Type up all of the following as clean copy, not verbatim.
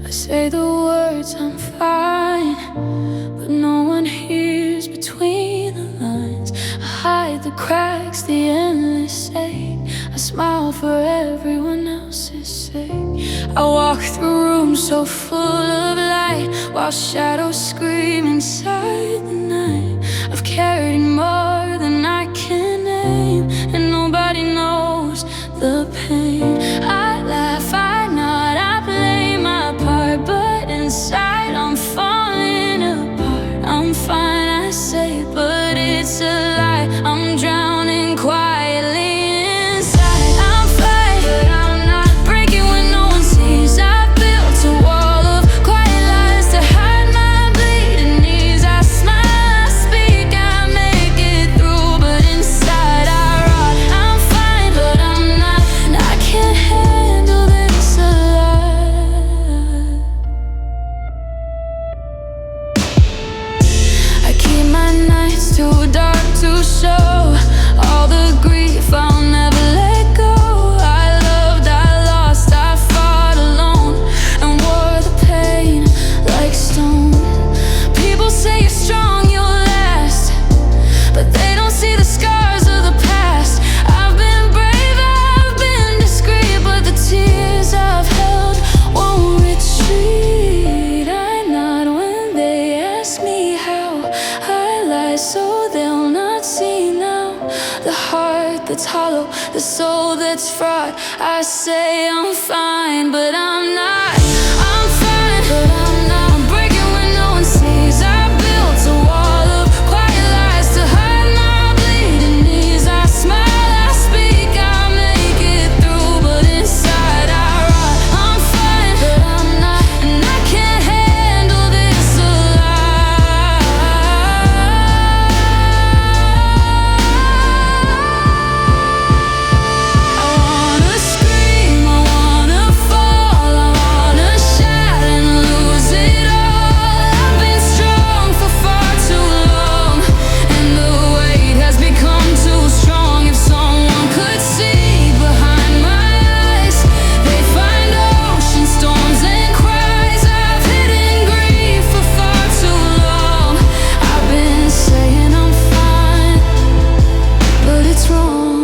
I say the words I'm fine, but no one hears between the lines. I hide the cracks, the endless ache. I smile for everyone else's sake. I walk through rooms so full of light, while shadows scream inside the night. I've carried more than I can name, and nobody knows the pain. I laugh, I nod, I play my part, but inside I'm falling apart. I'm fine, I say, but it's a lie. I'm drowning quietly inside. I'm fine, but I'm not breaking when no one sees. I've built a wall of quiet lies to hide my bleeding knees. I smile, I speak, I make it through, but inside I rot. I'm fine, but I'm not, and I can't handle this alive. I keep my nights too dark to show all the grief I'll never let go. I loved, I lost, I fought alone and wore the pain like stone. People say you're strong, you'll last, but they don't see the scars of the past. I've been brave, I've been discreet, but the tears I've held won't retreat. I nod when they ask me how. I lie so they'll not see now. The heart that's hollow, the soul that's fraught. I say I'm fine, but I'm not. I'm fine, but I'm not. I'm breaking when no one sees. I built a wall of quiet lies to hide my bleeding knees. I smile, I speak, I make it through, but inside I rot. I'm fine, but I'm not, and I can't handle this alive. I wanna scream, I wanna fall, I wanna shout and lose it all. I've been strong for far too long, and the weight has become too strong. If someone could see behind my eyes, they'd find ocean storms and cries. I've hidden grief for far too long. I've been saying I'm fine, but it's wrong.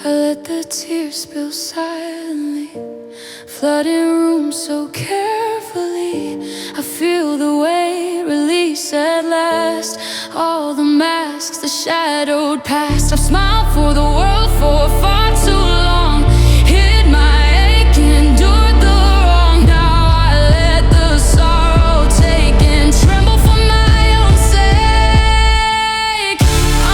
I let the tears spill silently, flooding rooms so carefully. I feel the weight release at last, all the masks, the shadowed past. I've smiled for the world for far too long, hid my ache, endured the wrong. Now I let the sorrow take and tremble for my own sake.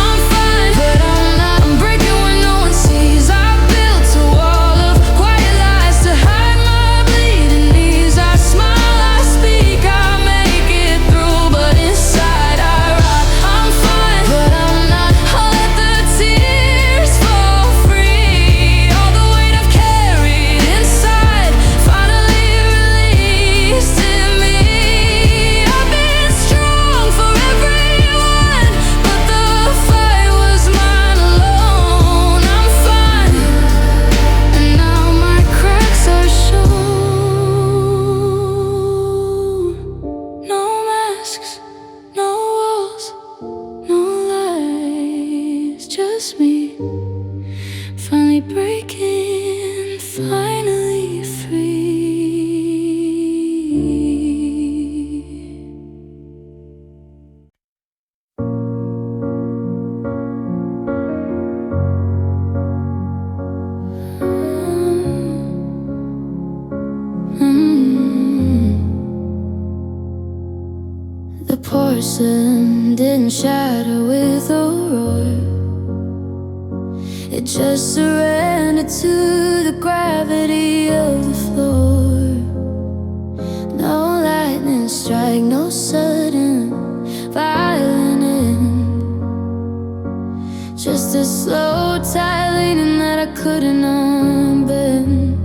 I'm fine, but I'm not. I'm breaking when no one sees. I built a wall of quiet lies to hide my bleeding knees. I smile, I speak, I make it through, but inside I rot. I'm fine, but I'm not. I'll let the tears fall free. All the weight I've carried inside finally released in me. I've been strong for everyone, but the fight was mine alone. I'm fine, and now my cracks are shown. No masks, no walls, no lies, just me. Finally breaking, finally free. The porcelain didn't shatter with a roar. It just surrendered to the gravity of the floor. No lightning strike, no sudden violent end, just a slow tide leaning that I couldn't unbend.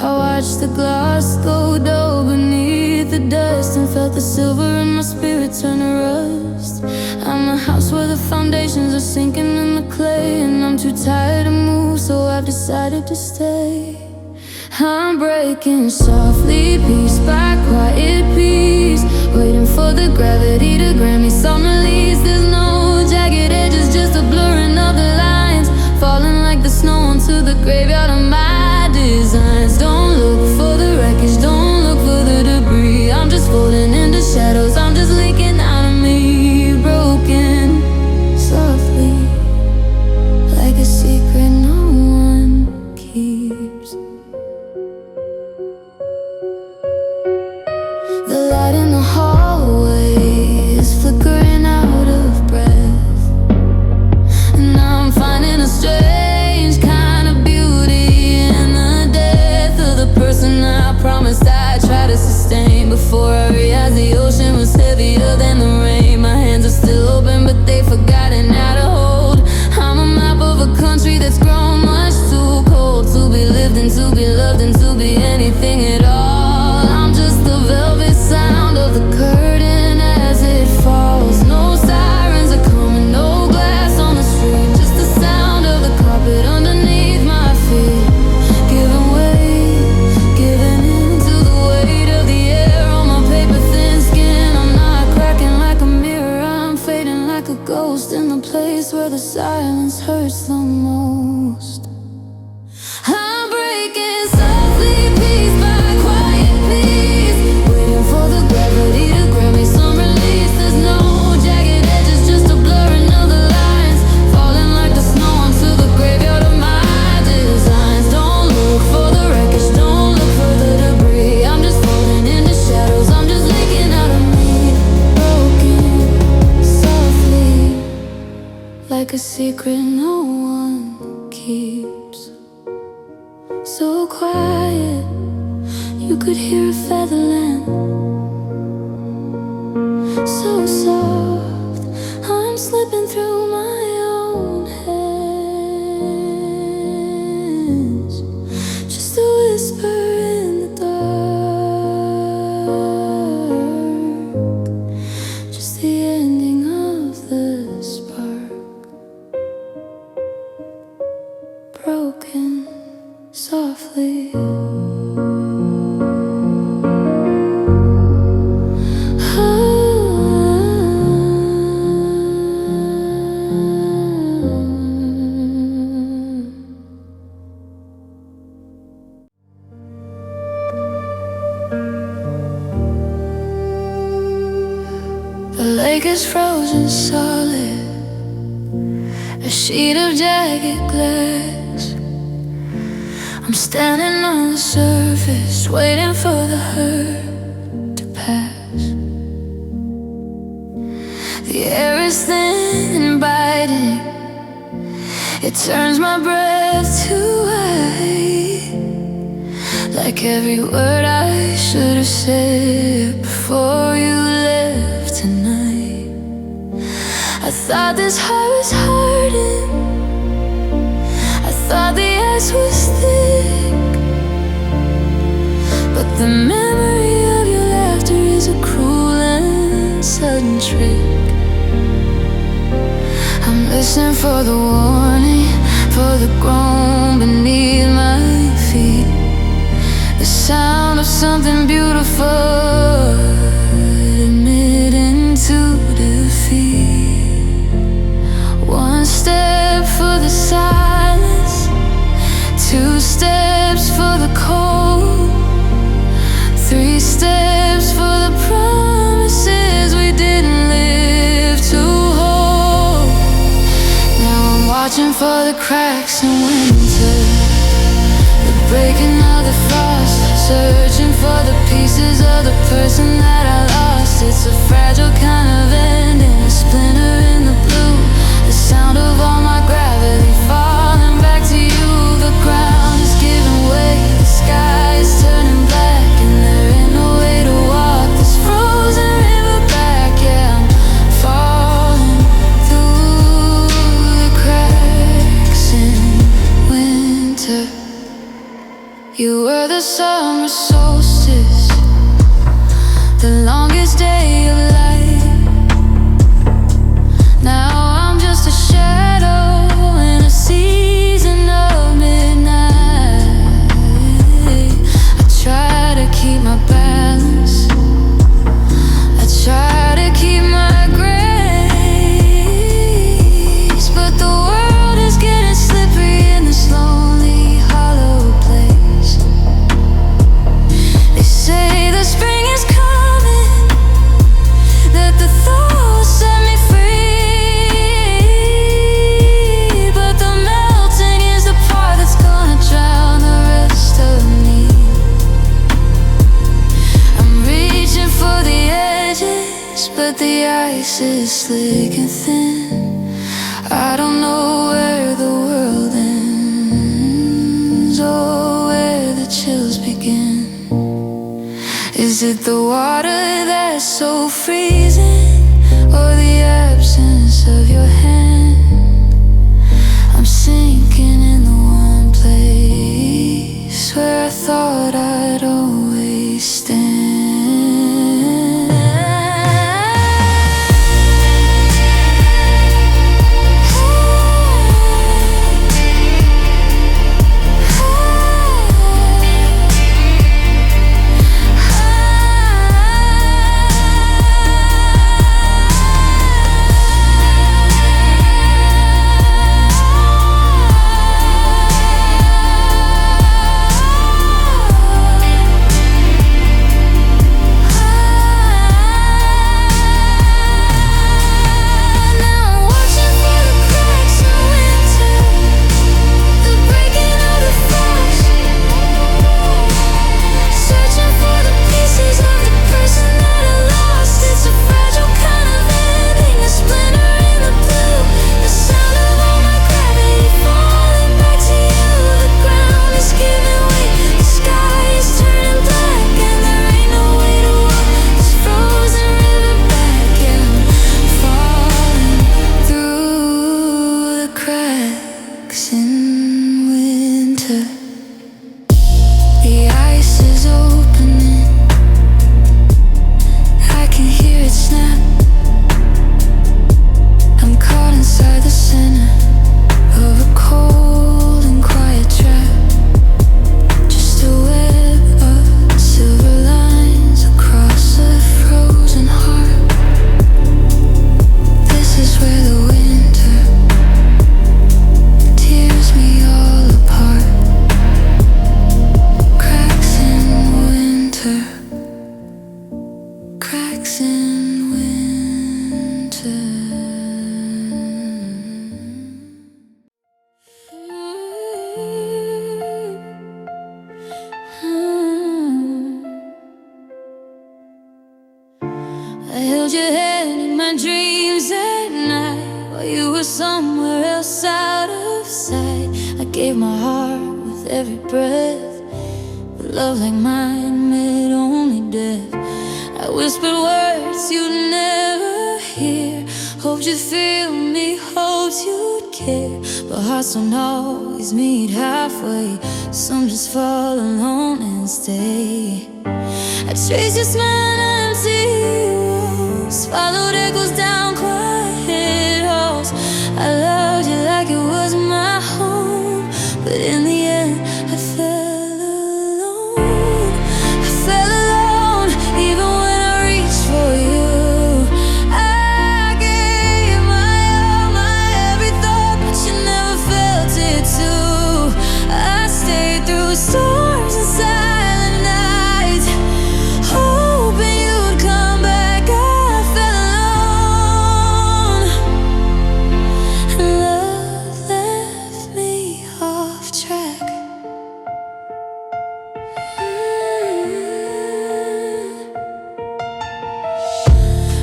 I watched the glass go dull beneath the dust and felt the silver in my spirit turn to rust. I'm a house where the foundations are sinking and the the clay, and I'm too tired to move, so I've decided to stay. I'm breaking softly, piece by quiet piece, waiting for the gravity to grant me some release. There's no jagged edges, just a blurring of the lines, falling like the snow onto the graveyard of my designs. Don't look for the wreckage, don't look for the debris. I'm just folding into shadows, I'm just leaking out of me. Broken softly, like a secret no one keeps. The light in the hallway is flickering out of breath, and now I'm finding a strange kind of beauty in the death of the person I promised I'd try to sustain. Before I realized the ocean was heavier than the rain. My hands are still open, but they've forgotten how to hold. I'm a map of a country that's grown much too cold to be lived and to be loved and to be anything at all. I'm just the velvet sound of the curtain as it falls. No sirens are coming, no glass on the street, just the sound of the carpet underneath my feet. Giving way, giving in to the weight of the air on my paper thin skin. I'm not cracking like a mirror, I'm fading like a ghost in the place where the silence hurts the most. I'm breaking softly, piece by quiet piece, waiting for the gravity to grant me some release. There's no jagged edges, just a blurring of the lines, falling like the snow onto the graveyard of my designs. Don't look for the wreckage, don't look for the debris. I'm just falling into shadows, I'm just leaking out of me. Broken softly, like a secret no one keeps. So quiet, you could hear a feather land. So soft, I'm slipping through my own hands. Just a whisper in the dark, just the ending of the spark. Broken softly. The lake is frozen solid, a sheet of jagged glass. I'm standing on the surface, waiting for the hurt to pass. The air is thin and biting, it turns my breath to ice, like every word I should have said before you left tonight. I thought this heart was hardened, I thought the ice was thick, but the memory of your laughter is a cruel and sudden trick. I'm listening for the warning, for the groan beneath my feet, the sound of something beautiful admitting to defeat. One step for the silence, two steps for the cold, three steps for the promises we didn't live to hold. Now I'm watching for the cracks in winter, the breaking of the frost, searching for the pieces of the person that I lost. It's a fragile kind of ending, a splinter in the blue, the sound of all my gravity falling back to you. The ground is giving way, the sky is turning black, and there ain't no way to walk this frozen river back. Yeah, I'm falling through the cracks in winter. You were the summer solstice, the longest day of life. Now I'm just a shadow is slick and thin. I don't know where the world ends or where the chills begin. Is it the water that's so freezing, or the absence of your hand? I'm sinking in the one place where I thought I'd always stand. The ice is opening, I can hear it snap. I'm caught inside the center of a cold and quiet trap. Just a web of silver lines across a frozen heart. This is where the winter tears me all apart. Cracks in winter. I held your hand in my dreams at night while you were somewhere else out of sight. I gave my heart with every breath, but love like mine meant only death. I whispered words you'd never hear, hoped you'd feel me, hoped you'd care. But hearts don't always meet halfway, some just fall alone and stay. I traced your smile and empty walls, followed echoes down quiet halls. I loved you like it was my home, but in the end I fell alone. I fell alone, even when I reached for you. I gave my all, my every thought, but you never felt it too. I stayed through storms and silent nights, hoping you'd come back. I fell alone, and love left me off track.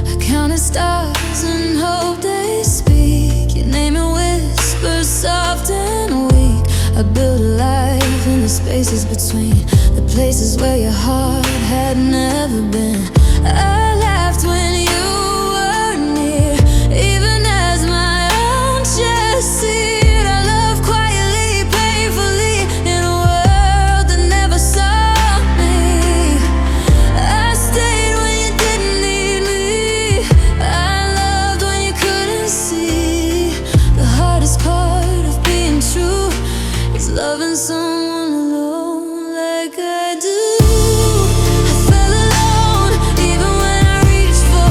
I counted stars and hope they speak your name in whispers soft and weak. I built a life in the spaces between, the places where your heart had never been. I laughed when you were near, even as my own chest seared. I loved quietly, painfully, in a world that never saw me. I stayed when you didn't need me, I loved when you couldn't see. The hardest part of being true is loving someone alone like I do. I fell alone, even when I reached for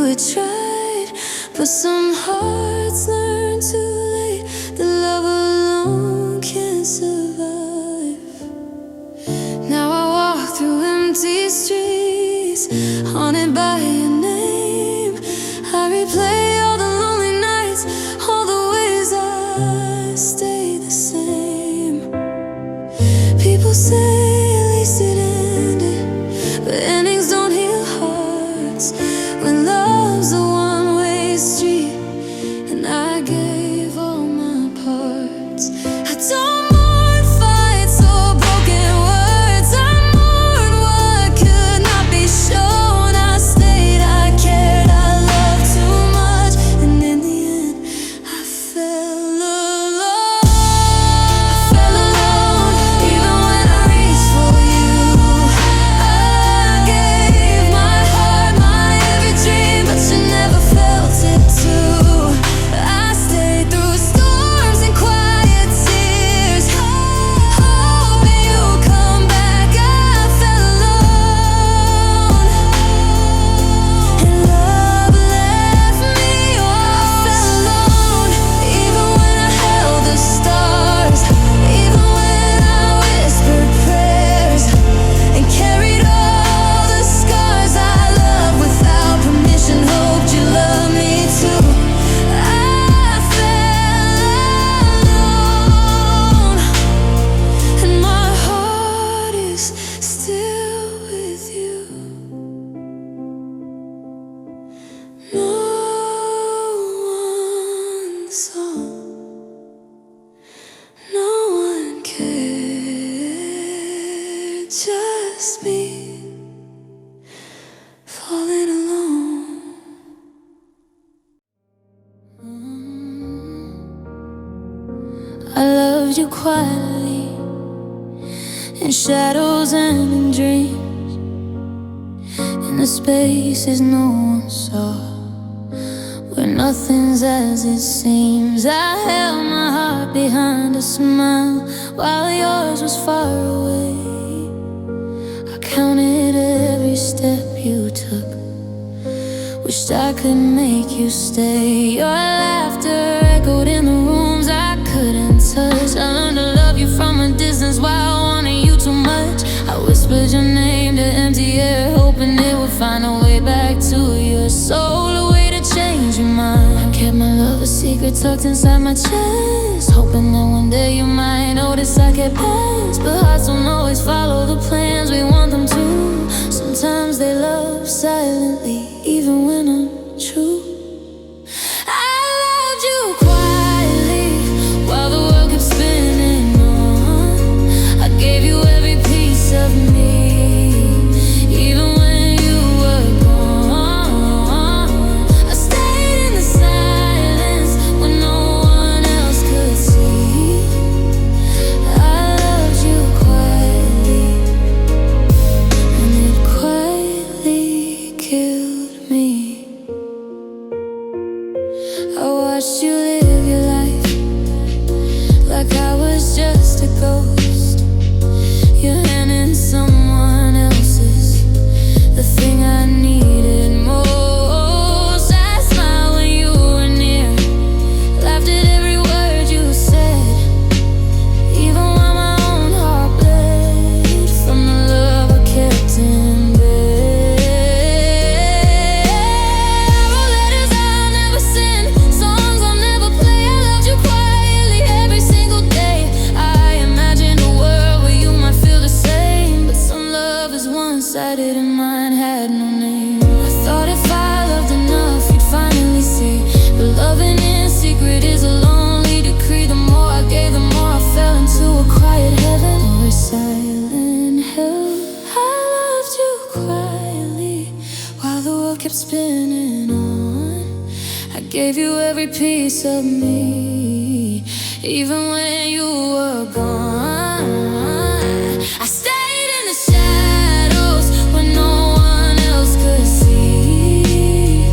we tried, but some hearts learn too late that love alone can't survive. Now I walk through empty streets, haunted by your name. I replay all the lonely nights, all the ways I stay the same. People say at least it ended, but endings don't heal hearts. When love's a one-way street, and I gave all my parts. I don't mourn fights or broken words. I mourn what could not be shown. I stayed, I cared, I loved too much, and in the end I fell alone. I fell alone, even when I reached for you. I gave my heart, my every dream, but you never felt it too. I stayed through storms and quiet tears, hoping you'd come back. I fell alone, and love left me. Oh, I fell alone, even when I held the stars, even when I whispered prayers and carried all the scars. I loved without permission, hoped you loved me too. I fell alone, and my heart is still with you. No one saw, no one cared, just me falling alone. I loved you quietly, in shadows and in dreams, in the spaces no one saw, where nothing's as it seems. I held my heart behind a smile while yours was far away. I counted every step you took, wished I could make you stay. Your laughter echoed in the rooms I couldn't touch. I learned to love you from a distance while I wanted you too much. I whispered your name to empty air, hoping it would find a way back to your soul, a way to change your mind. I kept my love a secret tucked inside my chest, hoping that one day you might notice I kept past. But hearts don't always follow the plans we want them to. Sometimes they love silently, even when untrue. I loved you quietly while the world kept spinning on. I gave you every piece of me, even when you were gone. I stayed in the silence when no one else could see. I loved you quietly, and it quietly killed me. I watched you live your life like I was just a ghost. Your hand in someone else's, the thing I needed most. I smiled when you were near, laughed at every word you said, even while my own heart bled from the love I kept in bed. I wrote letters I'll never send, songs I'll never play. I loved you quietly every single day. I imagined a world where you might feel the same, but some love is one-sided and mine had no name. I thought if I loved enough you'd finally see, but loving in secret is a lonely decree. The more I gave, the more I fell into a quiet heaven or a silent hell. I loved you quietly while the world kept spinning on. I gave you every piece of me, even when you were gone. I stayed in the shadows when no one else could see.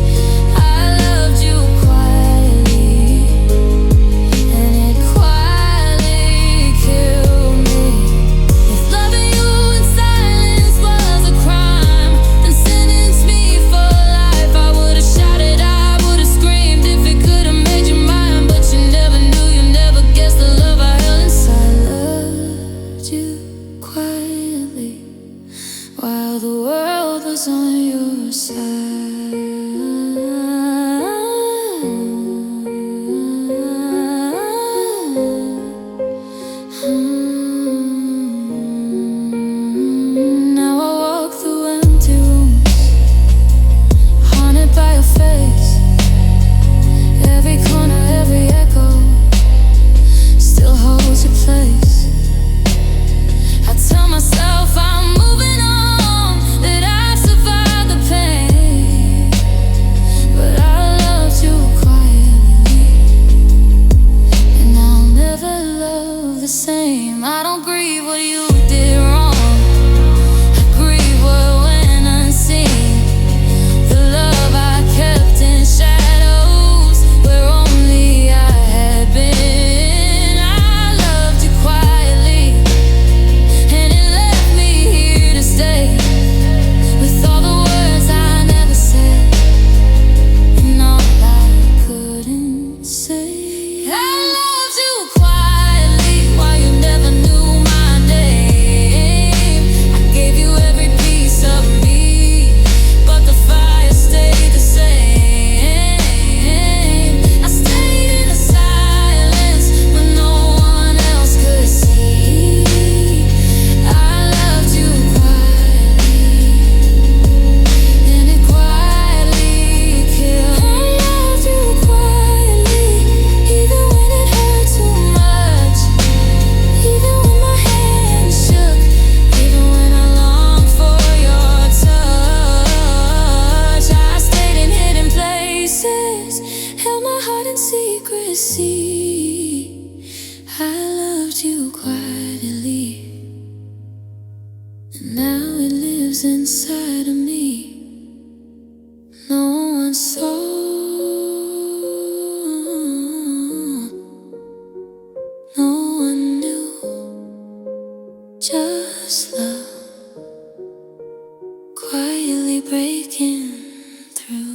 I loved you quietly, and it quietly killed me. If loving you in silence was a crime, then sentence me for life. I would've shot quietly while the world was on your side. Now I walk through empty rooms, haunted by your face. Every corner, every echo still holds your place. I tell myself I'm moving on, that I've survived the pain, but I loved you quietly, and I'll never love the same. I don't grieve what you did wrong, I grieve what went unseen. The love I kept in shadows where only I had been. I loved you quietly, and it left me here to stay with all the words I never said and all I couldn't say. I loved you quietly while you never knew my name. I gave you every piece of me, but the fire stayed the same. I stayed in the silence when no one else could see. I loved you quietly, and it quietly killed. I loved you quietly, even when it hurt too much, even when my hands shook, even when I longed for your touch. I stayed in hidden places, held my heart in secrecy. I loved you quietly, and now it lives inside of me. No one saw, no one knew, just love quietly breaking through.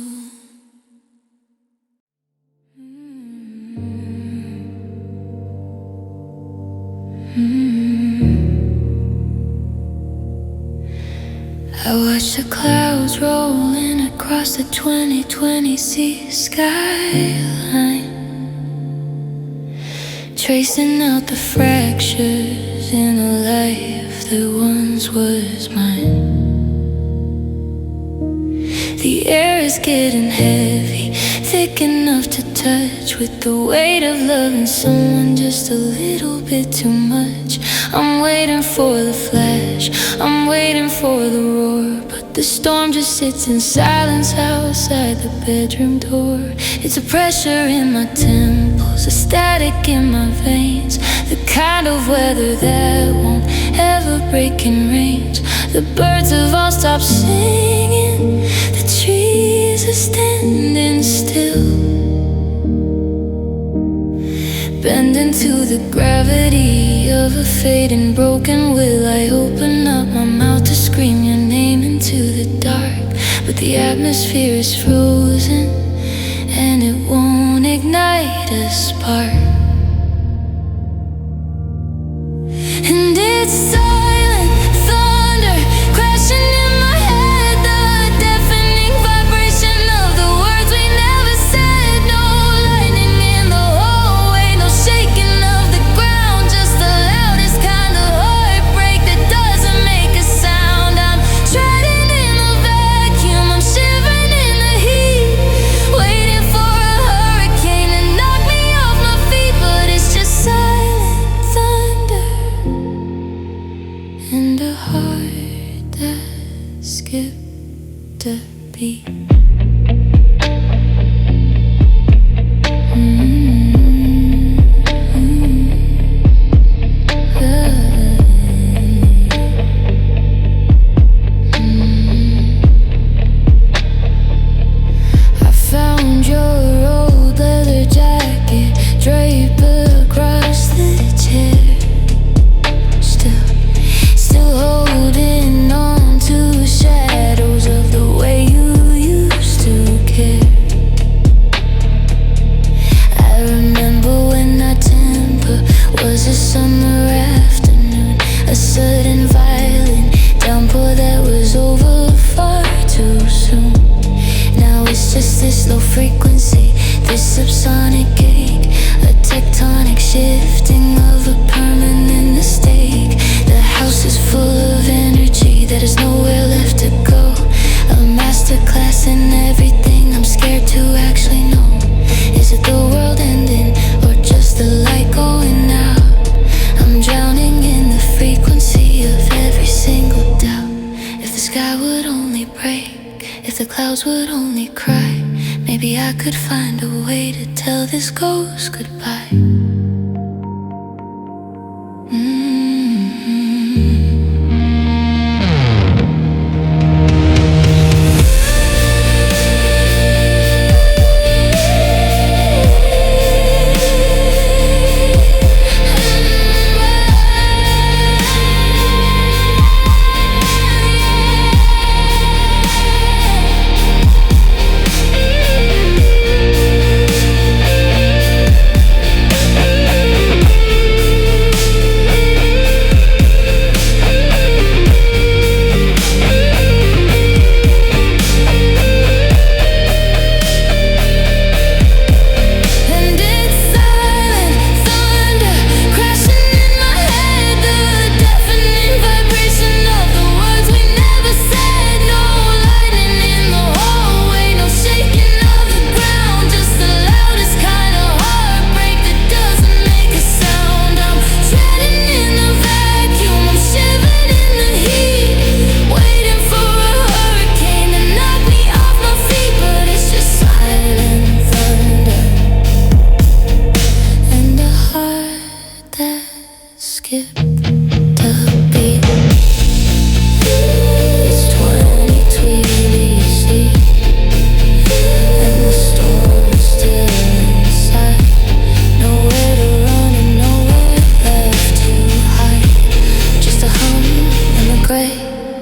I watch the clouds rolling across the 2020 sea skyline, tracing out the fractures in a life that once was mine. The air is getting heavy, thick enough to touch, with the weight of loving someone just a little bit too much. I'm waiting for the flash, I'm waiting for the roar, but the storm just sits in silence outside the bedroom door. It's a pressure in my temples, a static in my veins, the kind of weather that won't ever break in rains. The birds have all stopped singing, the trees are standing still, bending to the gravity of a fading broken will. I open up my mouth to scream your name into the dark, but the atmosphere is frozen and it won't ignite a spark. And it's silent thunder crashing in my head, the deafening vibration of the words we never said. No lightning in the hallway, no shaking of the ground, just the loudest kind of heartbreak that doesn't make a sound. I'm treading in the vacuum, I'm shivering in the heat, waiting for a hurricane to knock me off my feet. But it's just silent thunder and a heart that skipped a beat. I found your old leather jacket draped across the chair, still holding on to shadows of the way you used to care. I it's just this low frequency, this subsonic ache, a tectonic shifting of a permanent mistake. The house is full of energy that has nowhere left to go. A masterclass in everything I'm scared to actually know. Is it the world ending or just the light going out? I'm drowning in the frequency of every single doubt. If the sky would only break, if the clouds would only cry, maybe I could find a way to tell this ghost goodbye.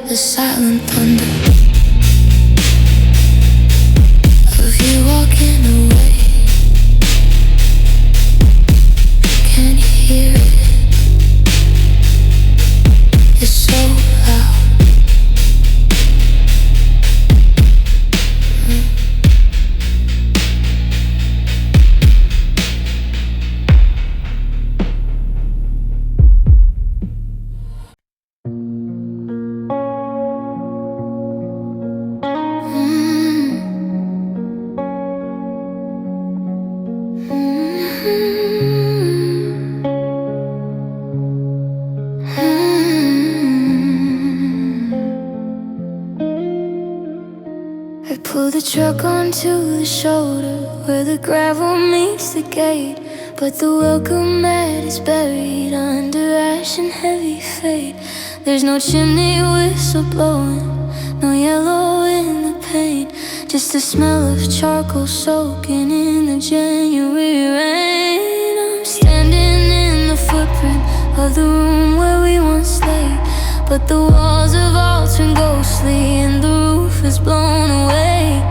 The silent thunder of you walking away. Can you hear it? It's so loud. I pull the truck onto the shoulder where the gravel meets the gate, but the welcome mat is buried under ash and heavy fate. There's no chimney whistle blowing, no yellow in the paint, just the smell of charcoal soaking in the January rain. I'm standing in the footprint of the room where we once lay, but the walls have all turned ghostly and the roof is blown away.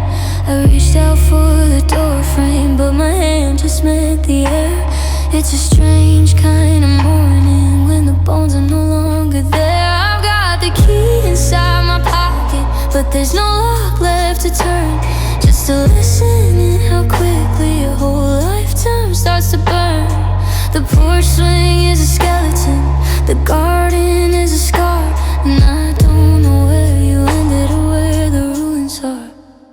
I reached out for the door frame, but my hand just met the air. It's a strange kind of morning when the bones are no longer there. I've got the key inside my pocket, but there's no lock left to turn. Just a lesson in how quickly a whole lifetime starts to burn. The porch swing is a skeleton, the garden is a scar, and I don't know where you ended or where the ruins are.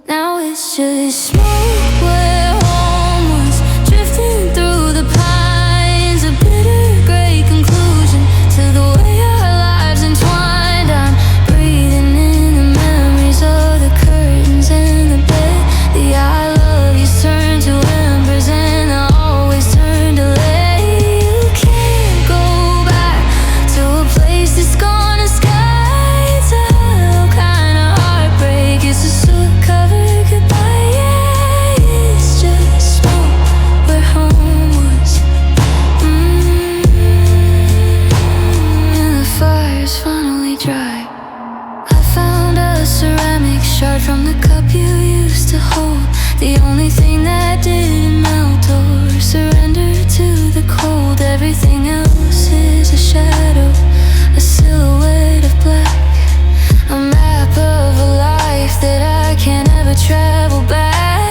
Now it's just smoke where home was, drifting through the pines, a bitter gray conclusion to the way our lives entwined. I'm breathing in the memories of the curtains and the bed. The I love yous turn to embers and I always turn to lead. You can't go back to a place that's gone to sky. It's a hell kind of heartbreak. It's a soot-covered goodbye. Yeah, it's just smoke where home was. And the fire's finally dry. I found a ceramic shard from the cup you used to hold, the only thing that didn't melt or surrender to the cold. Everything else is a shadow, a silhouette of black, a map of a life that I can't ever travel back.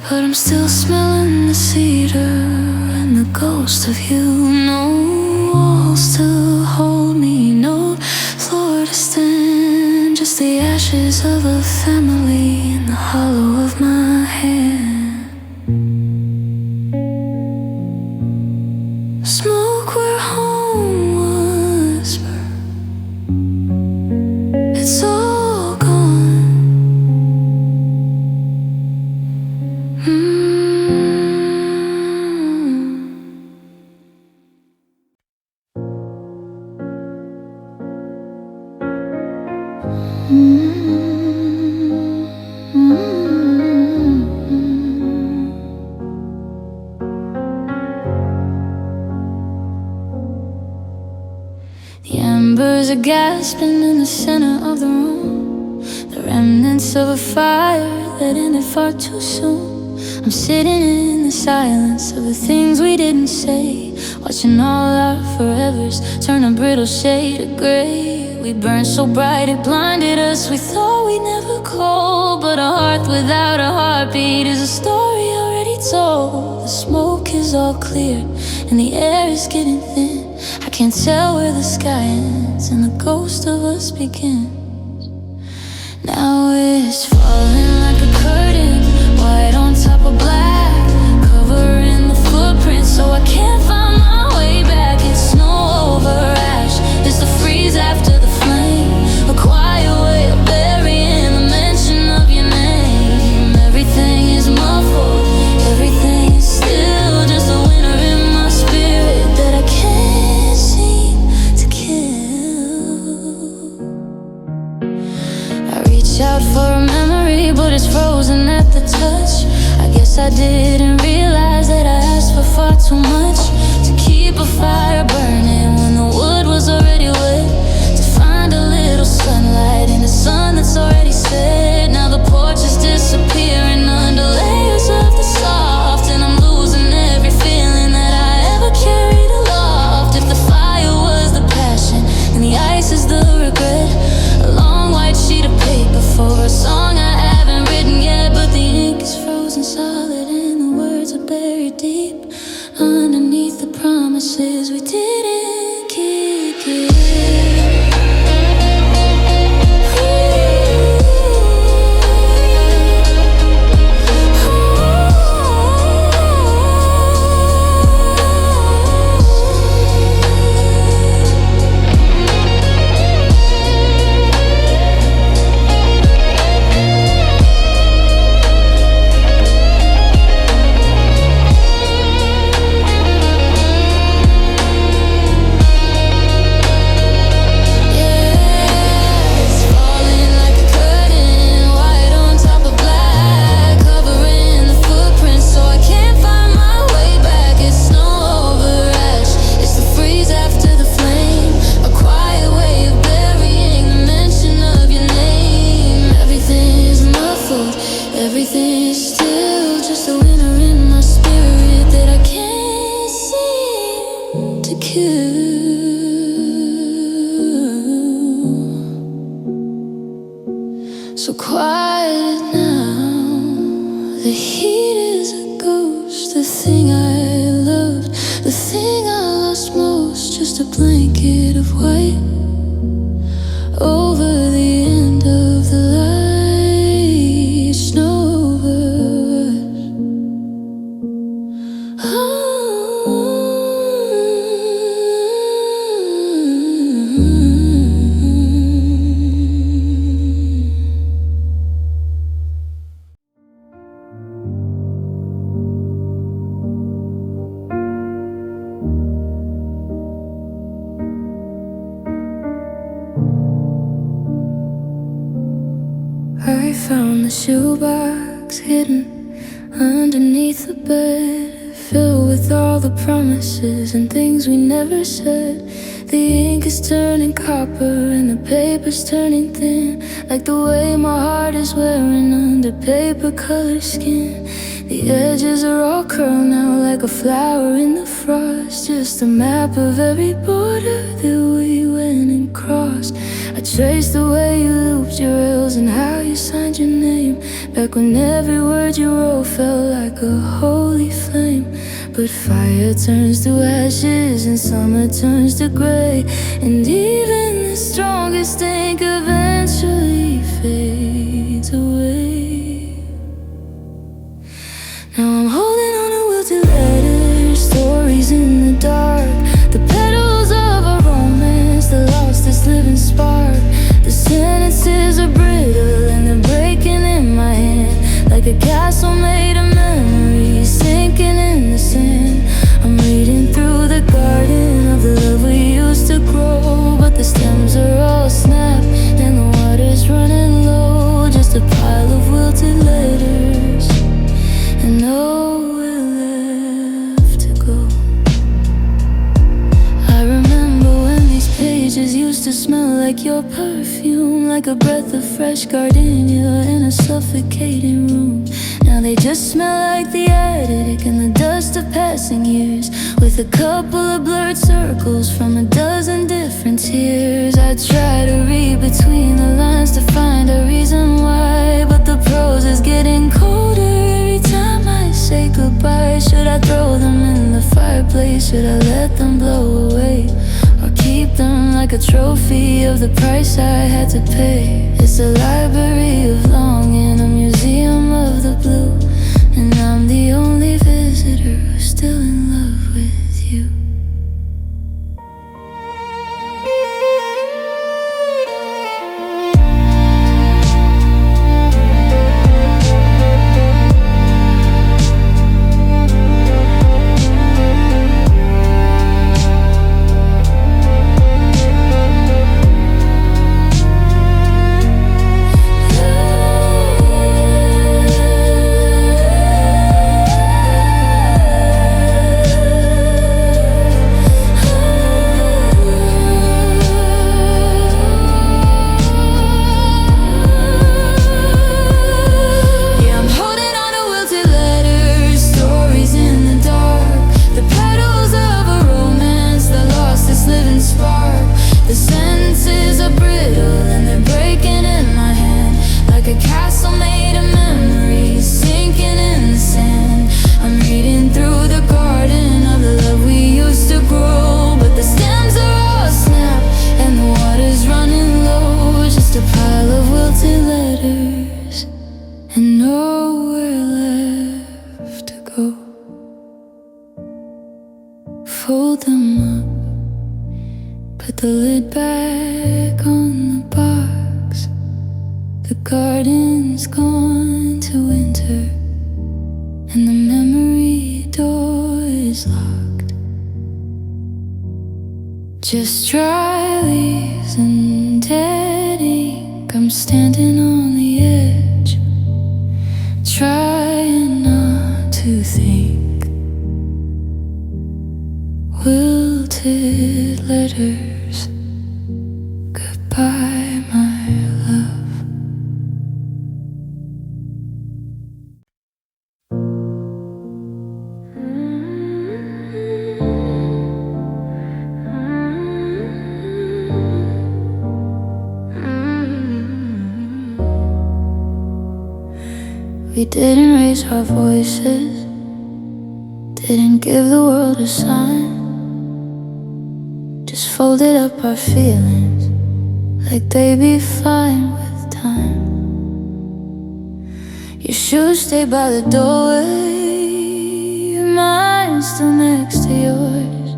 But I'm still smelling the cedar and the ghost of you. No walls to hold me, no floor to stand. Just the ashes of a family in the hollow of my hand. Smoke where home was burned. It's all gone. The embers are gasping in the center of the room, the remnants of a fire that ended far too soon. I'm sitting in the silence of the things we didn't say, watching all our forevers turn a brittle shade of gray. We burned so bright it blinded us, we thought we'd never call. But a heart without a heartbeat is a story already told. The smoke is all clear and the air is getting thin. I can't tell where the sky ends and the ghost of us begins. Now it's falling like a curtain, white on top of black, covering the footprints so I can't find my way back. It's snow over ash, it's the freeze after the flame, a quiet way of burying the mention of your name. Everything is muffled, everything is still, just a winter in my spirit that I can't seem to kill. I reach out for a memory, but it's frozen at the touch. I guess I didn't realize that I asked for far too much, to keep a fire burning when the wood was already wet, to find a little sunlight in the sun that's already set. Now the porch is disappearing under layers of the soft, and I'm losing every feeling that I ever carried aloft. If the fire was the passion and the ice is the regret, a long white sheet of paper for a song I haven't written yet, but the ink is frozen solid and the words are buried deep underneath the promises we didn't keep. So quiet now. The heat is a ghost. The thing I loved, the thing I lost most. Just a blanket of white over the end of the light. Snow over us. I found the shoebox hidden underneath the bed, filled with all the promises and things we never said. The ink is turning copper and the paper's turning thin, like the way my heart is wearing under paper color skin. The edges are all curled now like a flower in the frost, just a map of every border that we went and crossed. I traced the way you looped your rails and how you signed your name, back when every word you wrote felt like a holy flame. But fire turns to ashes and summer turns to gray, and even the strongest ink eventually fades away. Now I'm holding on to wilted letters, stories in the dark, the petals of a romance that lost its living spark. The sentences are brittle and they're breaking in my hand, like a castle made of memories sinking in the sand. I'm reading through the garden of the love we used to grow, but the stems are all snapped and the water's running low. Just a pile of wilted letters and nowhere left to go. I remember when these pages used to smell like your perfume, like a breath of fresh gardenia in a suffocating room. Now they just smell like the attic and the dust of passing years, with a couple of blurred circles from a dozen different tears. I try to read between the lines to find a reason why, but the prose is getting colder every time I say goodbye. Should I throw them in the fireplace? Should I let them blow away, or keep them like a trophy of the price I had to pay? It's a library of longing, a museum of the blue, and I'm the only visitor who's still in love with you. And nowhere left to go. Fold them up, put the lid back on the box. The garden's gone to winter, and the memory door is locked. Just dry leaves and dead ink. I'm standing on the edge, trying not to think. Wilted letters, goodbye my love. We didn't raise our voices, didn't give the world a sign, just folded up our feelings like they'd be fine with time. Your shoes stay by the doorway, mine still next to yours,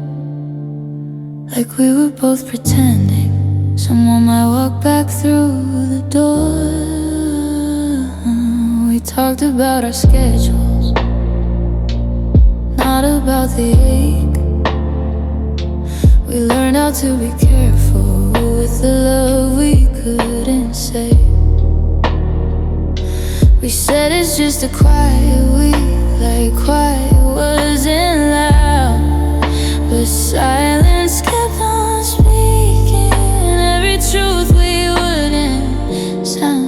like we were both pretending someone might walk back through the door. We talked about our schedules, not about the ache. We learned how to be careful with the love we couldn't say. We said it's just a quiet week, like quiet wasn't loud, but silence kept on speaking every truth we wouldn't sound.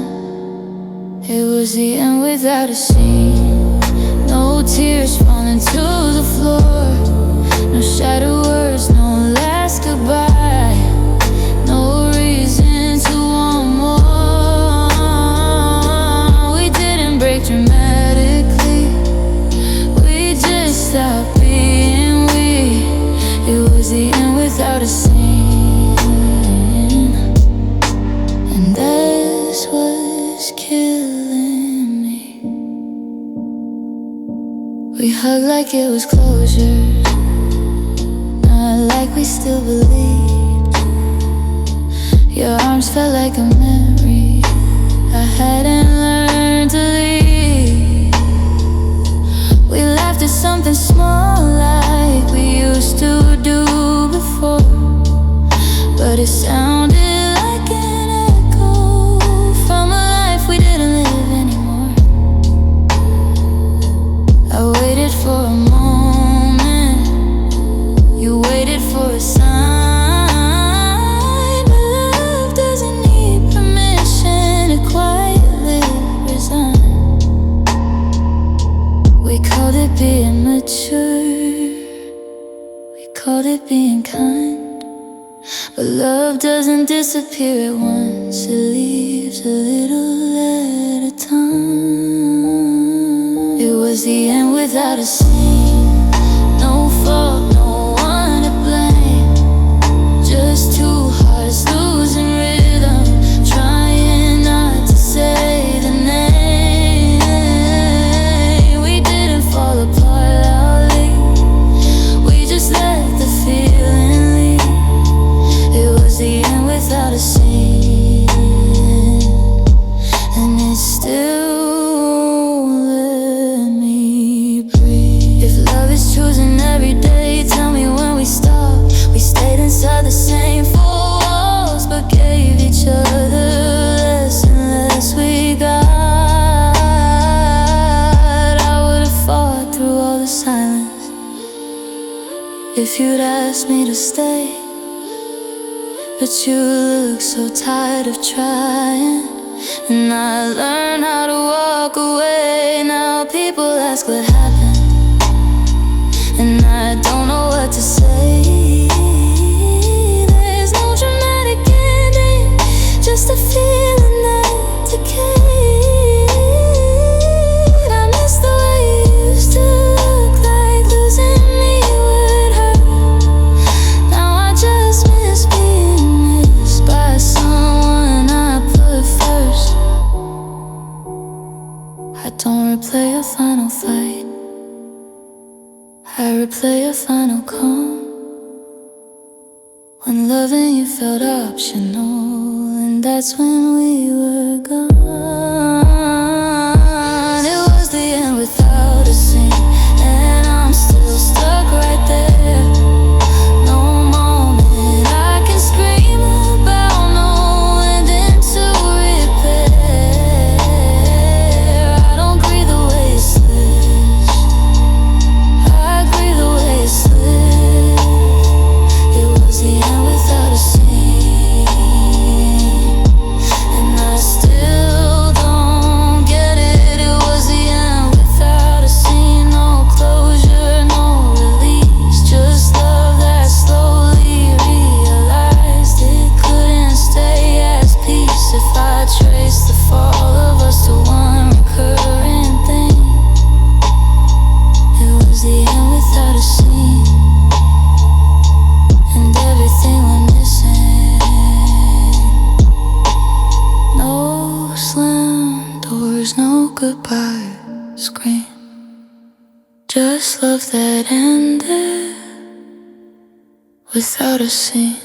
It was the end without a scene, no tears falling to the floor, no shattered words, no last goodbye, no reason to want more. We didn't break dramatically, we just stopped being we. It was the end without a scene, and that's what's killing me. We hugged like it was closure, not like we still believed. Your arms felt like a memory I hadn't learned to leave. We laughed at something small like we used to do before, but it sounded like an echo from a life we didn't live anymore. I waited for a moment, you waited for a sign, but love doesn't need permission to quietly resign. We called it being mature, we called it being kind, but love doesn't disappear at once, it leaves a little at a time. It was the end without a scene, no fault, no one to blame, just two hearts losing rhythm, trying not to say the name. We didn't fall apart loudly, we just let the feeling lead. It was the end without a scene, and it still let me breathe. If love is choosing every day, tell me when we stopped. We stayed inside the same four walls, but gave each other less and less we got. I would've fought through all the silence if you'd asked me to stay, but you look so tired of trying, and I learned how to walk away. Now people ask what happened, and I don't know what to say. There's no dramatic ending, just a feeling that decayed. I miss the way you used to look like losing me would hurt. Now I just miss being missed by someone I put first. I don't replay a final fight, I replay a final calm, when loving you felt optional, and that's when we were gone. It was the end without a scene, and I'm still stuck right there. No moment I can scream about, no ending to repair. I don't grieve the way it slips, I grieve the way it slipped. It was the end without a scene, and I still don't goodbye screen. Just love that ended without a scene.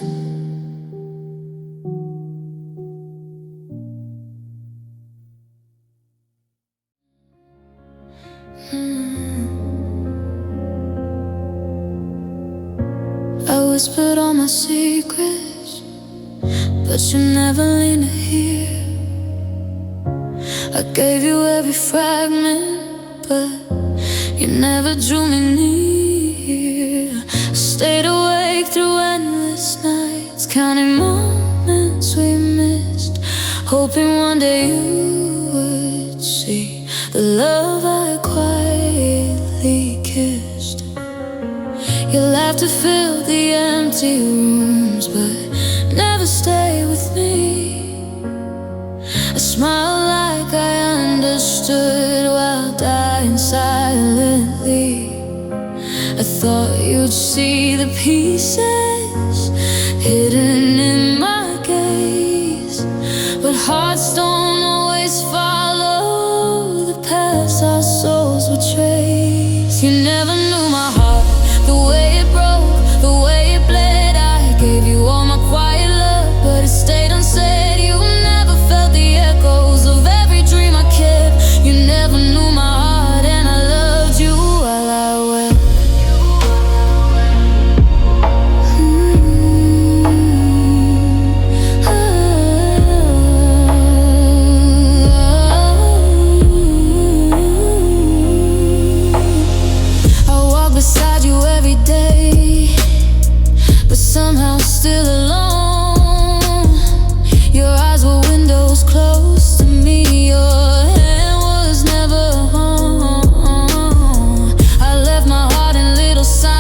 I whispered all my secrets, but you never leaned to hear. I gave you every fragment, but you never drew me near. I stayed awake through endless nights, counting moments we missed, hoping one day you would see the love I quietly kissed. Your laughter filled the empty rooms, but never stayed with me. I smiled like I understood while dying silently. I thought you'd see the pieces hidden in my gaze, but hearts don't always follow the paths our souls would trace. You never knew my heart, the way it broke, the way it bled. I gave you all my quiet love, but it stayed unsaid. You never felt the echoes of every dream I kept. You never knew my heart, and I loved you while I wept. I walk beside you every day, but somehow still alone. Your eyes were windows close to me, your hand was never home. I left my heart in little signs,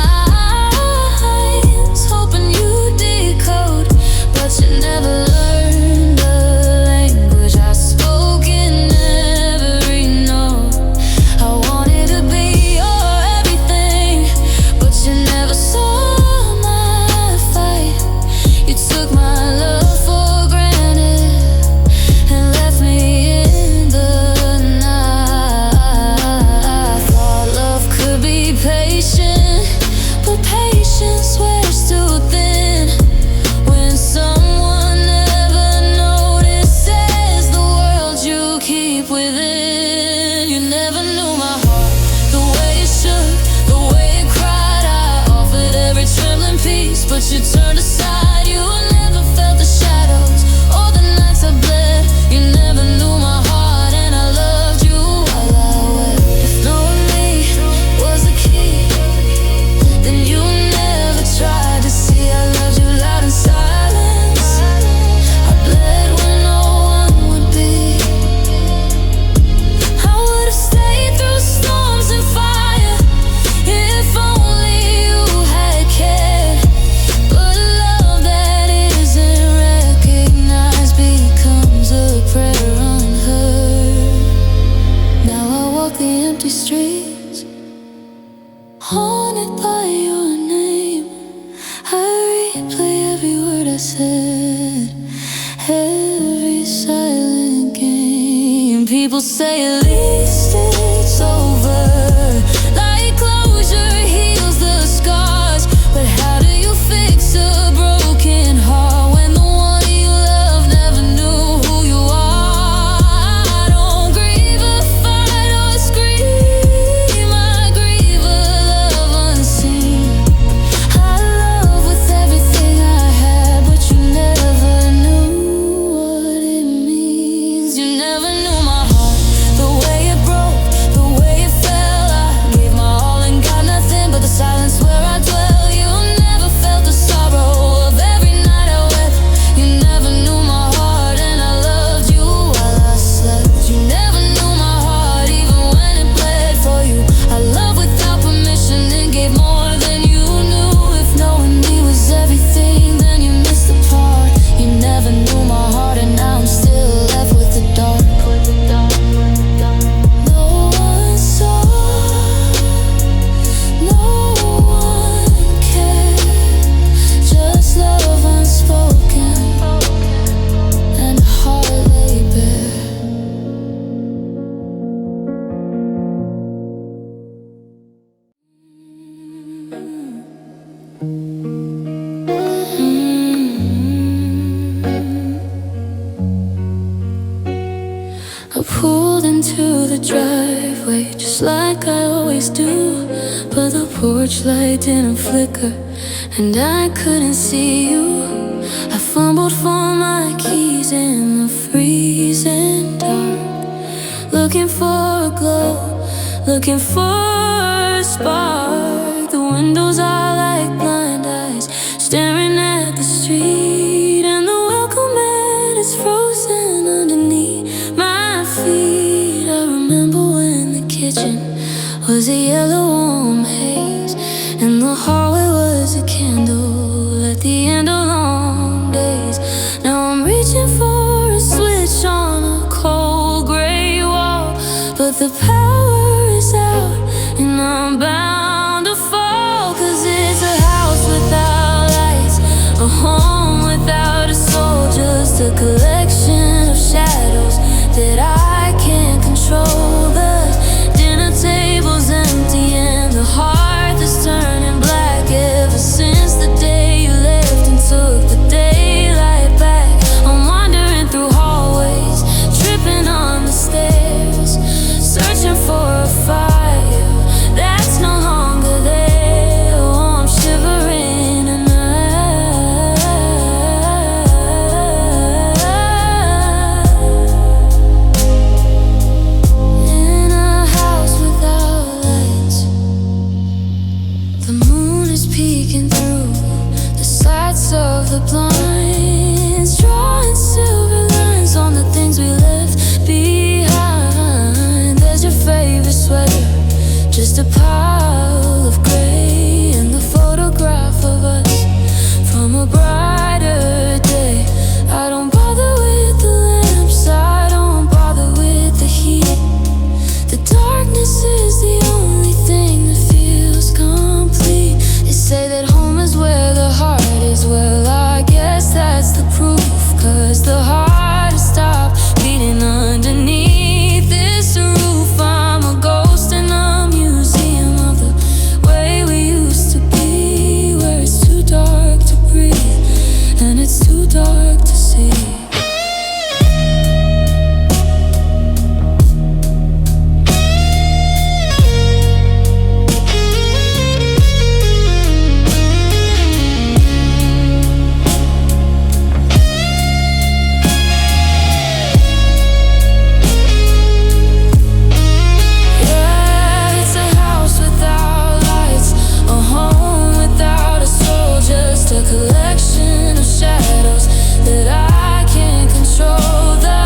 hoping you'd decode, but you never learned the language I spoke in every note. I wanted to be your everything, but you never saw my fight. You took my love for granted and left me in the night. I thought love could be patient, but patience wears too thin when someone never notices the world you keep within. You never knew my heart, the way it shook, the way it cried. I offered every trembling piece, but you turned aside. You never felt the shadows or the nights I bled. You never knew my heart, and I loved you while I wept. If knowing me was the key, then you never tried to see I loved you loud in silence. I bled when no one would be. I would have stayed through storms and fire if only you had cared. But love that isn't recognized becomes a prayer unheard. Now I walk the empty streets, haunted by your name. I replay every word I said, every silent game. People say at least it's over, like closure heals the scars. But how do you fix a broken heart when the one you love never knew who you are? I don't grieve a fight or scream, I grieve a love unseen. I love with everything I had, but you never knew what it means. You never knew my heart, the I pulled into the driveway just like I always do, but the porch light didn't flicker and I couldn't see you. I fumbled for my keys in the freezing dark, looking for a glow, looking for a spark. The windows are like blind eyes staring at the street, and the welcome mat is frozen underneath my feet. I remember when the kitchen was a yellow warm haze, and the hallway was a candle at the end of long days. Now I'm reaching for a switch on a cold gray wall, but the power is out and I'm bound to fall. 'Cause it's a house without lights, a home without a soul, just a collection of shadows that I can't control. The dinner table's empty and the hearth is turning black ever since the day you left and took the daylight back. I'm wandering through hallways, tripping on the stairs, searching for a fire that's no longer there. Oh, I'm shivering and in a house without lights. The moon is peeking through the slats of the blinds, drawing silver lines on the things we left behind. There's your favorite sweater, just a pile of gray, and the photograph of us from a brighter day. I don't bother with the lamps, I don't bother with the heat. The darkness is the only thing that feels complete. They say that home is where the heart is. Well, I guess that's the proof, 'cause the heart has stopped beating underneath this roof. I'm a ghost in a museum of the way we used to be, where it's too dark to breathe and it's too dark to see. Yeah, it's a house without lights, a home without a soul, just a collection of shadows that I can't control. The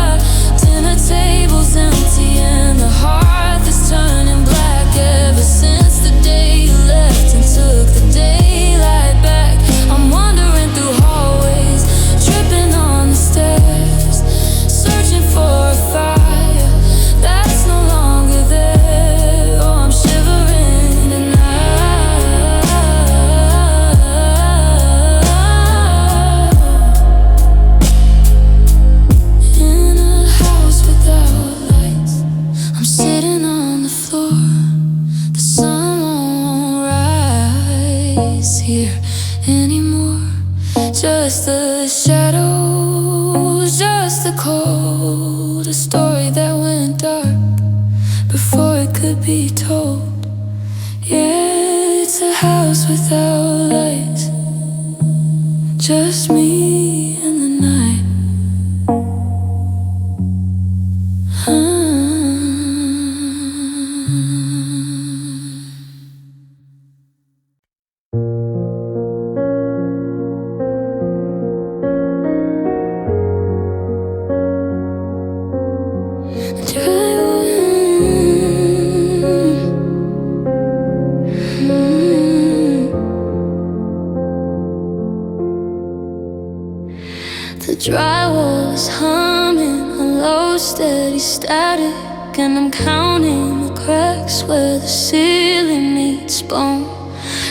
dinner table's empty and the hearth is turning black ever since the day you left and took the daylight back. I'm wandering through hallways, tripping on the stairs, searching for a fire that's no longer there. Oh, I'm shivering and in a house without lights. I'm sitting on the floor, the sun won't rise here anymore. Just the shadows, just the cold, a story that went dark before it could be told. Yeah, it's a house without lights, just me and the night. The drywall is humming, a low steady static, and I'm counting the cracks where the ceiling meets bone.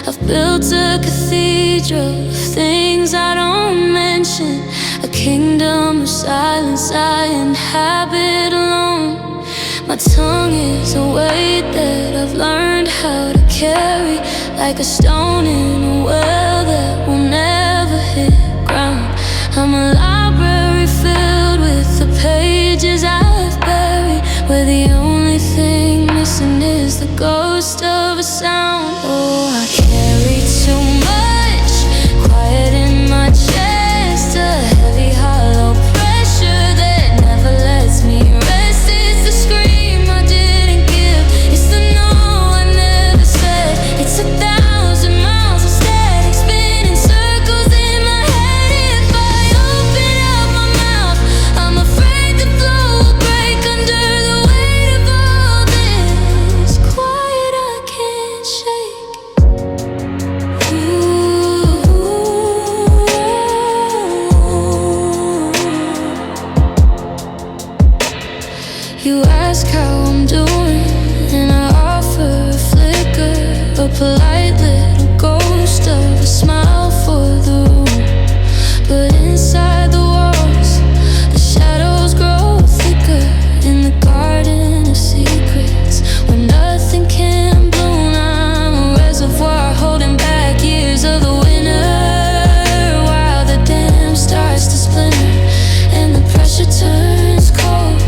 I've built a cathedral of things I don't mention, a kingdom of silence I inhabit alone. My tongue is a weight that I've learned how to carry, like a stone in a well hit ground. I'm a library filled with the pages I've buried, where the only thing missing is the ghost of a sound. Oh, I carry too much quiet in my chest, a heavy hollow pressure that never lets me rest. It's the scream I didn't give, it's the no I never said. It's 1,000 miles of static spinning circles in my head. If I open up my mouth, I'm afraid the flow will break under the weight of all this quiet I can't shake. You ask how I'm doing, and I offer a flicker, a polite little ghost of a smile for the room. But inside the walls, the shadows grow thicker, in the garden of secrets where nothing can bloom. I'm a reservoir holding back years of the winter, while the dam starts to splinter and the pressure turns cold.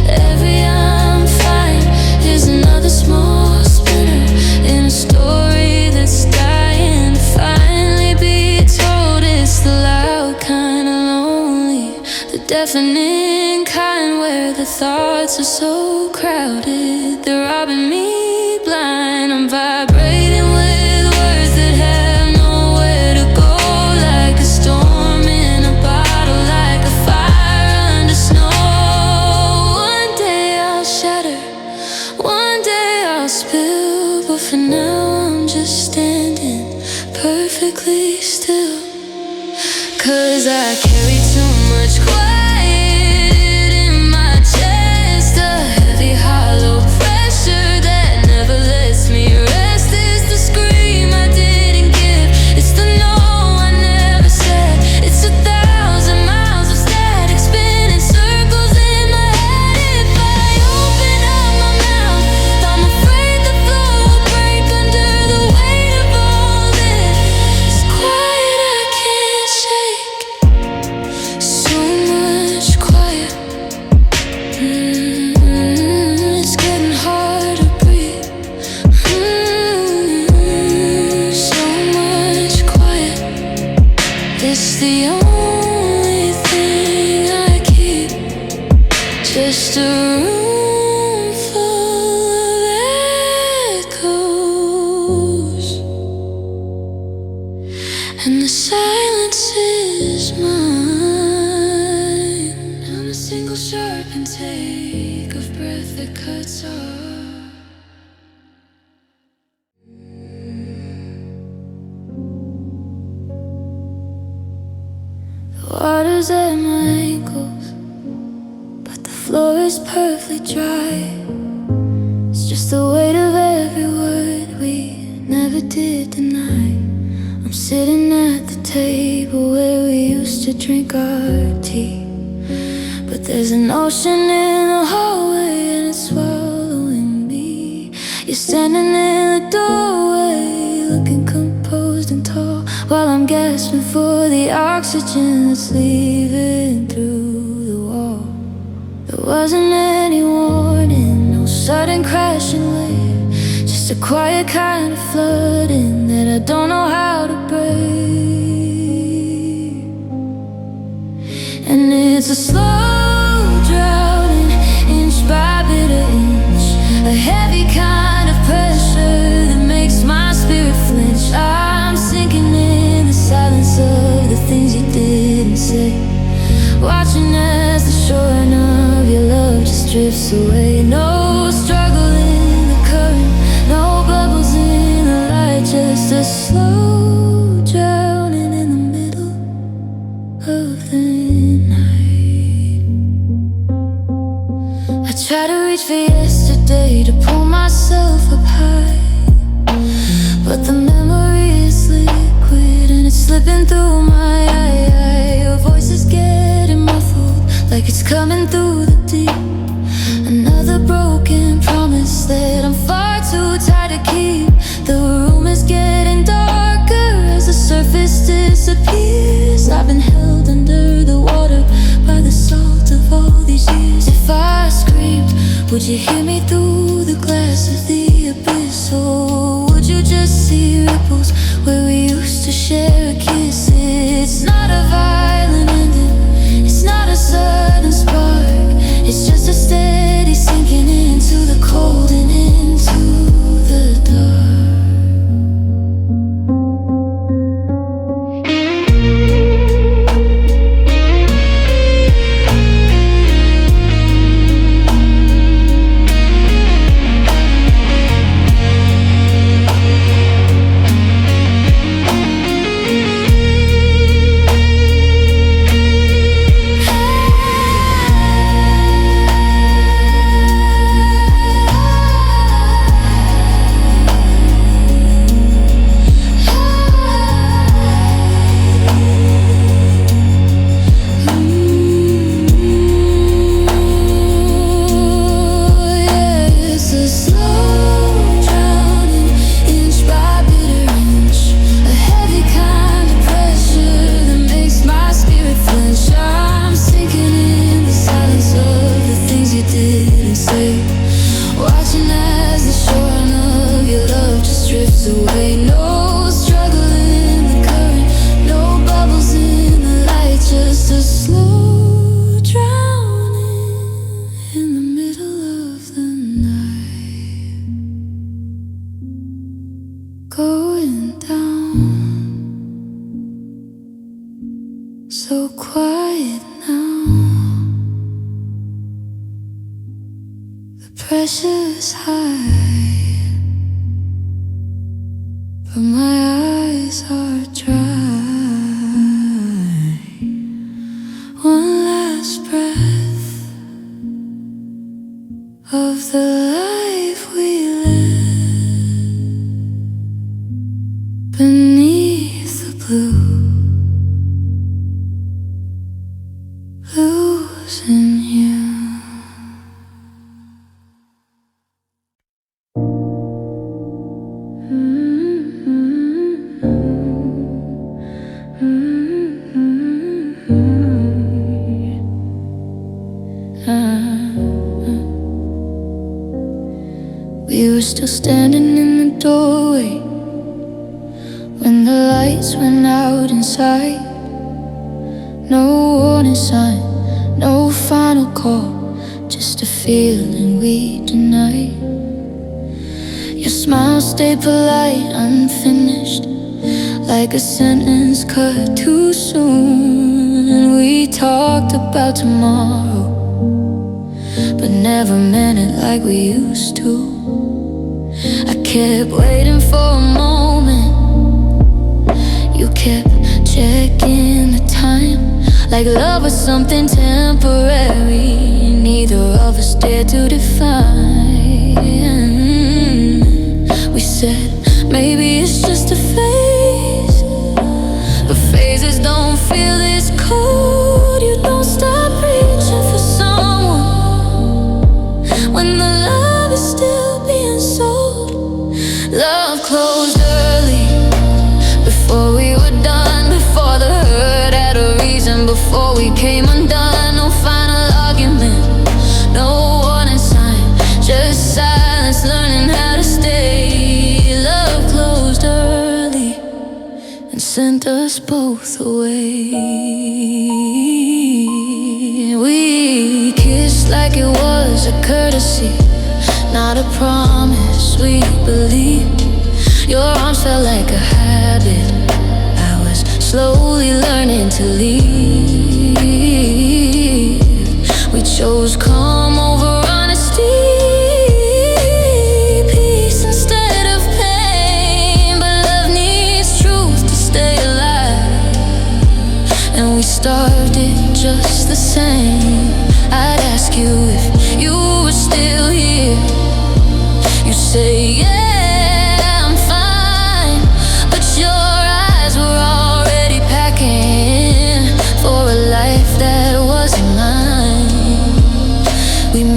Every I'm fine is another small spinner in a story that's dying to finally be told. It's the loud kind of lonely, the deafening kind, where the thoughts are so crowded they're robbing me blind. I'm vibrating with words that have nowhere to go, like a storm in a bottle, like a fire under snow. One day I'll shatter, one day I'll spill, but for now I'm just standing perfectly still. 'Cause I carry too much quiet in my chest, a heavy hollow pressure that never lets me rest. It's the scream I didn't give, it's the no I never said. It's 1,000 miles of static spinning circles in my head. If I open up my mouth, I'm afraid the flow will break under the weight of all this quiet I can't shake. So much quiet, it's getting hard to breathe. So much quiet, it's the only thing I keep, just a room full of echoes, and the silence is mine. I'm a single sharp intake of breath that cuts off. The water's at my ankles, but the floor is perfectly dry. It's just the weight of every word we never did deny. I'm sitting at the table where we used to drink our tea, but there's an ocean in the hallway and it's swallowing me. You're standing in the doorway, looking composed and tall, while I'm gasping for the oxygen that's leaving through the wall. There wasn't any warning, no sudden crashing wave, just a quiet kind of flooding that I don't know how to break. And it's a slow drowning, inch by bit of inch, a heavy kind of pressure that makes my spirit flinch. I'm sinking in the silence of the things you didn't say, watching as the shorn of your love just drifts away. No struggle in the current, no bubbles in the light, just a slow drowning in the middle of the night. I try to reach for yesterday to pull myself up high, but the memory is liquid and it's slipping through my eye. Your voice is getting muffled, like it's coming through the deep. Another broken promise that I'm far too tired to keep. The room is getting darker as the surface disappears. Would you hear me through the glass of the abyss? Or would you just see ripples where we used to share a kiss? It's not a violent ending, it's not a sudden spark. It's just a steady sinking into the cold and into the dark. Going down, so quiet now. The pressure's high, but my eyes are dry. One last breath of the life we live beneath the blue, losing you. We were still standing in the doorway when the lights went out inside. No warning sign, no final call, just a feeling we denied. Your smile stayed polite, unfinished, like a sentence cut too soon. We talked about tomorrow, but never meant it like we used to. I kept waiting for a moment, you kept checking the time, like love was something temporary neither of us dared to define. We said maybe it's just a phase, but phases don't feel this cold. You don't stop reaching for someone when the love is still being sold. Love closed early, before we were done, before the hurt had a reason, before we came undone. No final argument, no warning sign, just silence, learning how to stay. Love closed early and sent us both away. We kissed like it was a courtesy, not a promise we believed. Your arms felt like a habit, I was slowly learning to leave. We chose calm over honesty, peace instead of pain. But love needs truth to stay alive, and we starved it just the same. I'd ask you if you were still here, you say yeah.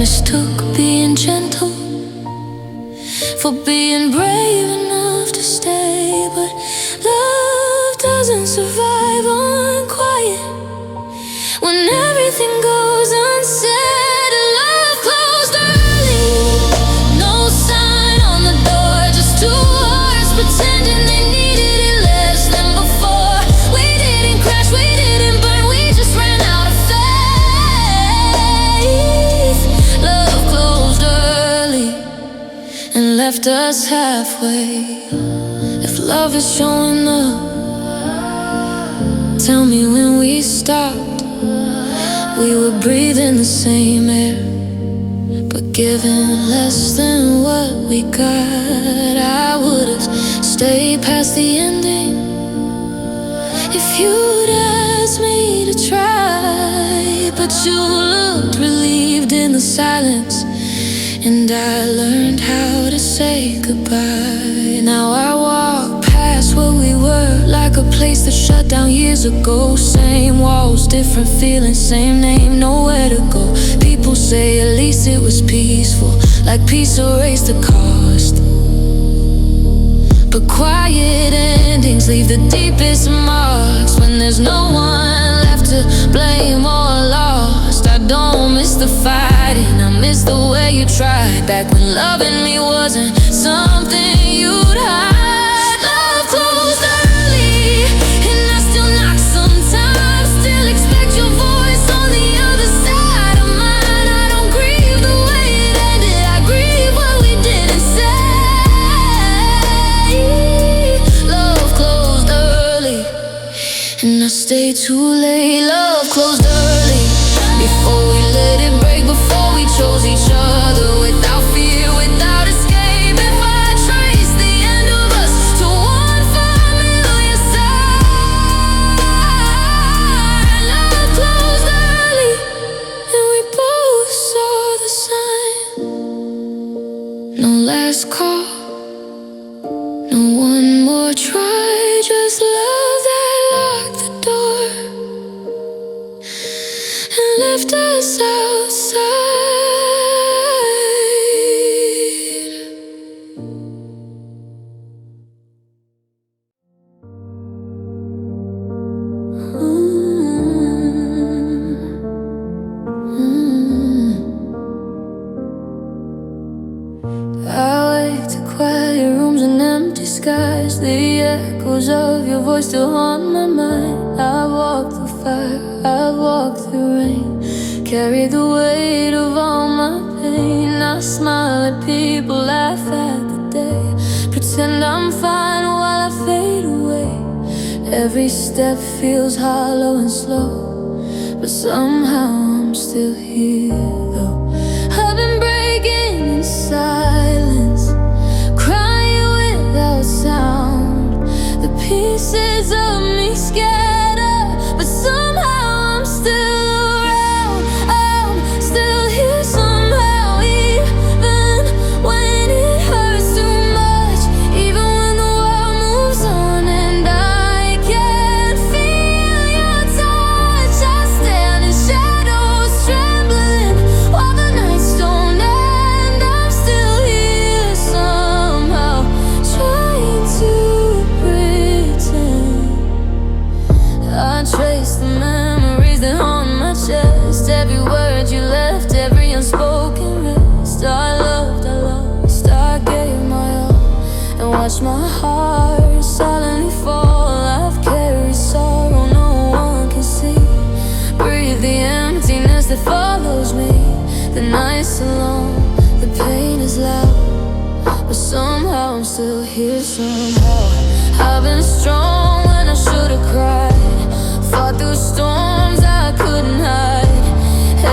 Mistook being gentle for being brave enough to stay, but love doesn't survive on quiet. When everything goes unsaid, love closed early halfway. If love is showing up, tell me when we stopped. We were breathing the same air, but giving less than what we got. I would've stayed past the ending if you'd asked me to try. But you looked relieved in the silence, and I learned how to say goodbye. Now I walk past where we were, like a place that shut down years ago. Same walls, different feelings, same name, nowhere to go. People say at least it was peaceful, like peace erased the cost. But quiet endings leave the deepest marks. When there's no one left to blame or lost, I don't miss the fighting, I miss the way you tried. Back when loving me wasn't something you'd hide. Love closed early, and I still knock sometimes. Still expect your voice on the other side of mine. I don't grieve the way it ended, I grieve what we didn't say. Love closed early, and I stayed too late. Love closed early, before we let it break, before we chose each other without fear, without escape. If I trace the end of us to one familiar sign, love closed early, and we both saw the sign. No last call, no one more try, just love that locked the door and left us outside. I wake to quiet rooms and empty skies. The echoes of your voice still haunt my mind. I've walked through fire, I've walked through rain, carry the weight of all my pain. I smile at people, laugh at the day, pretend I'm fine while I fade away. Every step feels hollow and slow, but somehow I'm still here though. I've been breaking in silence, crying without sound. The pieces of me scatter, but somehow I'm still around. I'm still here somehow, even when it hurts too much, even when the world moves on and I can't feel your touch. I stand in shadows trembling while the nights don't end. I'm still here somehow, trying to pretend. I trace the memories that haunt my chest, every word you left, every unspoken rest. I loved, I lost, I gave my all, and watched my heart silently fall. I've carried sorrow no one can see, breathe the emptiness that follows me. The nights are long, the pain is loud, but somehow I'm still here somehow. I've been strong when I should've cried, fought through storms I couldn't hide.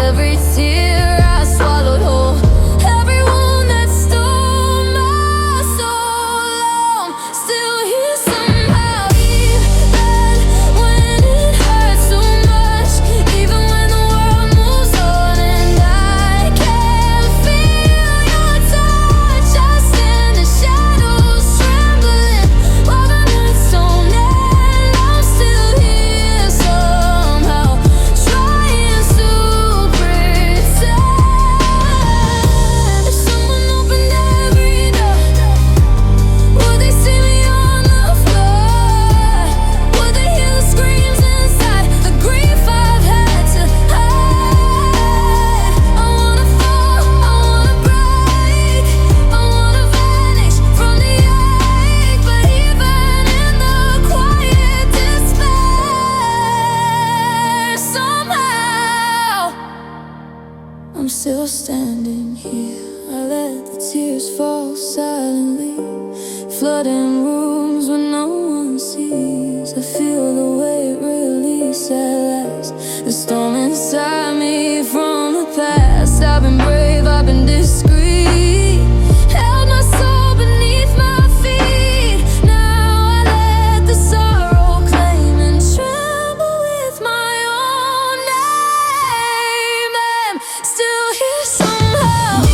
Every tear I swallowed whole, every wound that stole my soul. I'm still here somehow, even when it hurts so much, even when the world moves on and I can't feel your touch. I stand in shadows trembling while the nights don't end. I'm still here somehow, trying to pretend. If someone opened every door, would they see me on the floor? Would they hear the screams inside, the grief I've had to hide? I wanna fall, I wanna break, I wanna vanish from the ache. But even in the quiet despair, somehow I'm still standing here. I let the tears fall silently, flooding rooms where no one sees. I feel the weight release at last. The storm inside me from the past. I've been brave, I've been discreet, held my soul beneath my feet. Now I let the sorrow claim and tremble with my own name. I'm still here somehow.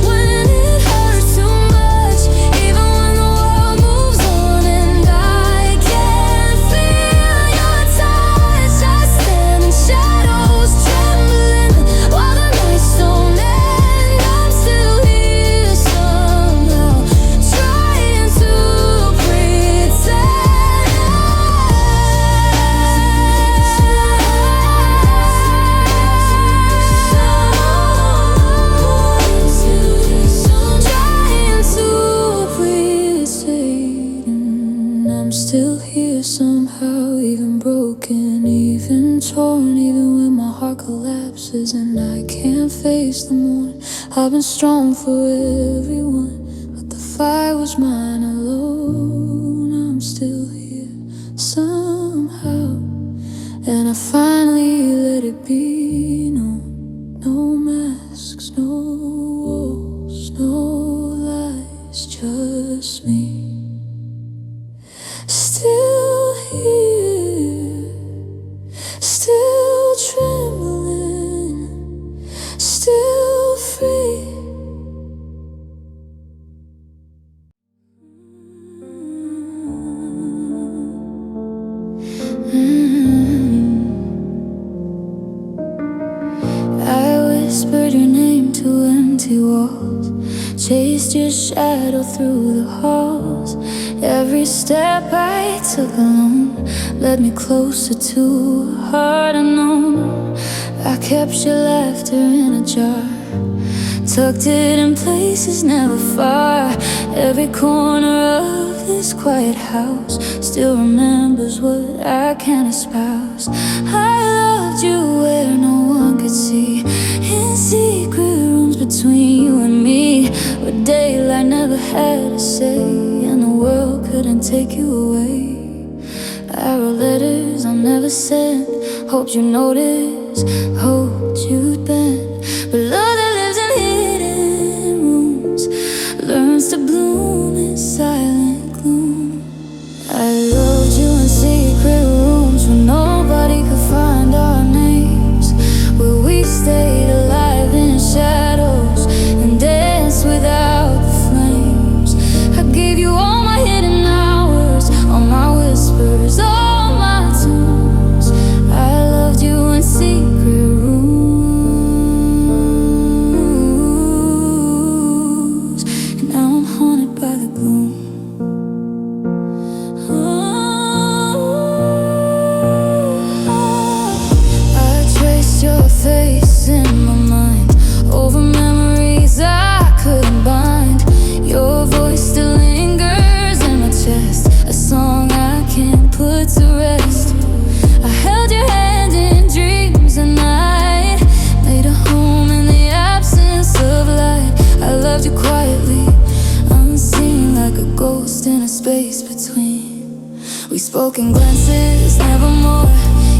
When it hurts too much, even when the world moves on and I can't feel your touch, I stand in shadows trembling while the nights don't end. I'm still here somehow, trying to pretend. I'm still here somehow, even broken, even torn, even when my heart collapses and I can't face the morning. I've been strong for everyone, but the fight was mine alone. I'm still here somehow, and I finally let it be known. No masks, no walls, no lies, just me. Still here, still trembling, still free. I whispered your name to empty walls, chased your shadow through the halls. Every step I took alone led me closer to a heart unknown. I kept your laughter in a jar, tucked it in places never far. Every corner of this quiet house still remembers what I can't espouse. I loved you where no one could see, in secret rooms between you and me, where daylight never had a say and the world couldn't take you away. I wrote letters I never sent, hoped you noticed, hoped you'd bend. But love that lives in hidden rooms learns to bloom in silent gloom. I loved you in secret rooms where nobody could find our names, where we stayed alive in shadows and danced without the flames. I gave you all my hidden hours, all my whispers, all my tunes. I loved you in secret rooms, and now I'm haunted by the gloom. I traced your face in my mind, over memories I couldn't bind. Your voice still lingers in my chest, a song I can't put to rest. I held your hand in dreams at night, made a home in the absence of light. I loved you quietly, unseen, like a ghost in a space between. We spoke in glances, never more.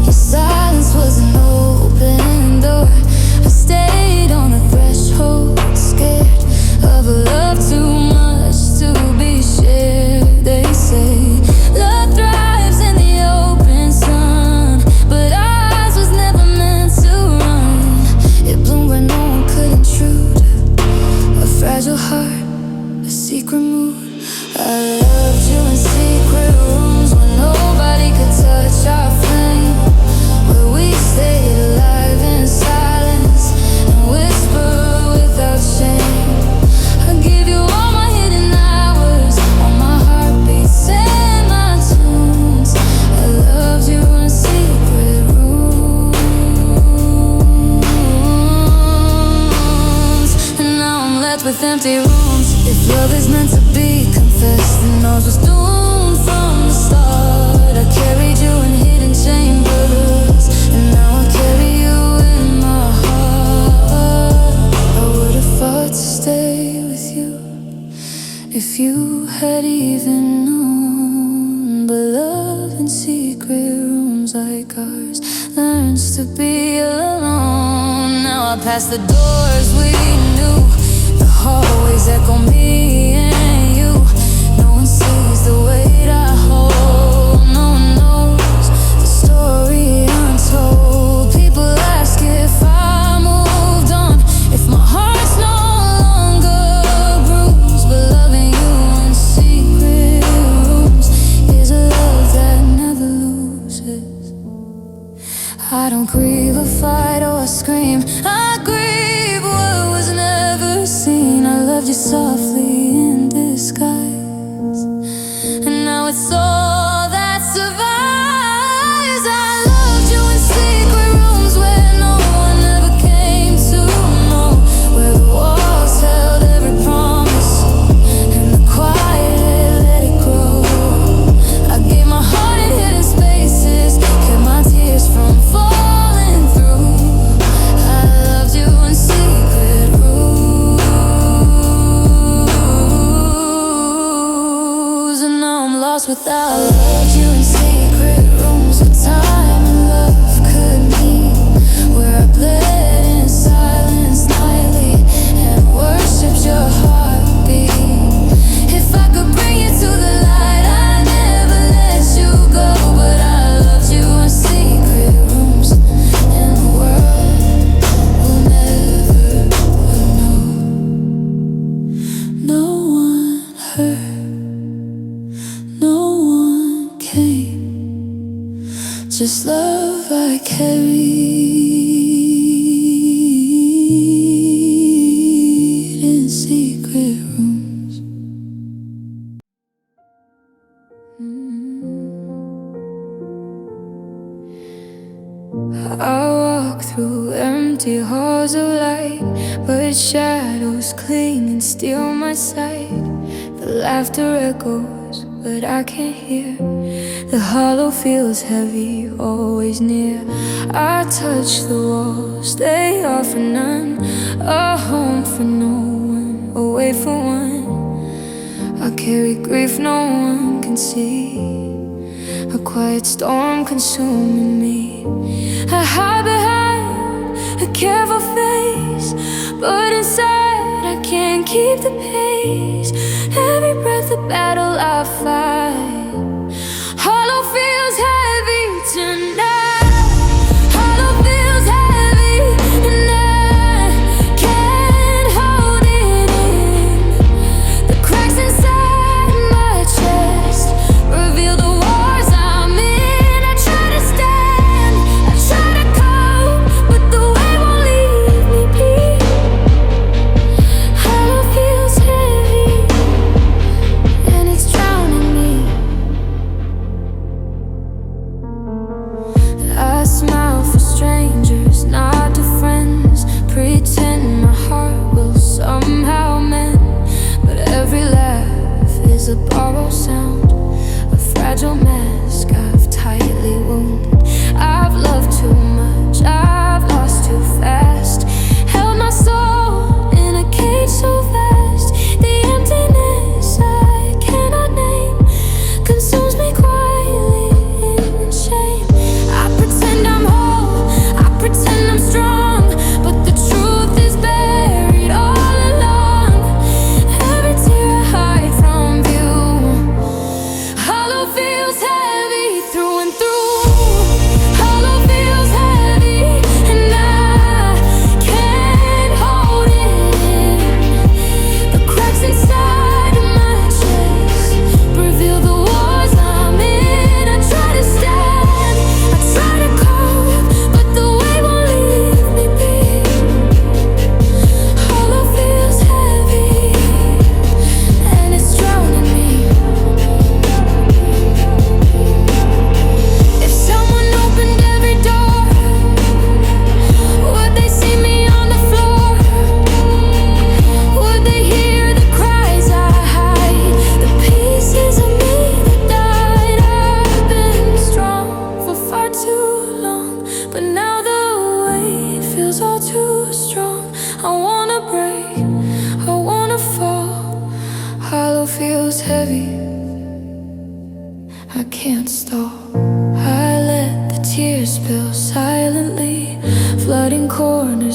Your silence was an open door. I stayed on the threshold, scared of a love too much to be shared. They say love thrives in the open sun, but ours was never meant to run. It bloomed where no one could intrude, a fragile heart, a secret mood. I loved you in secret rooms where nobody could touch our flame, where we stayed alive in silence and whisper without shame. I gave you all my hidden hours, all my heartbeats and my tunes. I loved you in secret rooms, and now I'm left with empty rooms. If love is meant to be confessed, then ours was doomed from the start. I carried you in hidden chambers, and now I carry you in my heart. I would have fought to stay with you if if you had even known. But love in secret rooms like ours learns to be alone. Now I pass the doors we knew, the hallways echo me and you. No one sees the weight I hold, no one knows the story untold. People ask if I moved on, if my heart's no longer bruised. But loving you in secret rooms is a love that never loses. I don't grieve a fight or a scream, I grieve what was never seen. I loved you softly in disguise, and now it's all that survives. I loved you in secret rooms where no one ever came to know, where the walls held every promise and the quiet let it grow. I gave my heart in hidden spaces, kept my tears from falling through. I loved you in secret rooms, and now I'm lost without. I loved you in secret rooms where time and love could meet, where I bled in silence nightly and worshipped your heartbeat. If I could bring you to the light, I'd never let you go. But I loved you in secret rooms, and the world will never know. No one heard, no one came, just love I carried in secret rooms. I walk through empty halls of light, but shadows cling and steal my sight. The laughter echoes, but I can't hear. The hollow feels heavy, always near. I touch the walls, they offer none. A home for no one, a way for one. I carry grief no one can see, a quiet storm consuming me. I hide behind a careful face, but inside I can't keep the pace. Every breath a battle I fight. Hollow feels heavy tonight. Hollow feels heavy, and I can't hold it in. The cracks inside my chest reveal the wars I'm in. I try to stand, I try to cope, but the weight won't leave me be. Hollow feels heavy, and it's drowning me. I smile for strangers, not to friends. Pretend my heart will somehow mend, but every laugh is a borrowed sound, a fragile mask I've tightly wounded. I've loved too much, I've lost too fast, held my soul in a cage so vast. The emptiness I cannot name consumes me quietly in shame. I pretend I'm whole, I pretend I'm strong, but the truth is buried all along. Every tear I hide from view,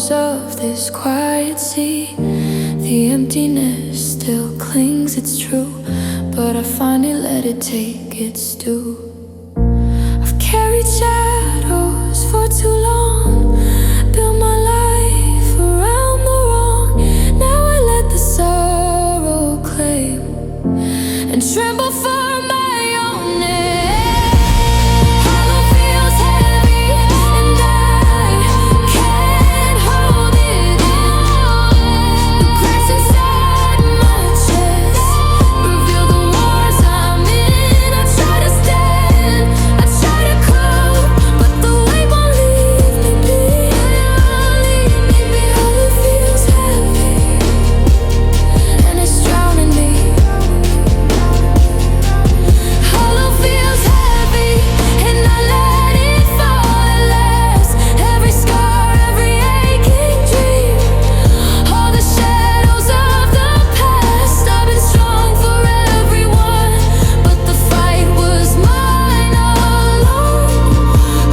shores of this quiet sea. The emptiness still clings, it's true, but I finally let it take its due. I've carried shadows for too long, built my life around the wrong. Now I let the sorrow claim and tremble for my own name. Hollow feels heavy and I can't hold it in. The cracks inside my chest reveal the wars I'm in. I try to stand, I try to cope, but the weight won't leave me be. Hollow feels heavy and it's drowning me. Hollow feels heavy and I let it fall at last. Every scar, every aching dream, all the shadows of the past. I've been strong for everyone, but the fight was mine alone.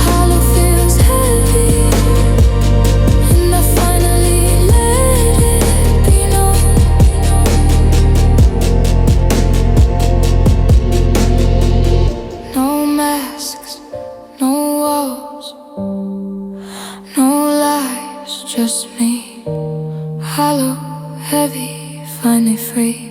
Hollow feels heavy and I finally let it be known. No masks, no walls, no lies, just me. Hollow, heavy, finally free.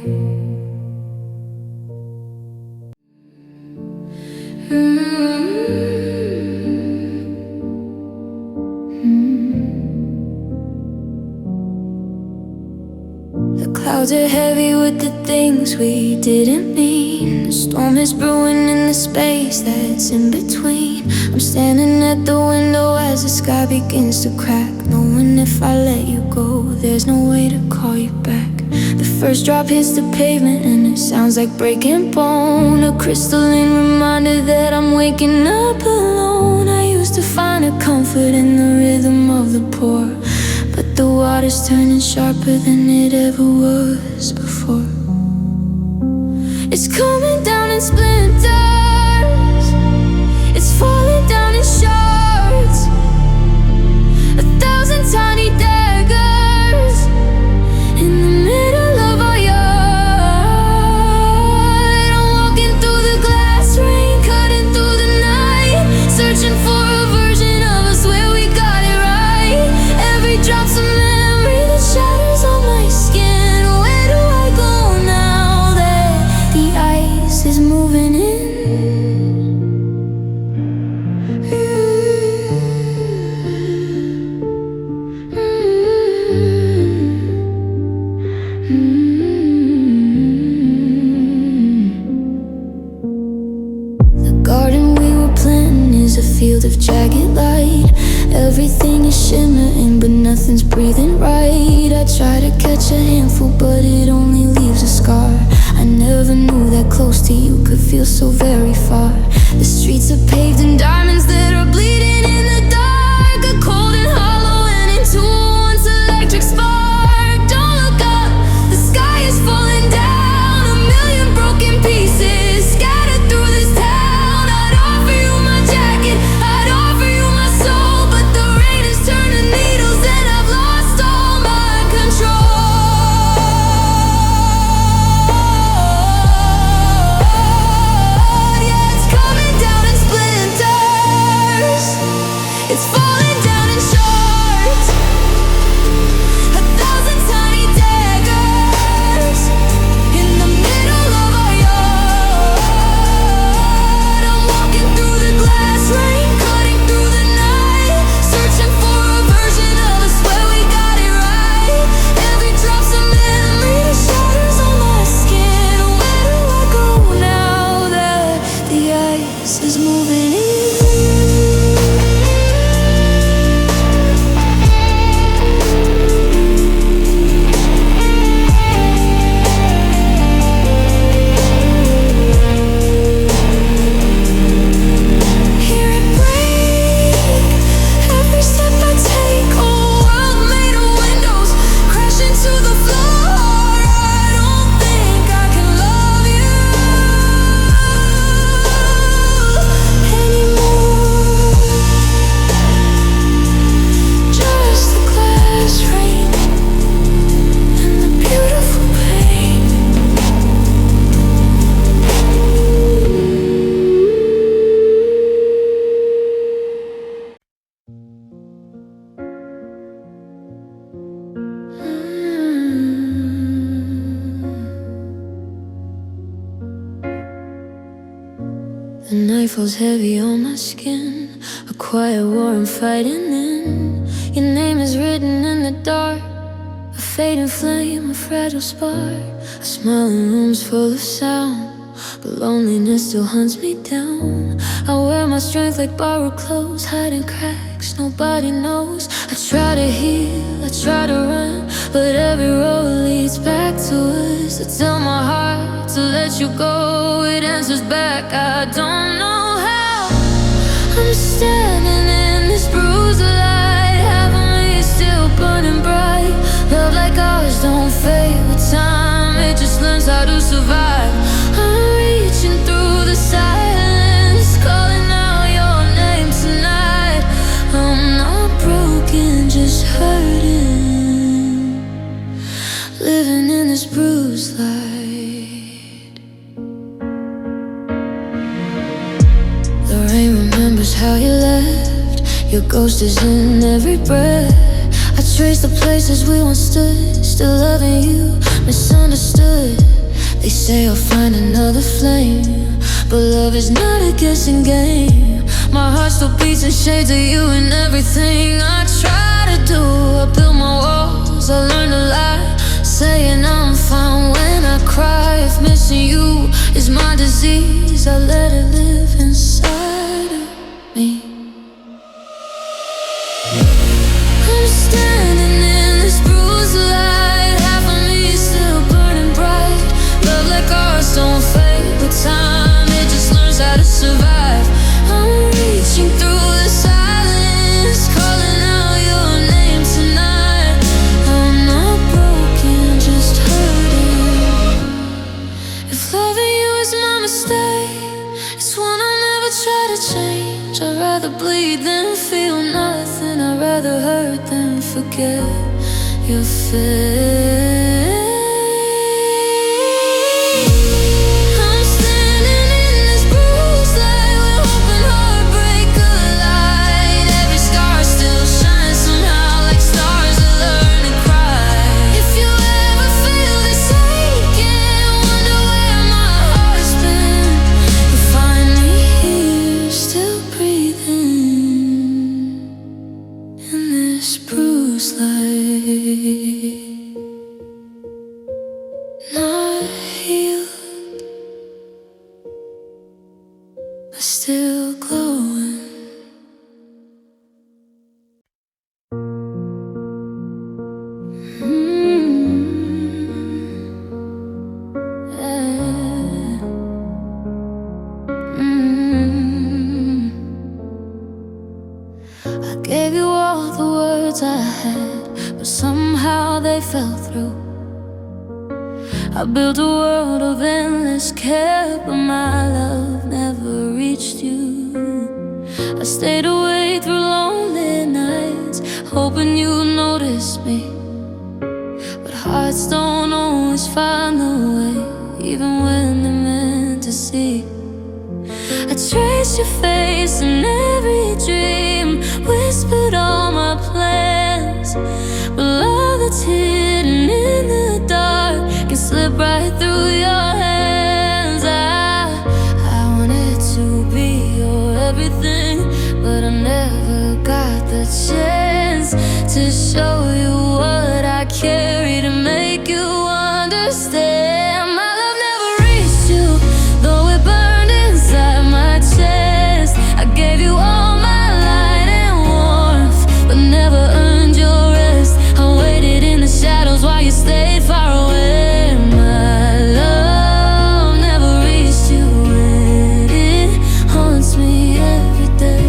The clouds are heavy with the things we didn't mean. The storm is brewing in the space that's in between. I'm standing at the window as the sky begins to crack, knowing if I let you go, there's no way to call you back. The first drop hits the pavement and it sounds like breaking bone, a crystalline reminder that I'm waking up alone. I used to find a comfort in the rhythm of the pour, but the water's turning sharper than it ever was before. It's coming down in splinters, it's falling down in shards, 1,000 tiny daggers in the middle of our yard. I'm walking through the glass rain, cutting through the night, searching for a version of us where we got it right. Every drop's a memory that shatters on my skin. Where do I go now that the ice is moving in? The garden we were planting is a field of jagged light. Everything is shimmering, but nothing's breathing right. I try to catch a handful, but it only leaves a scar. I never knew that close to you could feel so very far. The streets are paved in diamonds that are bleeding in the dark, a cold and hollow and into once electric spark. Don't look up, the sky is falling down, a million broken pieces scattered through this town. I'd offer you my jacket, I'd offer you my soul, but the rain has turned to needles and I've lost all my control. Yeah, it's coming down in splinters, it's falling down in shards, 1,000 tiny daggers in the middle of our yard. I'm walking through the glass rain, cutting through the night, searching for a version of us where we got it right. Every drop's a memory that shatters on my skin. Where do I go now that the ice is moving in? Hear it break, every step I take, whole world made of windows, crashing to the floor. I don't think I can love you feels heavy on my skin, a quiet war I'm fighting in. Your name is written in the dark, a fading flame, a fragile spark. I smile in rooms full of sound, but loneliness still hunts me down. I wear my strength like borrowed clothes, hiding cracks nobody knows. I try to heal, I try to run, but every road leads back to us. I tell my heart to let you go, it answers back, I don't know how. I'm standing in this bruised light, half of me is still burning bright. Love like ours don't fade with time, it just learns how to survive. I'm reaching through the silence, calling out your name tonight. I'm not broken, just hurting, living in this bruised light. The rain remembers how you left, your ghost is in every breath. I trace the places we once stood, still loving you, misunderstood. They say I'll find another flame, but love is not a guessing game. My heart still beats in shades of you and everything I try to do. I build my walls, I learn to lie, saying I'm fine when I cry. If missing you is my disease, I let it live inside of me. I'm standing in this bruised light, half of me is still burning bright. Love like ours don't fade with time, it just learns how to survive. I'm reaching through the silence, calling out your name tonight. I'm not broken, just hurting. If loving you is my mistake, it's one I'll never try to change. I'd rather bleed than feel nothing, I'd rather hurt than forget your face. I'm standing in this bruised light, we're hoping heartbreak collide. Every scar still shines somehow, like stars that learn to cry. If you ever feel this aching, wonder where my heart's been, you'll find me here, still breathing in this bruised light. Not healed, but still glowing. Yeah. I gave you all the words I had, but somehow they fell through. I built a world of endless care, but my love never reached you. I stayed awake through lonely nights, hoping you'd notice me. But hearts don't always find the way, even when they're meant to see. I traced your face in every dream, whispered all my plans, but love that's hidden in the dark can slip right through your hands. I wanted to be your everything, but I never got the chance to show you what I carry, to make you understand. My love never reached you, though it burned inside my chest. I gave you all my light and warmth, but never earned your rest. I waited in the shadows while you stayed far away. My love never reached you, and it haunts me every day.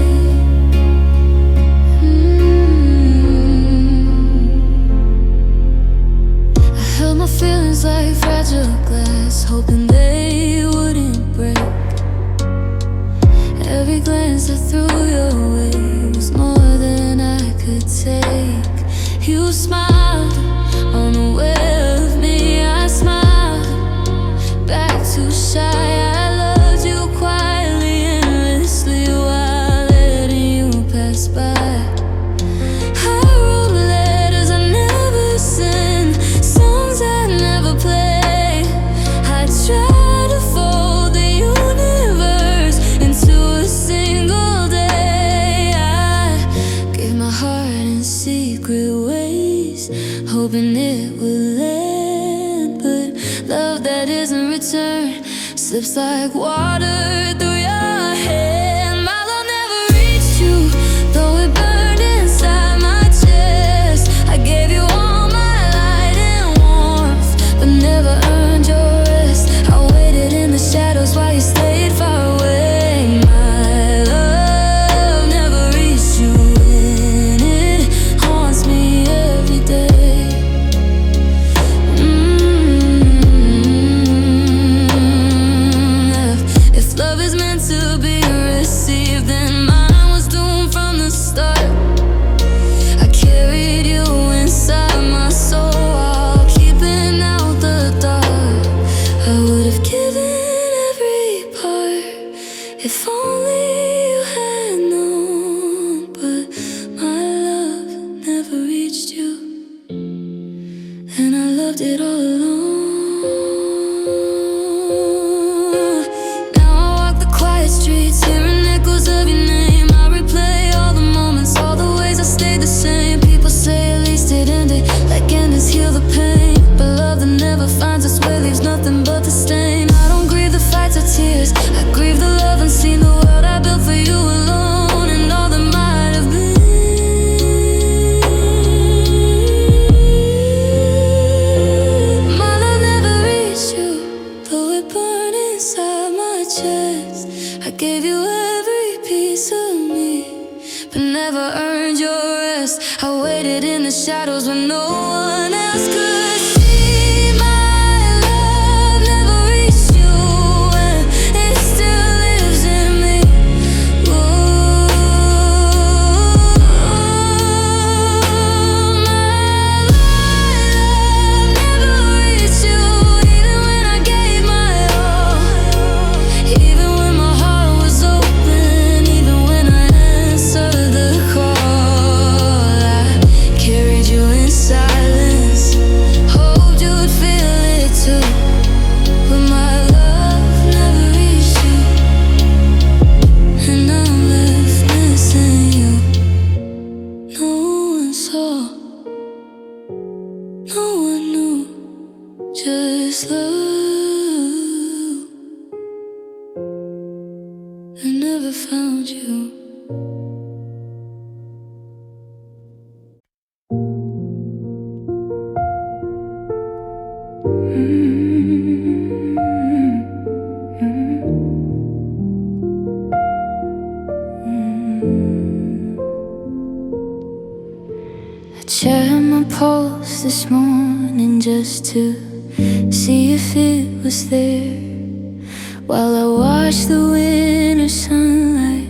slips like water through your hair. My love never reached you, though it burned inside my chest. I gave you all my light and warmth, but never earned your rest. I waited in the shadows while you stayed far away. My love never reached you, and it haunts me every day. If love is meant to be received, then mine was doomed from the start. I carried you inside my soul while keeping out the dark. I would have given every part if only you had known. But my love never reached you, and I loved it all alone. Now I walk the quiet streets, hearing echoes of your name. I replay all the moments, all the ways I stayed the same. People say at least it ended, like endings heal the pain. But love that never finds its way leaves nothing but the stain. I don't grieve the fights or tears, I grieve the love unseen, the world I built for you alone, and all that might have been. My love never reached you, though it burned inside my chest. I gave you every piece of me, but never earned your rest. I waited in the shadows when no one else could see. My love never reached you, and it still lives in me. Ooh, my love never reached you, even when I gave my all, even when my heart was open, even when I answered the call. I carried you in silence, hoped you'd feel it too. But my love never reached you, and I'm left missing you. No one saw, no one knew, just love. I never found you. I checked my pulse this morning just to see if it was there, while I watched the winter sunlight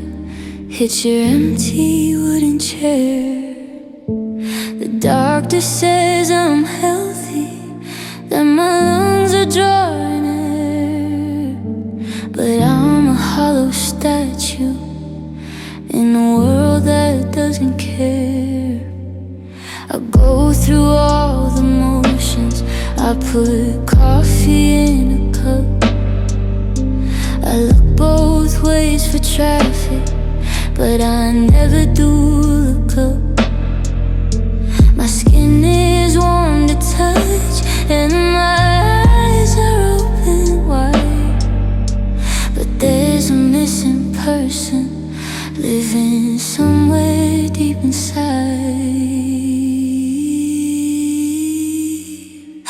hit your empty wooden chair. The doctor says I'm healthy, that my lungs are drawing air, but I'm a hollow statue in a world that doesn't care. I go through all the motions, I put coffee in a cup, I look both ways for traffic, but I never do look up. My skin is warm to touch, and my eyes are open wide, but there's a missing person living somewhere deep inside.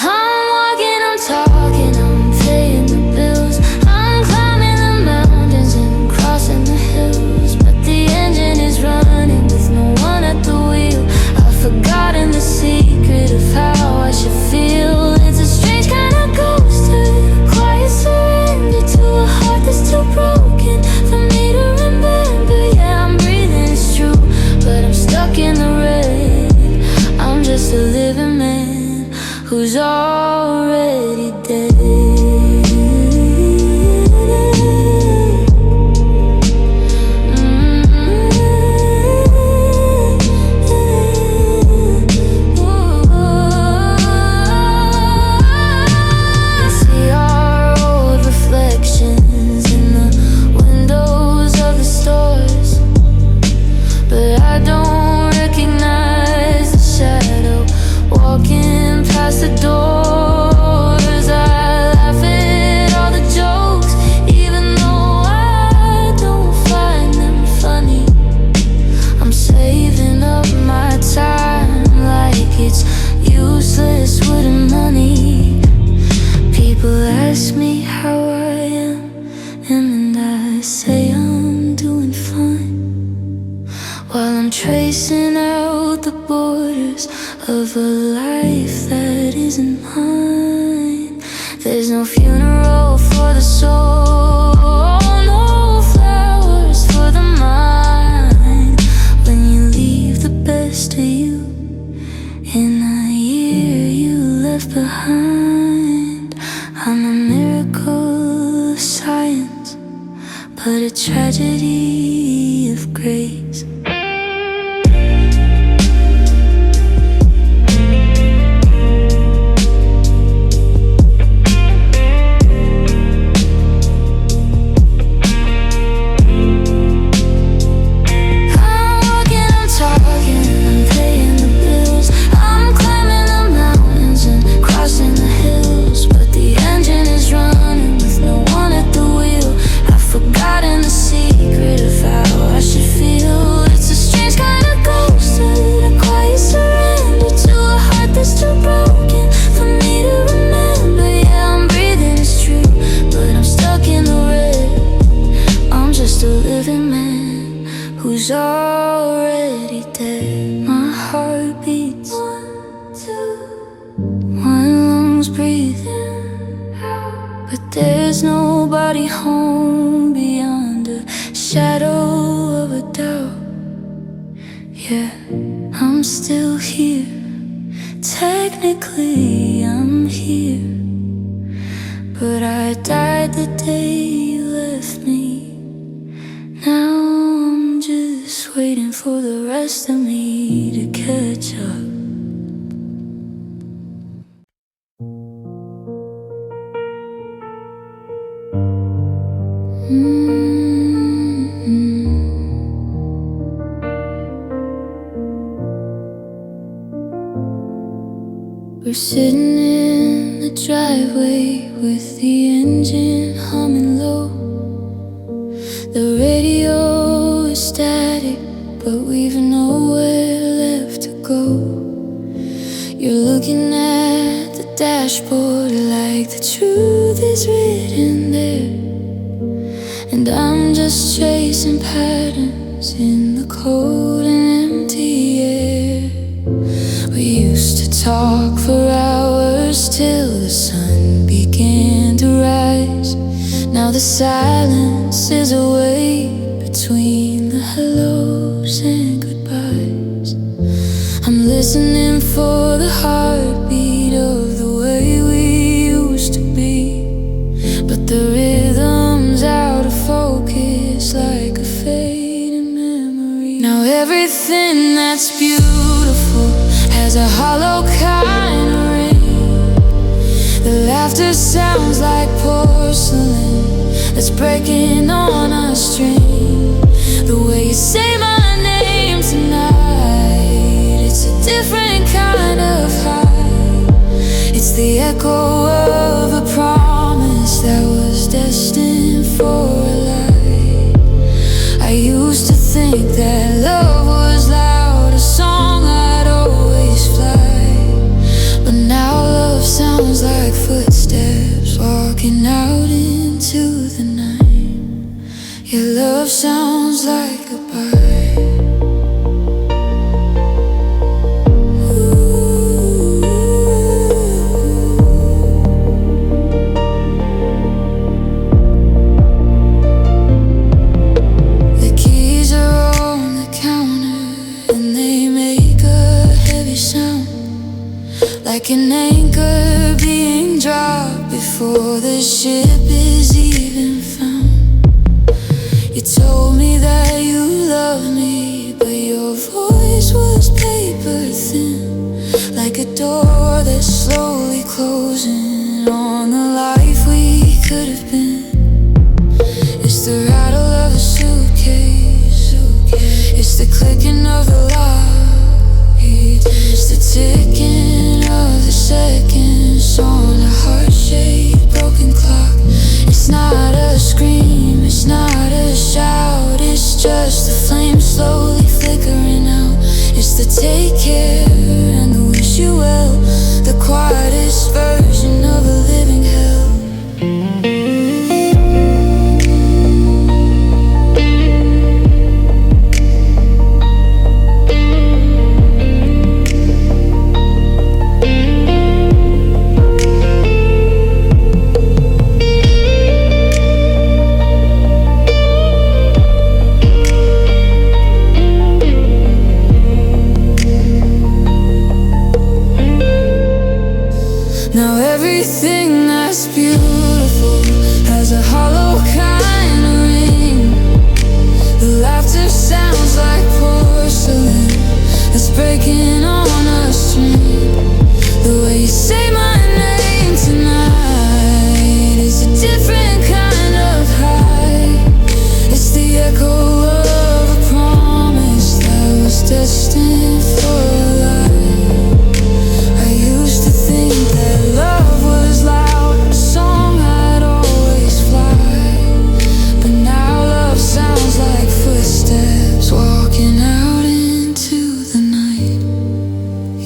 I'm walking, I'm talking, I'm paying the bills, I'm climbing the mountains and crossing the hills, but the engine is running with no one at the wheel. I've forgotten the secret of how I should feel. It's a strange kind of ghost, a quiet surrender to a heart that's too broken for me to remember. Yeah, I'm breathing, it's true, but I'm stuck in the red. I'm tracing out the borders of a life that isn't mine. There's no funeral for the soul, no flowers for the mind. When you leave the best of you in a year you left behind. I'm a miracle of science, but a tragedy of grace. Who's already dead. My heart beats 1, 2, my lungs breathing out, but there's nobody home beyond a shadow of a doubt. Yeah, I'm still here. Technically I'm here, but I died the day you left me. Now I'm just waiting for the rest of me to catch up. We're sitting in the driveway with the engine humming low. The radio is static, but we've nowhere left to go. You're looking at the dashboard like the truth is written there, and I'm just chasing patterns in the cold and empty air. We used to talk for hours till the sun began to rise. Now the silence is a way between the hellos and goodbyes. I'm listening for the heartbeat of the way we used to be, but the rhythm's out of focus like a fading memory. Now everything that's beautiful has a hollow kind of ring. The laughter sounds like porcelain that's breaking on a string. The way you say my name tonight, it's a different kind of high. It's the echo of a promise that was destined for a lie. I used to think that love was loud, a song I'd always fly, but now love sounds like footsteps walking out into the night. Your love sounds like goodbye. The keys are on the counter and they make a heavy sound, like an anchor being dropped before the ship is even found. You told me that you loved me, but your voice was paper thin, like a door that's slowly closing on the life we could have been. It's the rattle of a suitcase, it's the clicking of the lock, it's the ticking of the seconds on a heart-shaped broken clock. It's not a scream, it's not a shout, it's just the flame slowly flickering out. It's the take care and the wish you well, the quietest version of a living hell. laughter sounds like porcelain that's breaking on a string. The way you say my name tonight is a different kind of high. It's the echo of a promise that was destined for life. I used to think that love was loud, a song I'd always fly. But now love sounds like footsteps walking out into the night.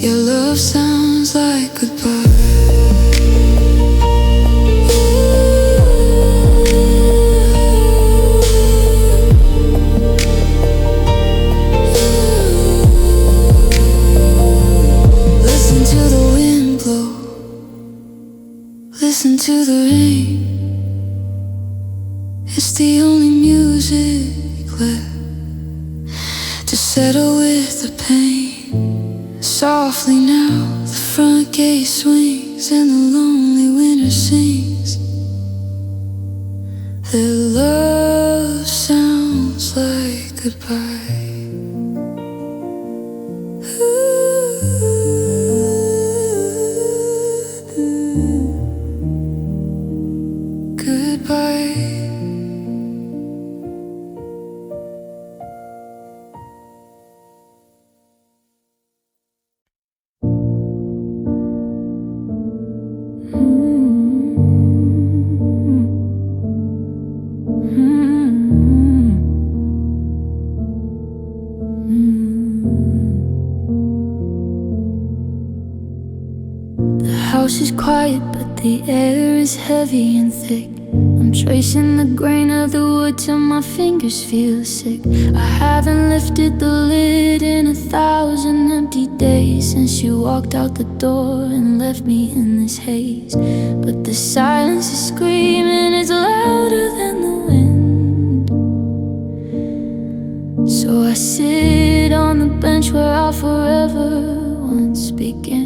Your love sounds like goodbye. Listen to the rain. It's the only music left to settle with the pain. Softly now, the front gate swings and the lonely winter sings. That love sounds like goodbye. The house is quiet, but the air is heavy and thick. I'm tracing the grain of the wood till my fingers feel sick. I haven't lifted the lid in 1,000 empty days since you walked out the door and left me in this haze. But the silence is screaming, it's louder than the wind. So I sit on the bench where our forever once began.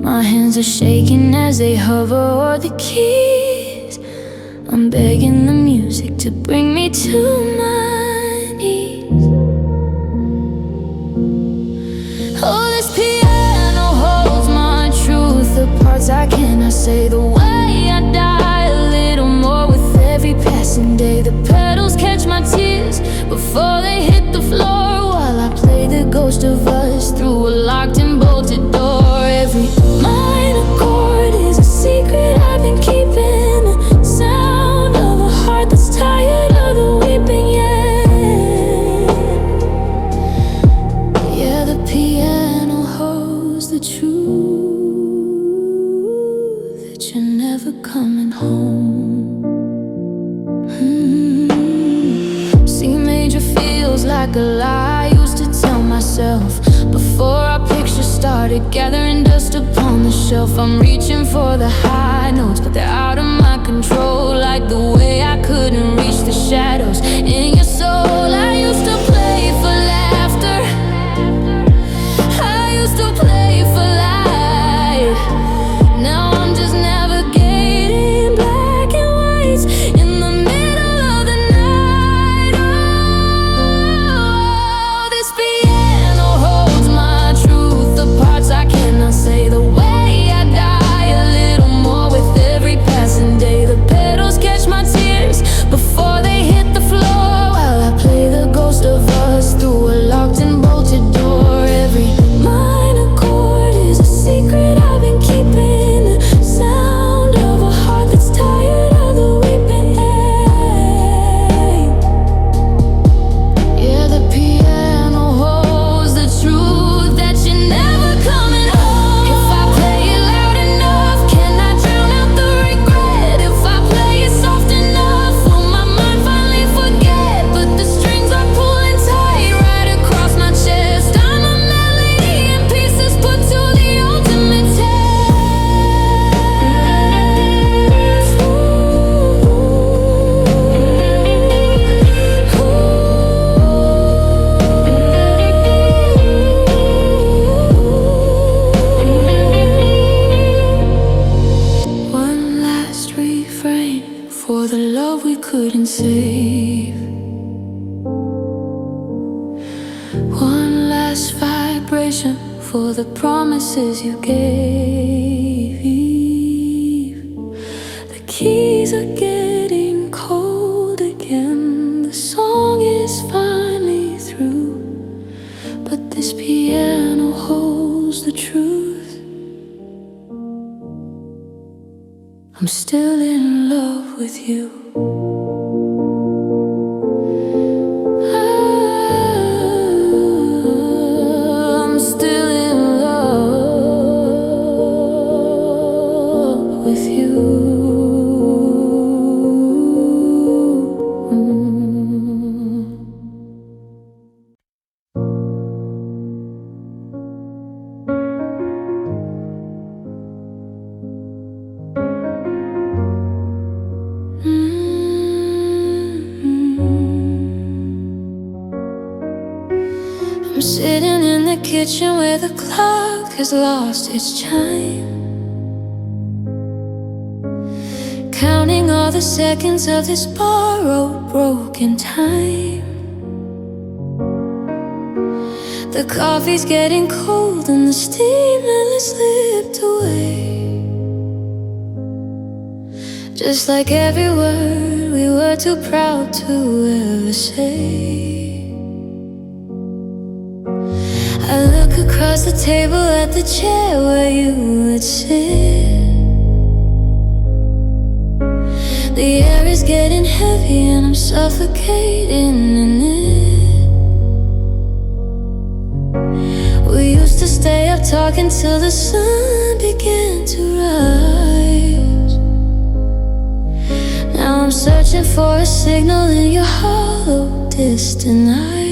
My hands are shaking as they hover o'er the keys. I'm begging the music to bring me to my knees. Oh, this piano holds my truth, the parts I cannot say, the way I die a little more with every passing day. The pedals catch my tears before they hit the floor, while I play the ghost of us through a locked and bolted door. Every minor chord is a secret I've been keeping, the sound of a heart that's tired of the weeping, yeah, the piano holds the truth that you're never coming home. C major feels like a lie I used to tell myself before our pictures started gathering dust upon the shelf. I'm reaching for the high notes, but they're out of my control, like the way I couldn't reach the shadows in your soul. I used to play for laughter, I used to play for life. Now I'm just navigating black and whites in the middle of the night. Oh, this piano holds my truth, the parts I cannot say, the way I die a little more with every passing day. The pedals catch my tears before they hit grave. One last vibration for the promises you gave. The keys are getting cold again. The song is finally through, but this piano holds the truth. I'm still in love with you. I'm still in love with you. I'm sitting in the kitchen where the clock has lost its chime, counting all the seconds of this borrowed broken time. The coffee's getting cold and the steamer has slipped away, just like every word we were too proud to ever say. I look across the table at the chair where you would sit. The air is getting heavy and I'm suffocating in it. We used to stay up talking till the sun began to rise. Now I'm searching for a signal in your hollow, distant eyes.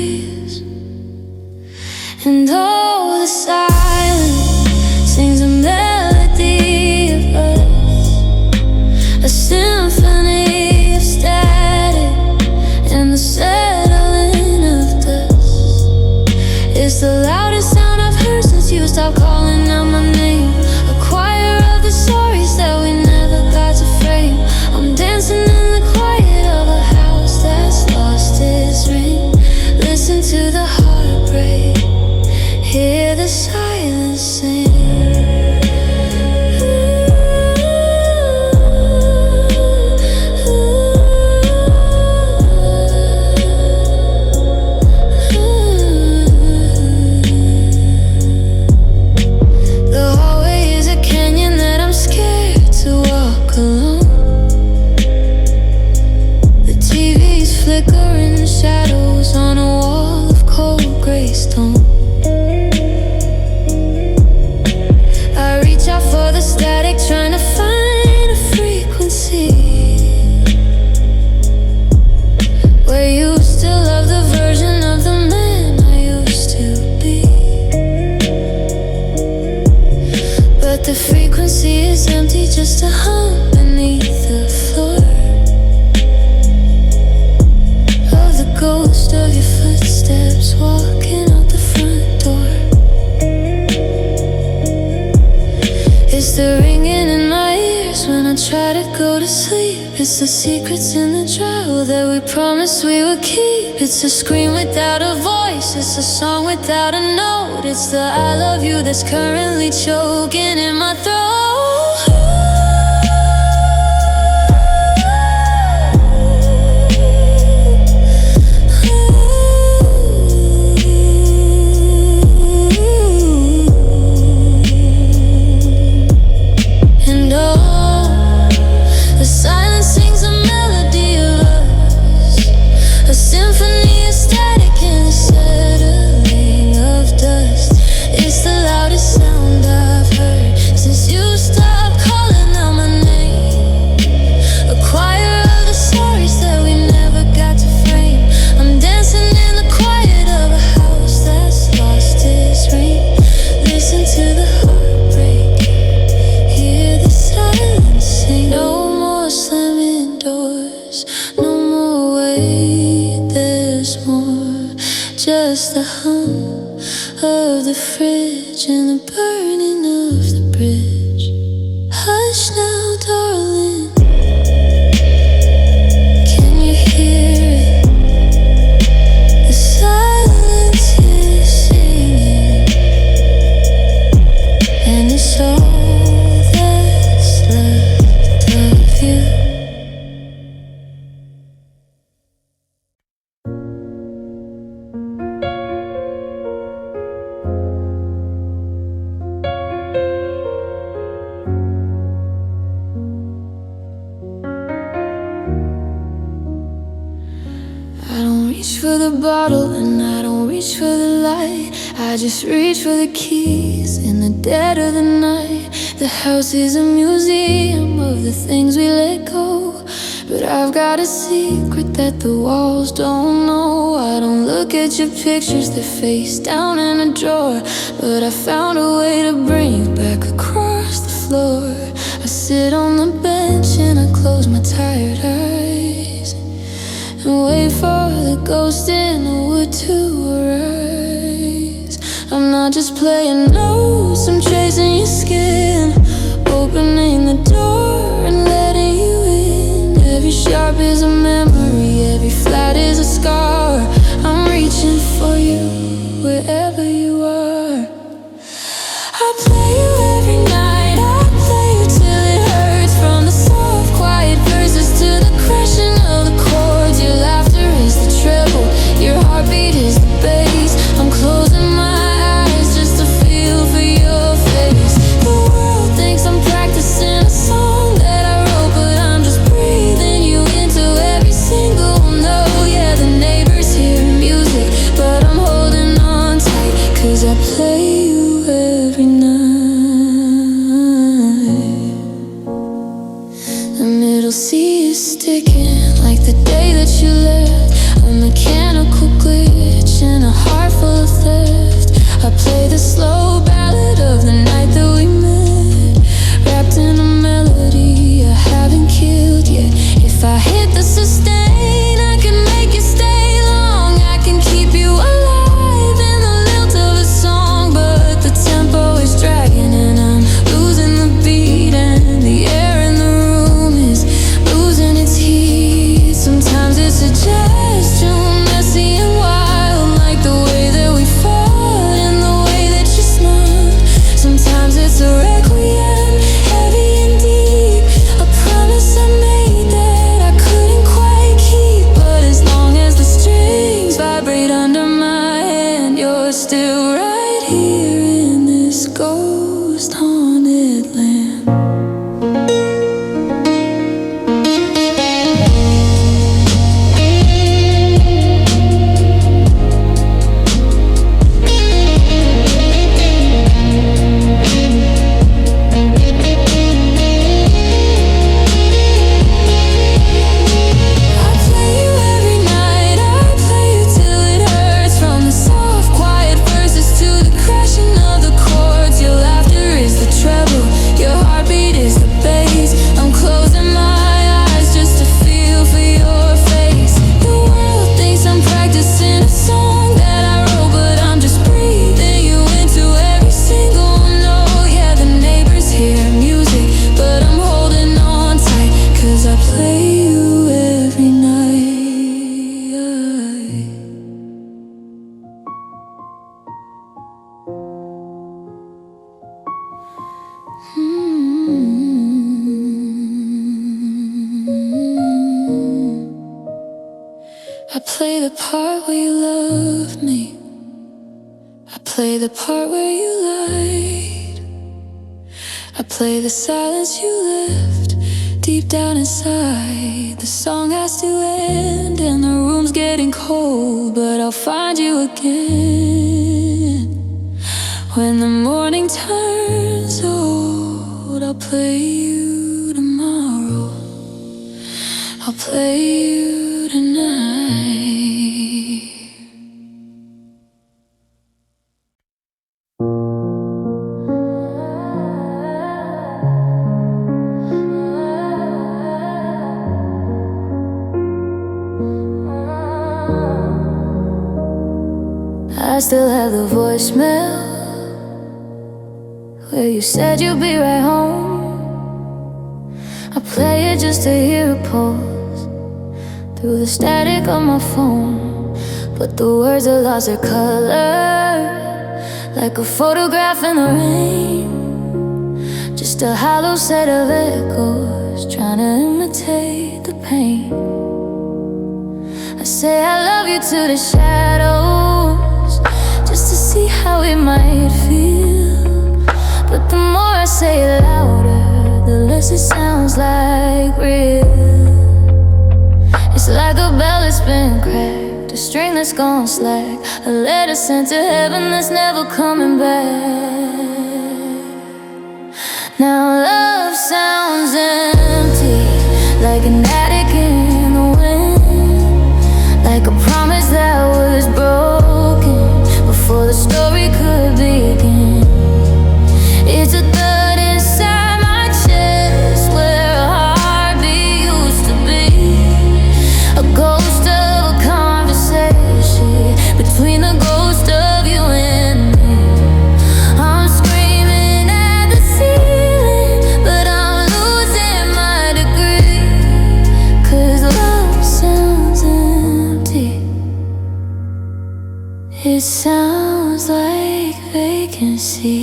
And all the silence sings a melody of us, a symphony of static and the settling of dust. It's the loudest sound I've heard since you stopped calling out my name. A choir of the stories that we never got to frame. I'm dancing in the quiet of a house that's lost its ring. Listen to the heartbreak, hear the silence sing. The hallway is a canyon that I'm scared to walk alone. The TV's flickering shadows on a wall of cold gray stone. For the static, trying to find a frequency where you still love the version of the man I used to be. But the frequency is empty, just a hum beneath the floor of the ghost of your footsteps walking out the front door. It's the ringing in my ears when I try to go to sleep. It's the secrets in the drawer that we promised we would keep. It's a scream without a voice, it's a song without a note. It's the I love you that's currently choking in my throat. Just the hum of the fridge and the burning of the bridge. Hush now, darling, can you hear reach for the bottle and I don't reach for the light. I just reach for the keys in the dead of the night. The house is a museum of the things we let go, but I've got a secret that the walls don't know. I don't look at your pictures, they're face down in a drawer, but I found a way to bring you back across the floor. I sit on the bench and I close my tired eyes and wait for the ghost in the wood to arise. I'm not just playing loose, I'm chasing your skin, opening the door and letting you in. Every sharp is a memory, every flat is a scar. I'm reaching for you wherever you are. I play you every night, I play you till it hurts. From the soft, quiet verses to the crashing of the chords. Your laughter is the treble, your heartbeat is the bass. I'm closing my eyes just to feel for your face. The world thinks I'm practicing a song that I wrote, but I'm just breathing you into every single note. Yeah, the neighbors hear music, but I'm holding on tight, 'cause I play you every night. The middle C is sticking like the day that you left, a mechanical glitch in a heart full of theft. I play the slow ballad of the night that we met, wrapped in a melody I haven't killed yet. If I hit the sustain, I can make you stay long. I can keep you alive in the lilt of a song, but the tempo is dragging and I'm losing the beat, and the air in the room is losing its heat. Sometimes it's a gesture, messy and wild, like the way that we fought and the way that you smiled. Sometimes it's a requiem, heavy and deep, a promise I made that I couldn't quite keep. But as long as the strings vibrate under my hand, you're still right here in this ghost haunted land. I play you every night, I play you till it hurts. From the soft, quiet verses to the crashing of the chords. Your laughter is the treble, your heartbeat is the bass. I'm closing my eyes just to feel for your face. The world thinks I'm practicing a song that I wrote, but I'm just breathing you into every single note. Yeah, the neighbors hear music, but I'm holding on tight, 'cause I play you every night. I play the part where you love me, I play the part where you lied, I play the silence you left deep down inside. The song has to end and the room's getting cold, but I'll find you again when the morning turns old. I'll play you tomorrow, I'll play you tonight. I still have the voicemail where you said you'd be right home. I play it just to hear a pause through the static on my phone, but the words are lost their color, like a photograph in the rain. Just a hollow set of echoes trying to imitate the pain. I say I love you to the shadows, just to see how it might feel. But the more I say it louder, the less it sounds like real. It's like a bell that's been cracked, string that's gone slack, a letter sent to heaven that's never coming back. Now love sounds empty, like an attic in the wind, like a promise that was broken before the story could begin. It's a thud inside my chest where a heartbeat used to be, a ghost of a conversation between the ghost of you and me. I'm screaming at the ceiling, but I'm losing my degree, 'cause love sounds empty. It sounds like vacancy.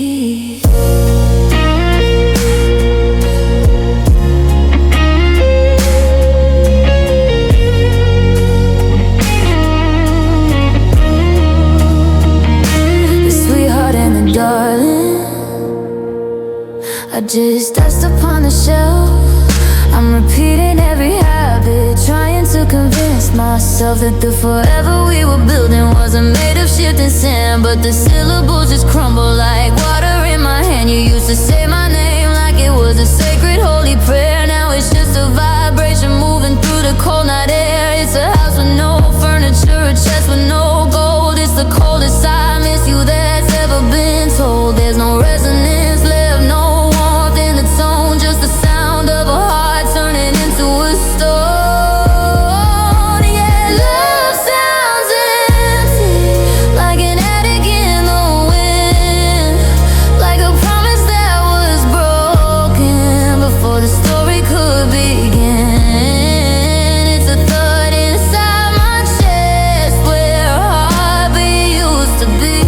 Darling, I just dust upon the shelf. I'm repeating every habit, trying to convince myself that the forever we were building wasn't made of shifting sand. But the syllables just crumble like water in my hand. You used to say my name like it was a sacred holy prayer. Now it's just a vibration moving through the cold night air. It's a house with no furniture, a chest with no gold. It's the coldest I miss you that's ever been told. There's no resonance left, no warmth in the tone, just the sound of a heart turning into a stone. Yeah, love sounds empty, like an attic in the wind, like a promise that was broken before the story could begin. It's a thud inside my chest where a heartbeat used to be,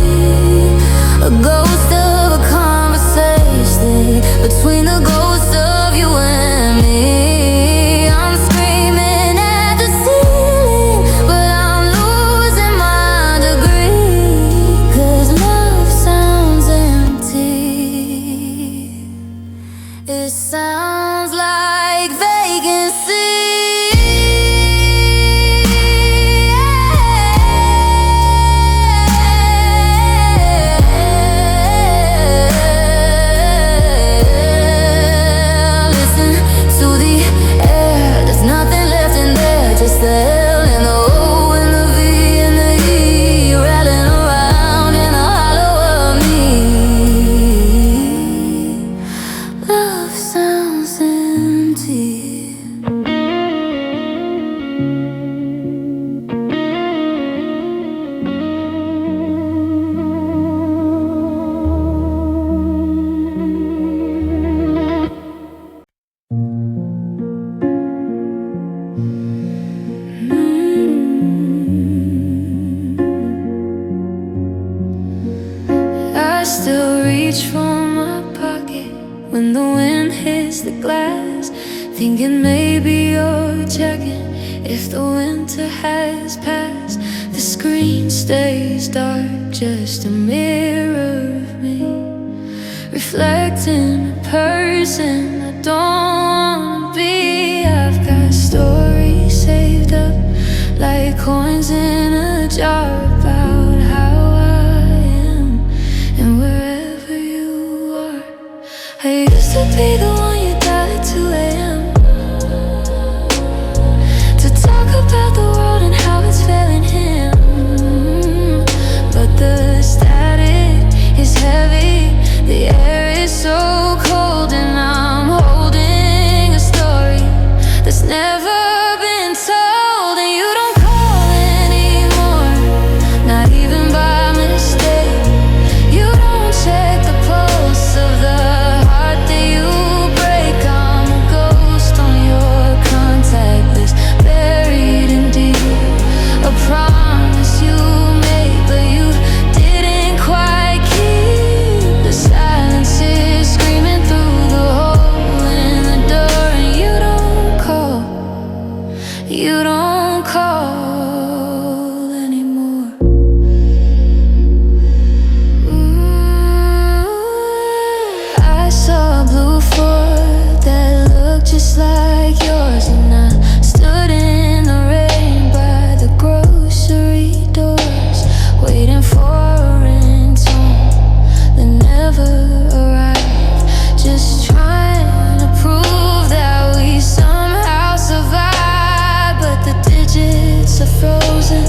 a ghost of a conversation between the ghost of you and me. I'm screaming at the ceiling, but I'm losing my degree, 'cause love sounds empty. It sounds like vacancy. Just the L and the O and the V and the E, rattling around in the hollow of me. Love sounds empty. I still reach for my pocket when the wind hits the glass, thinking maybe you're checking if the winter has passed. The screen stays dark, just a mirror of me, reflecting a person I don't wanna be. I've got stories saved up like coins in a jar about how I am and wherever you are. I used to be the one you dial at 2 a.m. to talk about the world and how it's failing him. But the static is heavy, the air is so cold, and I'm holding a story that's never been told. And you don't call anymore, not frozen.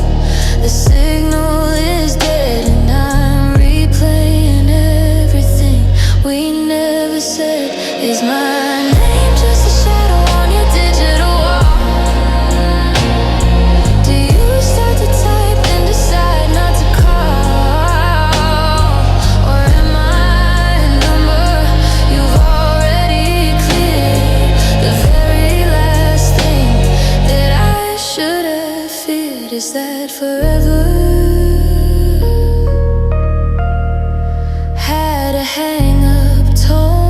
The signal is dead, and I'm replaying everything we never said. Is my name just a shadow on your digital wall? Do you start to type and decide not to call? Or am I a number you've already cleared? The very last thing that I should have feared is that forever had a hang-up tone.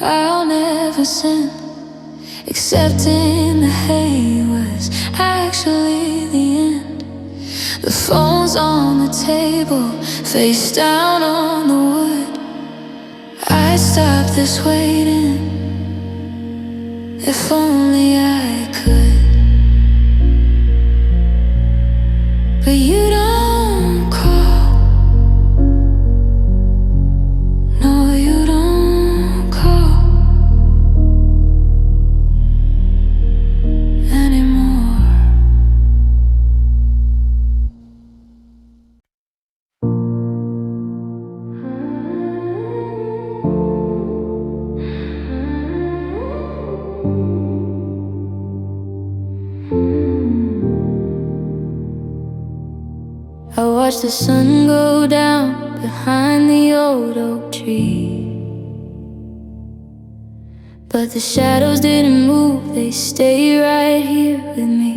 I'll never sin. Accepting the hate was actually the end. The phone's on the table, face down on the wood. I'd stop this waiting if only I could. But you don't call. No, you don't call anymore. I watched the sun go down behind the old oak tree, but the shadows didn't move, they stayed right here with me.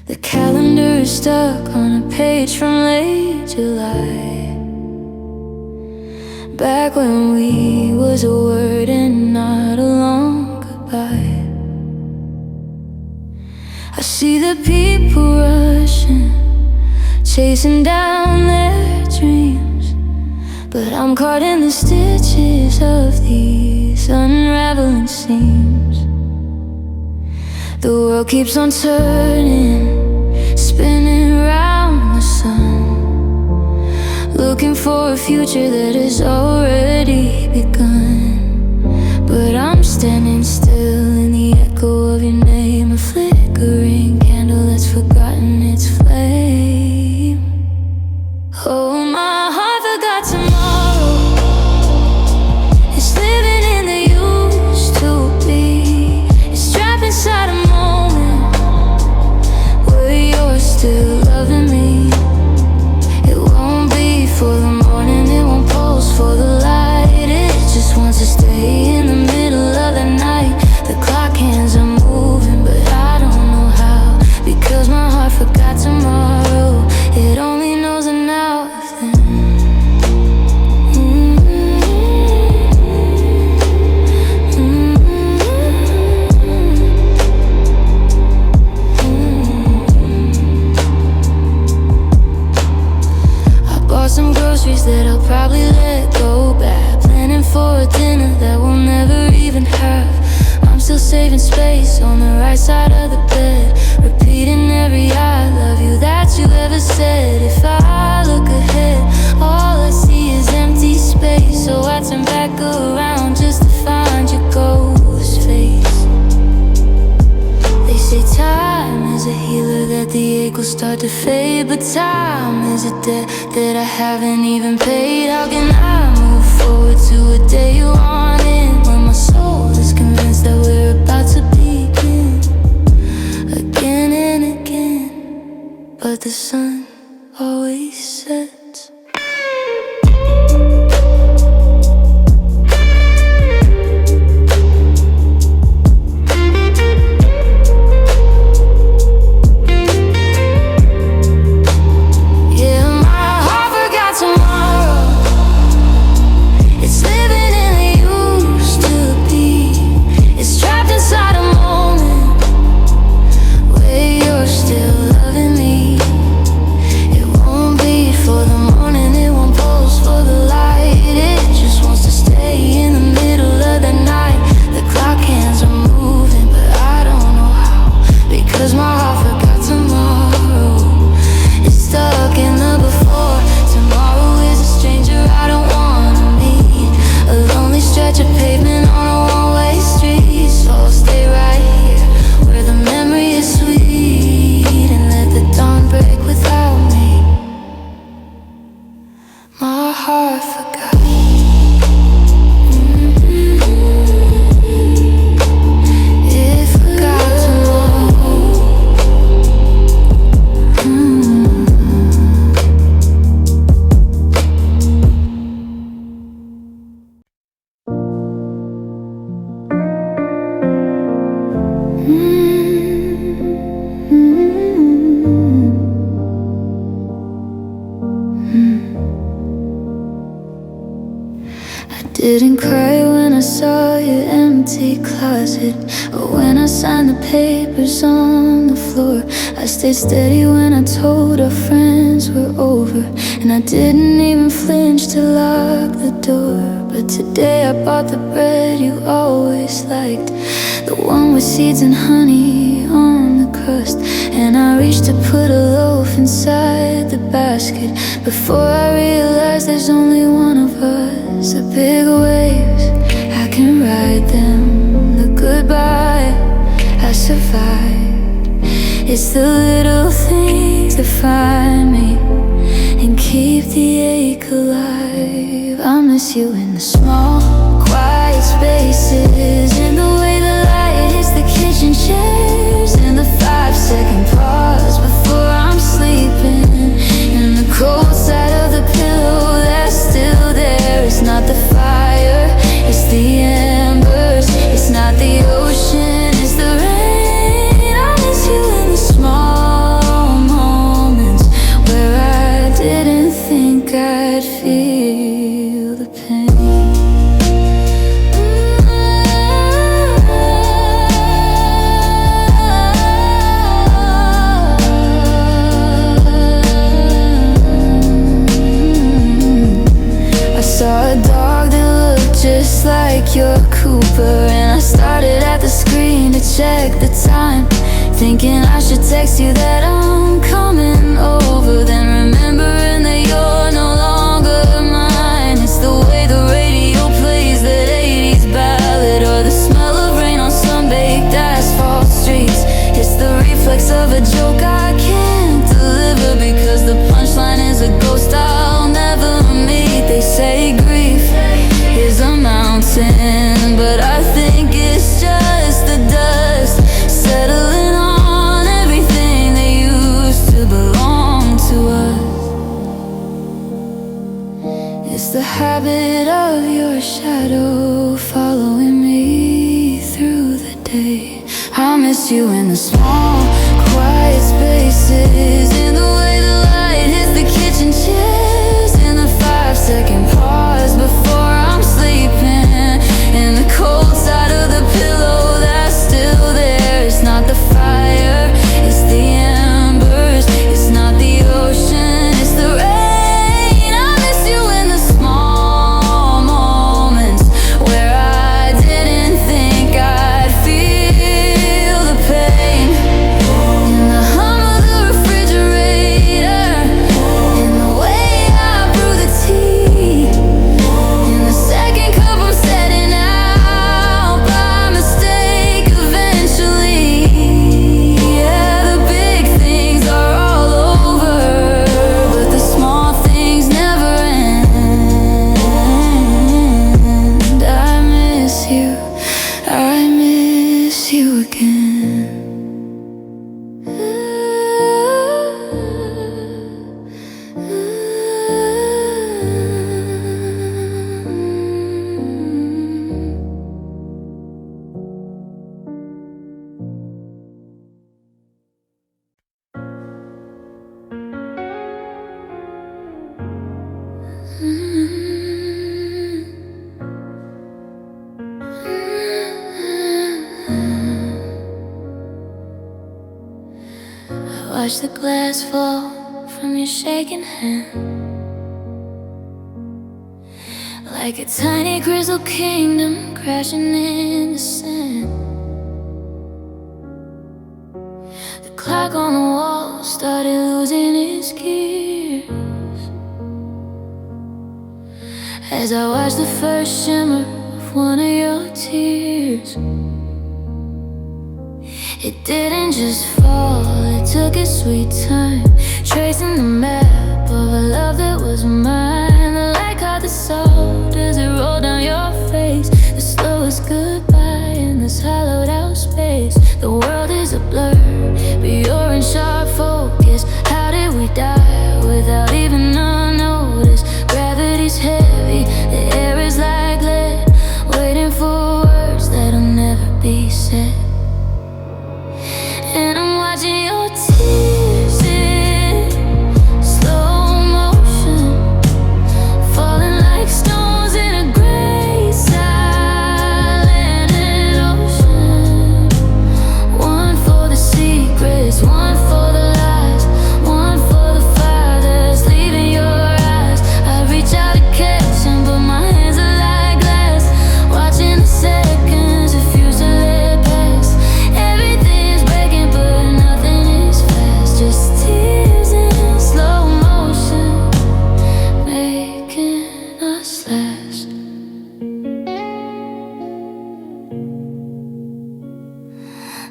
The calendar is stuck on a page from late July, back when we was a word and not a long goodbye. I see the people rushing, chasing down their dreams, but I'm caught in the stitches of these unraveling seams. The world keeps on turning, spinning round the sun, looking for a future that has already begun. But I'm standing still in the echo of your name, a flickering candle that's forgotten its flame. Oh, my heart forgot tomorrow. It's living in the used to be. It's trapped inside a moment where you're still loving me. It won't be for the morning, it won't pulse for the light. It just wants to stay in the middle of the night. The clock hands are moving, but I don't know how, because my heart forgot tomorrow. It only knows a now and I bought some groceries that I'll probably let go back, planning for a dinner that we'll never even have. I'm still saving space on the right side of the bed, repeating every I love you that you ever said. If I look ahead, all I see is empty space, so I turn back around just to find your ghost face. They say time is a healer, that the ache will start to fade, but time is a debt that I haven't even paid. How can I move forward to a day you wanted, when my soul is convinced that we're about to begin again and again. But the sun always sets. Didn't cry when I saw your empty closet, or when I signed the papers on the floor. I stayed steady when I told our friends we're over, and I didn't even flinch to lock the door. But today I bought the bread you always liked, the one with seeds and honey on the crust. And I reached to put a loaf inside the basket, before I realized there's only one of us. The big waves, I can ride them. The goodbye, I survived. It's the little things that find me and keep the ache alive. I miss you in the small, quiet spaces, in the way the light hits the kitchen chairs, in the 5-second pause before I'm sleeping, in the cold side of the pillow that's still there. It's not the fire, it's the embers. It's not the ocean, it's the rain. I miss you in the small moments where I didn't think I'd feel the pain. Saw a dog that looked just like your Cooper, and I started at the screen to check the time, thinking I should text you that I'm coming over, then remembering that you're no longer mine. It's the way the radio plays that 80s ballad, or the smell of rain on sun-baked asphalt streets. It's the reflex of a joke I can't deliver, because the punchline is a ghost I'll never meet. They say grief is a mountain, but I think it's just the dust settling on everything that used to belong to us. It's the habit of your shadow following me through the day. I miss you in the small, quiet spaces, in the way the light hits the kitchen chairs, in the 5-second pause before I'm sleeping, in the cold side of the pillow that's still there. It's not the fire, it's the embers. It's not the ocean, it's the rain. I miss you in the small moments where I didn't think I'd feel the pain, in the hum of the refrigerator, in the way I brew the tea. watch the glass fall from your shaking hand, like a tiny crystal kingdom crashing in the sand. The clock on the wall started losing its gears as I watched the first shimmer of one of your tears. It didn't just fall, it took its sweet time, tracing the map of a love that was mine. The light caught the salt as it rolled down your face, the slowest goodbye in this hollowed out space. The world is a blur, but you're in sharp focus. How did we die without even notice? Gravity's heavy, the air is like lead, waiting for words that'll never be said. And I'm watching your tears in slow motion, falling like stones in a gray silent ocean. One for the secrets, one for the lies, one for the fire that's leaving your eyes. I reach out to catch them, but my hands are like glass, watching the seconds refuse to let pass. Everything's breaking, but nothing is fast. Just tears in slow motion, making us last.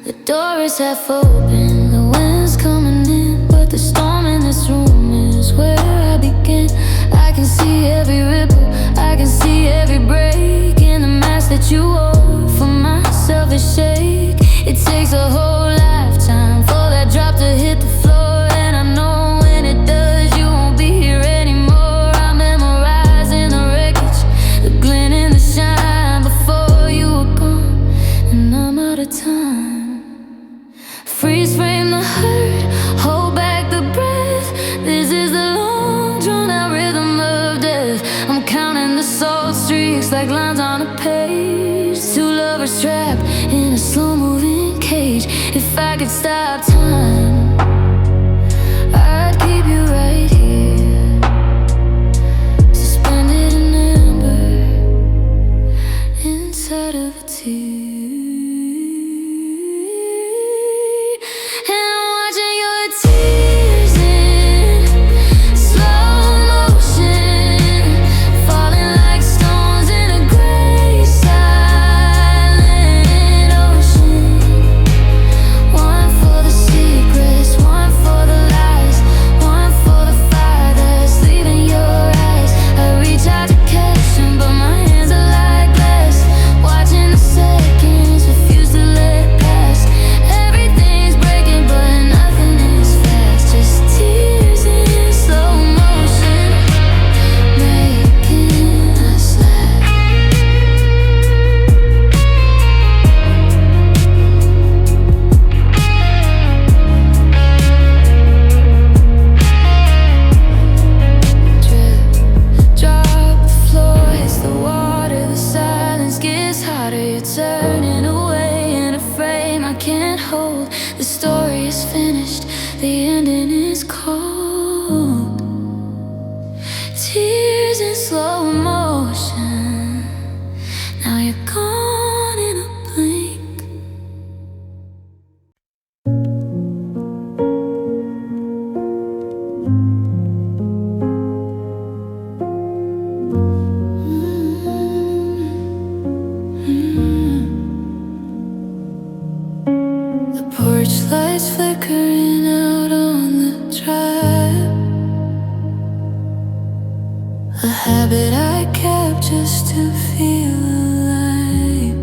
The door is half open, the wind's coming in, but the storm in this room is where I begin. I can see every ripple, I can see every break in the mask that you wore for my selfish shake. It takes a whole lifetime for that drop to hit the floor, and I know when it does, you won't be here anymore. I'm memorizing the wreckage, the glint and the shine before you were gone, and I'm out of time. Freeze frame the hurt, hold back the breath. This is the long drawn out rhythm of death. I'm counting the salt streaks like lines on a page. Two lovers trapped in a slow moving cage. If I could stop time, I'd keep you right here, suspended in amber, inside of a tear. And I'm watching your tears in slow motion, falling like stones in a gray silent ocean. One for the secrets, one for the lies, one for the fire that's leaving your eyes. I reach out to catch them, but my hands are like glass, watching the seconds refuse to let pass. Everything's breaking, but nothing is fast. Just tears in slow motion, making us laugh. Drip, drop, the floor hits the water, the silence gets hotter. You're turning away in a frame I can't hold. The story is finished, the ending is cold. Tears in slow motion, now you're gone in a blink. The porch lights flickering out on the drive, a habit I kept just to feel alive.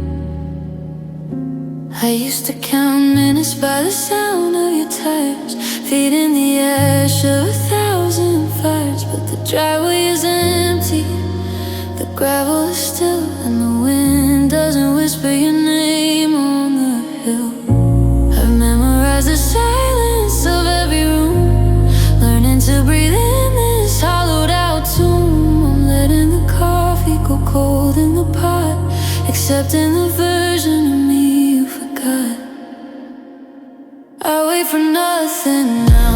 I used to count minutes by the sound of your tires, feeding the ash of 1,000 fires. But the driveway is empty, the gravel is still, and the wind doesn't whisper your name on the hill. I've memorized the silence of every room, learning to breathe in this hollowed out tomb. I'm letting the coffee go cold in the pot, accepting the version of me you forgot. I wait for nothing now.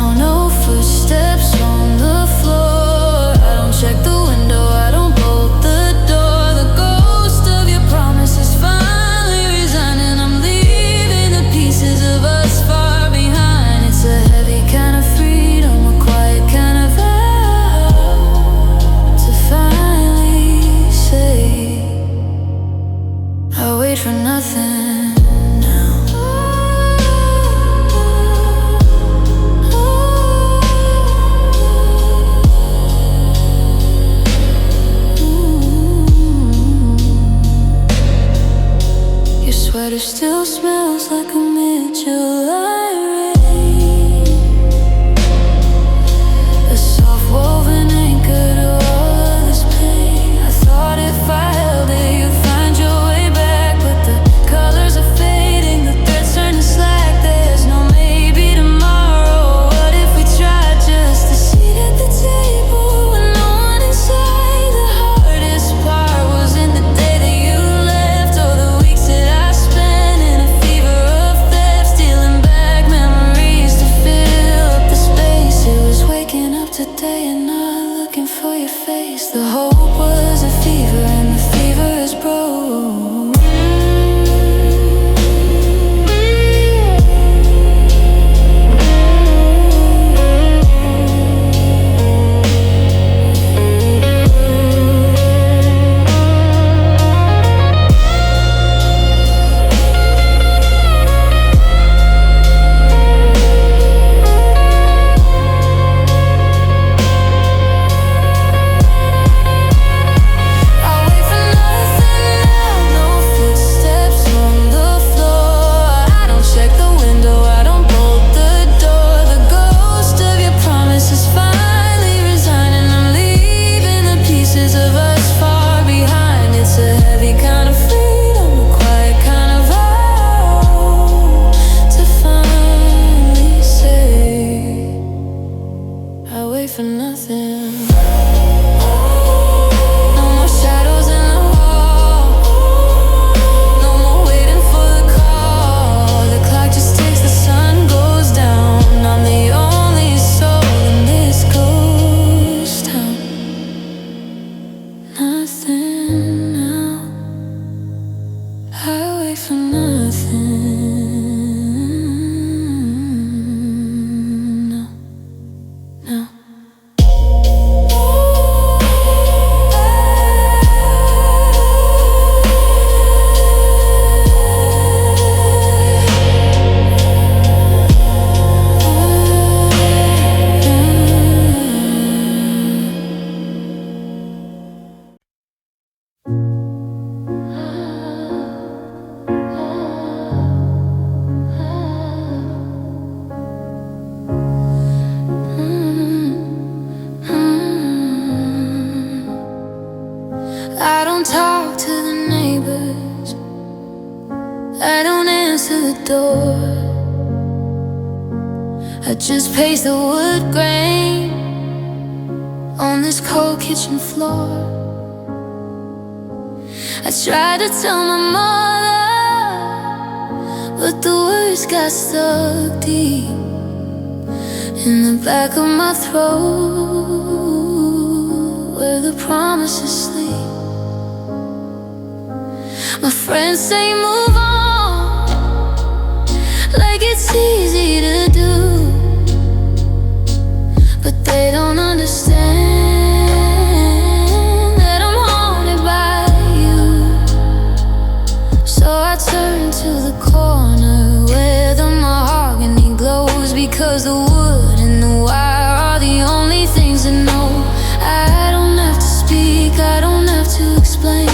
wait for nothing now. Your sweater still smells like a mid-July rain, a soft woven anchor to all of this pain. I thought if I held it, you'd find your way back, but the colors are fading, the threads turn to slack. There's no maybe tomorrow. What if we tried just a seat at the table with no one inside? The hardest part was in the day that you left, or the weeks that I spent in a fever of theft, stealing back memories to fill up the space. It was waking up today and not looking for your face. The hope was a fever and the fever is broke. For nothing. No more shadows in the hall, no more waiting for the call. The clock just ticks, the sun goes down. I'm the only soul in this ghost town. Nothing now, I wait for nothing. I don't talk to the neighbors, I don't answer the door. I just pace the wood grain on this cold kitchen floor. I tried to tell my mother, but the words got stuck deep in the back of my throat, where the promises sleep. My friends say move on, like it's easy to do, but they don't understand that I'm haunted by you. So I turn to the corner where the mahogany glows, because the wood and the wire are the only things that know. I don't have to speak, I don't have to explain,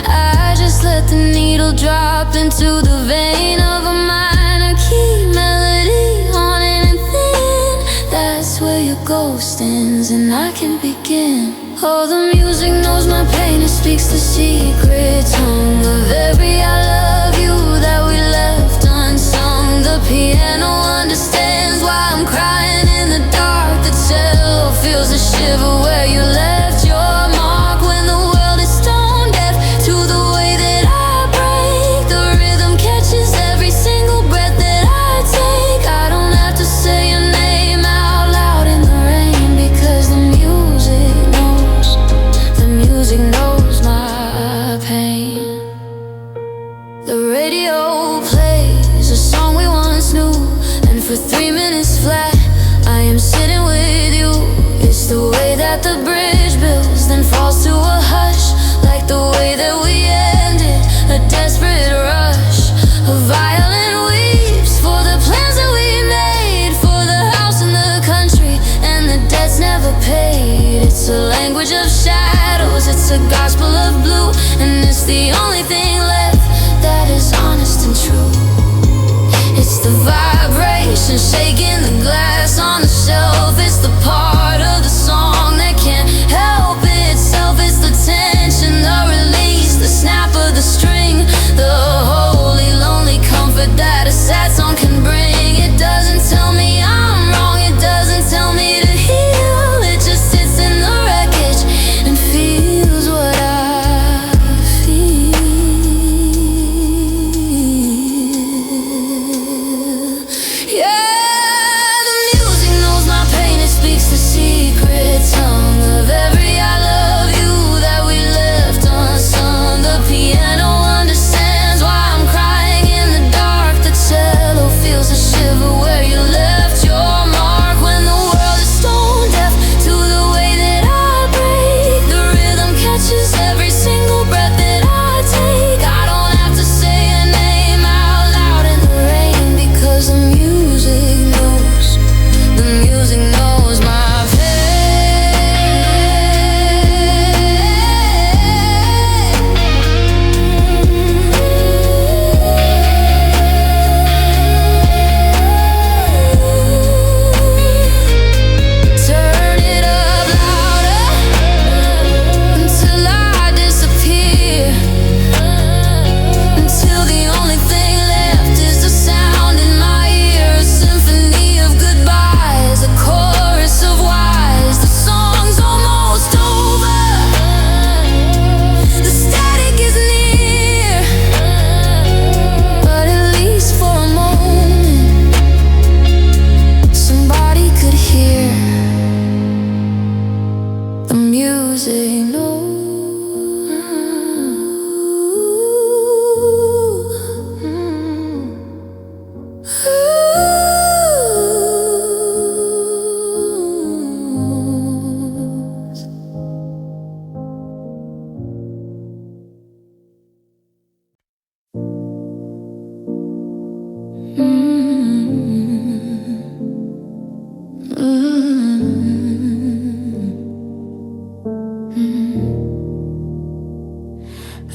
I just let the needle drop into the vein of a minor key melody, haunting and thin. That's where your ghost ends and I can begin. Oh, the music knows my pain, it speaks the secret tongue of every I love you that we left unsung. The piano understands why I'm crying in the dark. The cello feels a shiver where you left your mark. When the world is stone deaf to the way that I break, the rhythm catches every single breath that I take. I don't have to say your name out loud in the rain, because the music knows my pain. The radio plays a song we once knew, and for 3 minutes flat I am sitting with you. It's the way that the bridge builds, then falls to a hush, like the way that we ended, a desperate and shaking the glass on the shelf. It's the part of the song that can't help itself. It's the tension, the release, the snap of the string, the holy, lonely comfort that a sad song can bring. It doesn't tell me I'm wrong, it doesn't tell me to heal. It just sits in the wreckage and feels what I feel. Yeah, the music knows my pain. It speaks the secret tongue of every I love you that we left unsung. The piano understands why I'm crying in the dark. The cello feels a shiver where you left your mark. When the world is stone deaf to the way that I break, the rhythm catches every single breath that I take. I don't have to say a name out loud in the rain, because the music knows, the music knows my pain. Turn it up louder until I disappear, until the only thing left is the sound in my ear. A symphony of goodbyes, a chorus of whys. The song's almost over, the static is near, but at least for a moment somebody could hear the music knows.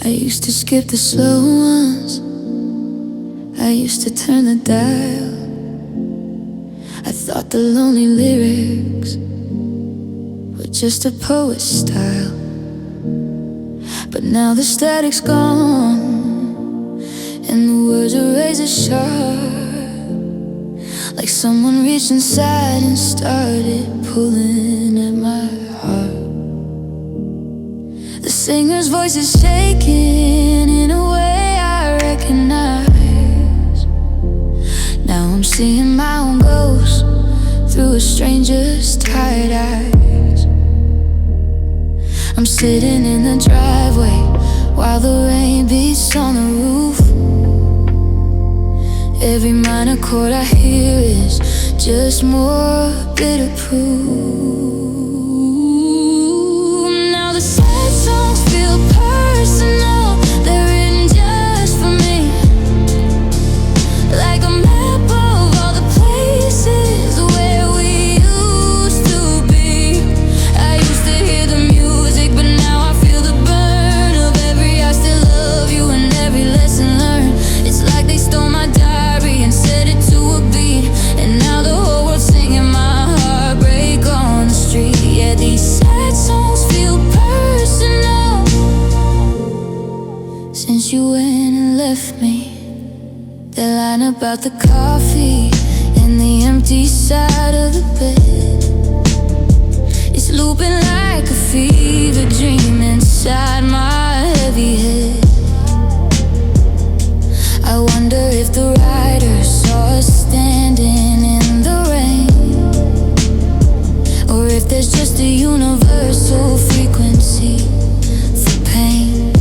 I used to skip the slow ones, I used to turn the dial. I thought the lonely lyrics were just a poet's style. But now the static's gone and the words are razor sharp, like someone reached inside and started pulling at my heart. The singer's voice is shaking in a way I recognize. Now I'm seeing my own ghost through a stranger's tired eyes. I'm sitting in the driveway while the rain beats on the roof. Every minor chord I hear is just more bitter proof. Now the sad songs feel personal, they're written just for me, like a map of all the places where we used to be. I used to hear the music, but now I feel the burn of every I still love you and every lesson learned. It's like they stole my diary and set it to a beat, and now the whole world's singing my heartbreak on the street. Yeah, these sad songs feel personal. Since you went and left me, they line about the coffee and the empty side of the bed. It's looping like a fever dream inside my heavy head. I wonder if the writer saw us standing in the rain, or if there's just a universal frequency for pain.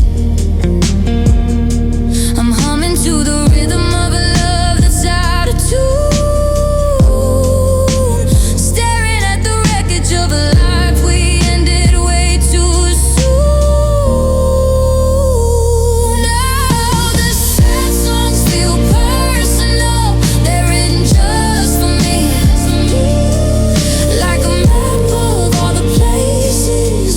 I'm humming to the rhythm of a love that's out of tune, staring at the wreckage of a life we ended way too soon. Now the sad songs feel personal, they're written just for me, like a map of all the places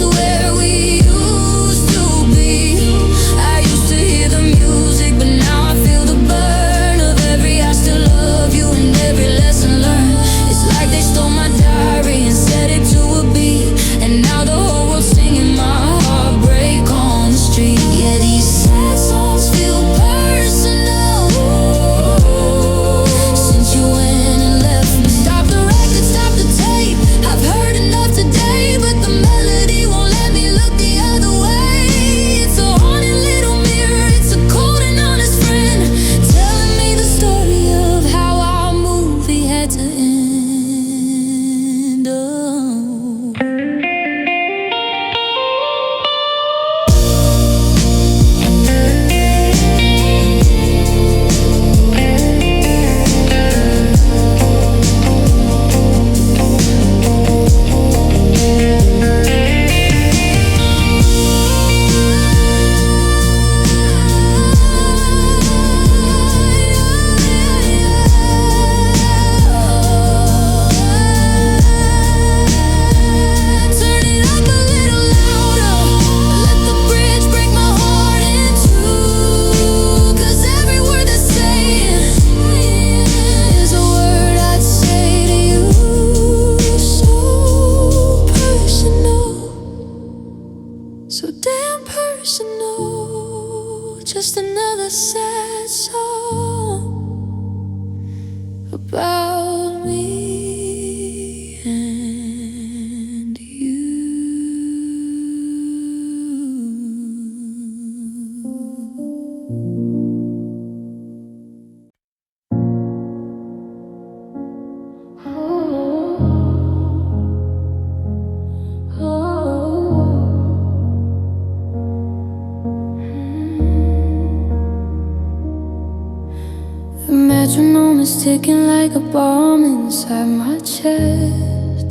metronome is ticking like a bomb inside my chest.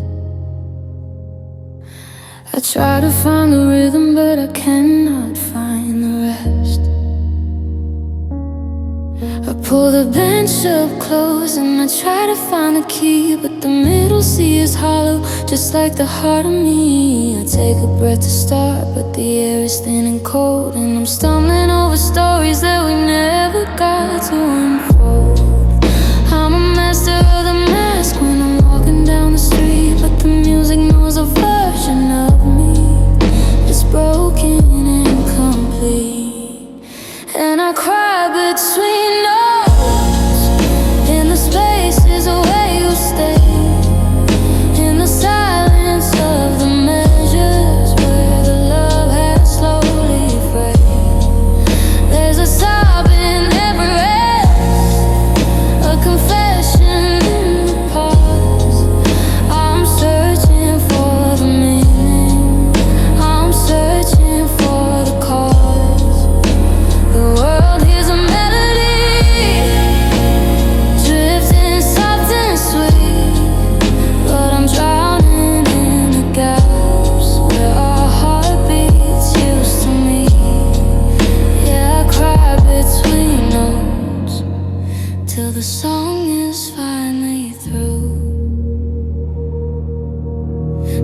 I try to find the rhythm, but I cannot find the rest. I pull the bench up close and I try to find the key, but the middle C is hollow, just like the heart of me. I take a breath to start, but the air is thin and cold, and I'm stumbling over stories that we never got to unfold. I'm a master of the mask when I'm walking down the street, but the music knows a version of me. It's broken and complete, and I cry between notes. In the spaces where you stay, in the silence of the measures where the love has slowly frayed. There's a sob in every rest, a confession in the pause. I'm searching for the meaning, I'm searching for the cause. The world hears a melody, drifting soft and sweet, but I'm drowning in the gaps where our heartbeats used to meet. Yeah, I cry between notes till the song is finally through.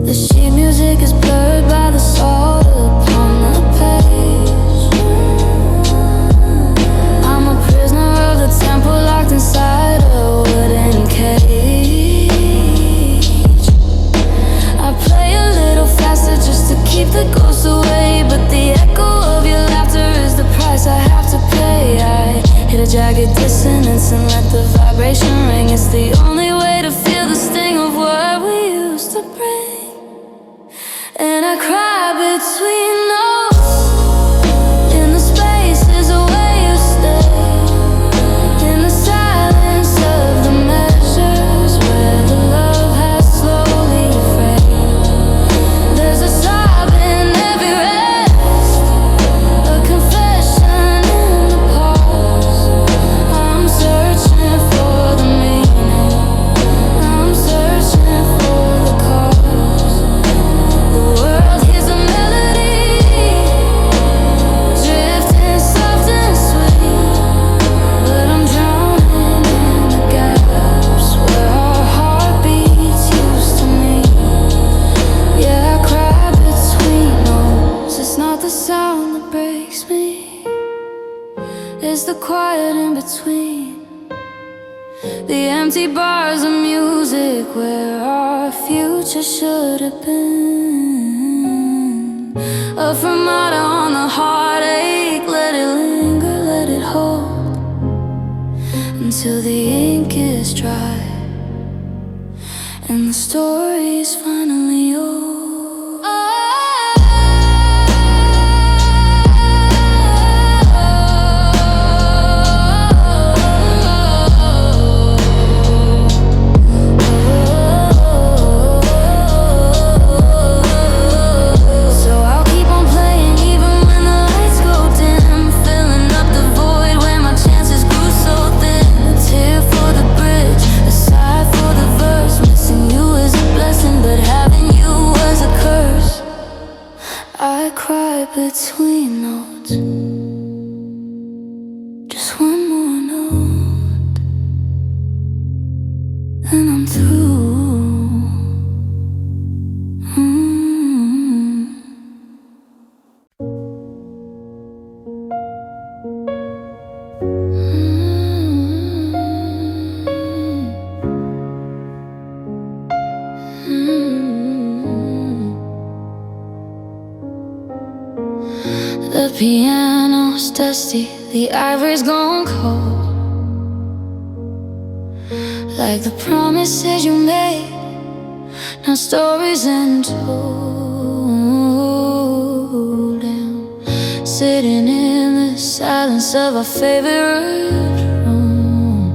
The sheet music is blurred by the salt upon the page. I'm a prisoner of the tempo, locked inside a wooden cage. I play a little faster just to keep the ghosts away, but the echo of your laughter is the price I have to pay. I hit a jagged dissonance and let the vibration ring. It's the only way to feel the sting of what we used to bring. And I cry between notes, in the spaces where you stay, in the silence of the measures where the love has slowly frayed. There's a sob in every rest, a confession in the pause. I'm searching for the meaning, I'm searching for the cause. The world hears a melody, drifting soft and sweet, but I'm drowning in the gaps where our heartbeats used to meet. Yeah, I cry between notes. It's not the sound that breaks me, it's the quiet in between. The empty bars of music where our future should have been. A fermata on the heartache, let it linger, let it hold until the ink is dry and the story's finally over. So I'll keep on playing even when the lights go dim, filling up the void where my chances grew so thin. A tear for the bridge, a sigh for the verse. Missing you is a blessing, but having you was a curse. I cry between notes, just one more note, and I'm through. The piano's dusty, the ivory's gone cold, like the promises you made, now stories untold. And sitting in the silence of our favorite room,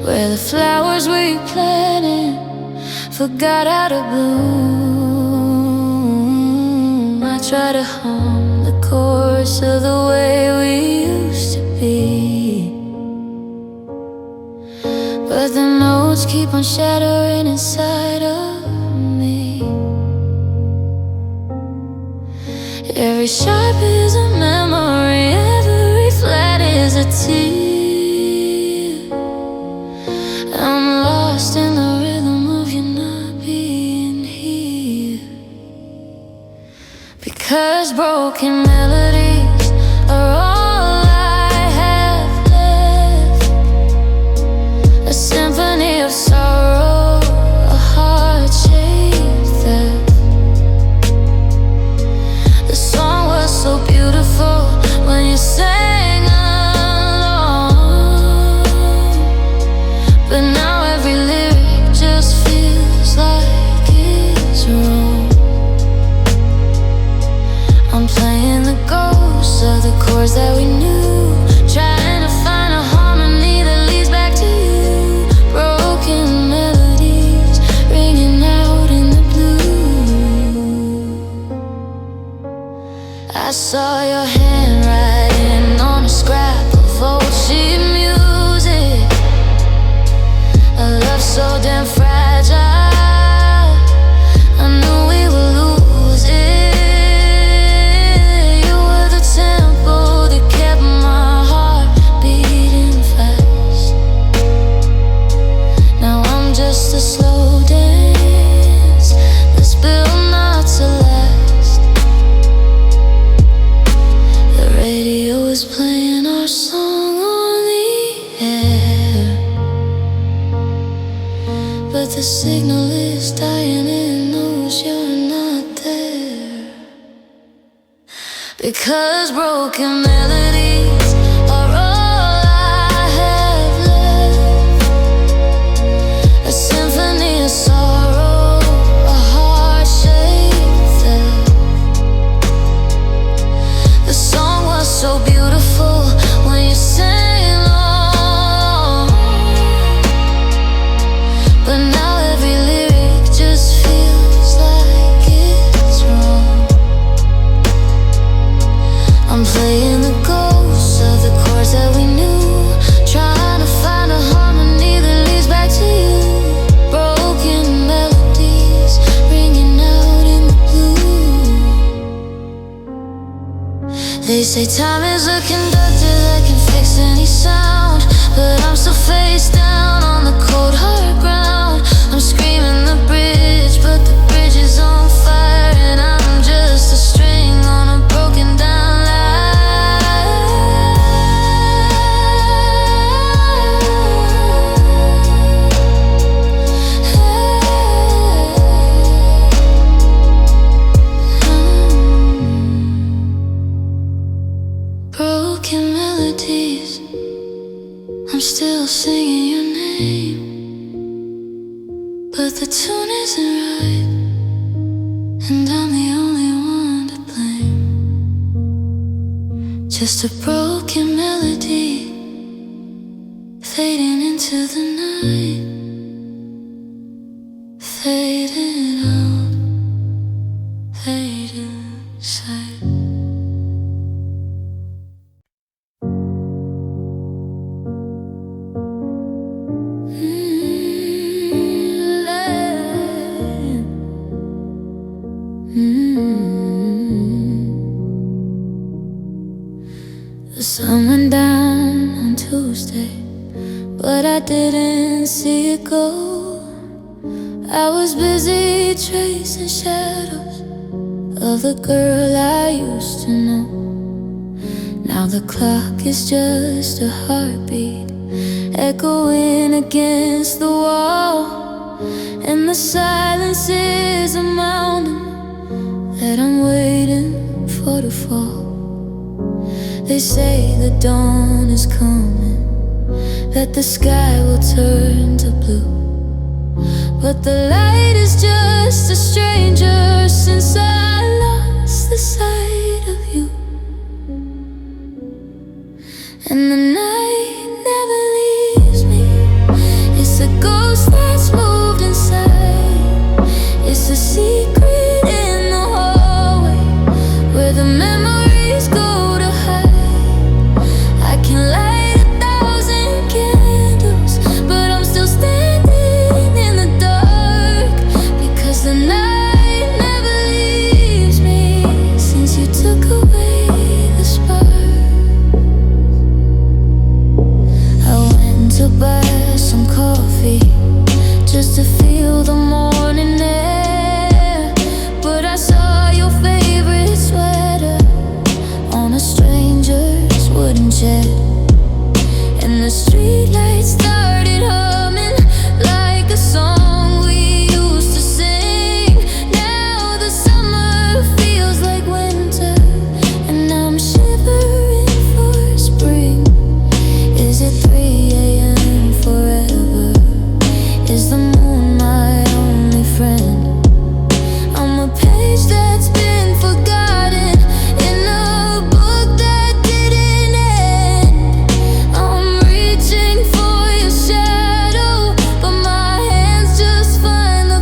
where the flowers we planted forgot how to bloom. I try to hum the chorus of the way we used to be, keep on shattering inside of me. Every sharp is a memory, every flat is a tear. I'm lost in the rhythm of you not being here. Because broken melodies are all I have left. A symphony of sorrow, a heart-shaped theft. The song was so beautiful when you sang along, but now every lyric just feels like it's wrong. I'm playing the ghosts of the chords that we knew, trying to find a harmony that leads back to you. Broken melodies ringing out in the blue. I saw your handwriting on a scrap of old sheet music. A love so damn fragile, I knew we would lose it. You were the tempo that kept my heart beating fast. Now I'm just a slow dance that's built not to last. The radio is playing our song on the air, but the signal is dying, it knows you're not there. Because broken melodies are all I have left. A symphony of sorrow, a heart-shaped theft. The song was so beautiful when you sang along, but now every lyric just feels like it's wrong. I'm playing the ghosts of the chords that we knew, trying to find a harmony that leads back to you. Broken melodies ringing out in the blue. They say time is a conductor that can fix any sound, but I'm still face down on the cold hard ground. I'm screaming the bridge, but the bridge is on fire, and I'm just a string on a broken down broken melodies. I'm still singing your name, but the tune isn't right, and I'm the only one to blame. Just a broken melody fading into the night, fading out, fading sight. The sun went down on Tuesday, but I didn't see it go. I was busy tracing shadows of the girl I used to know. Now the clock is just a heartbeat echoing against the wall, and the silence is a mountain that I'm waiting for to fall. They say the dawn is coming, that the sky will turn to blue, but the light is just a stranger since I lost the sight of you. And the night never leaves me. It's a ghost that's moved inside. It's a secret in the hallway where the memories go to hide. I can light 1,000 candles, but I'm still standing buy some coffee just to feel the morning air. But I saw your favorite sweater on a stranger's wooden chair, and the streetlights started humming like a song we used to sing. Now the summer feels like winter, and I'm shivering for spring. Is it 3 a.m. forever? Is the moon my only friend? I'm a page that's been forgotten in a book that didn't end. I'm reaching for your shadow, but my hands just find the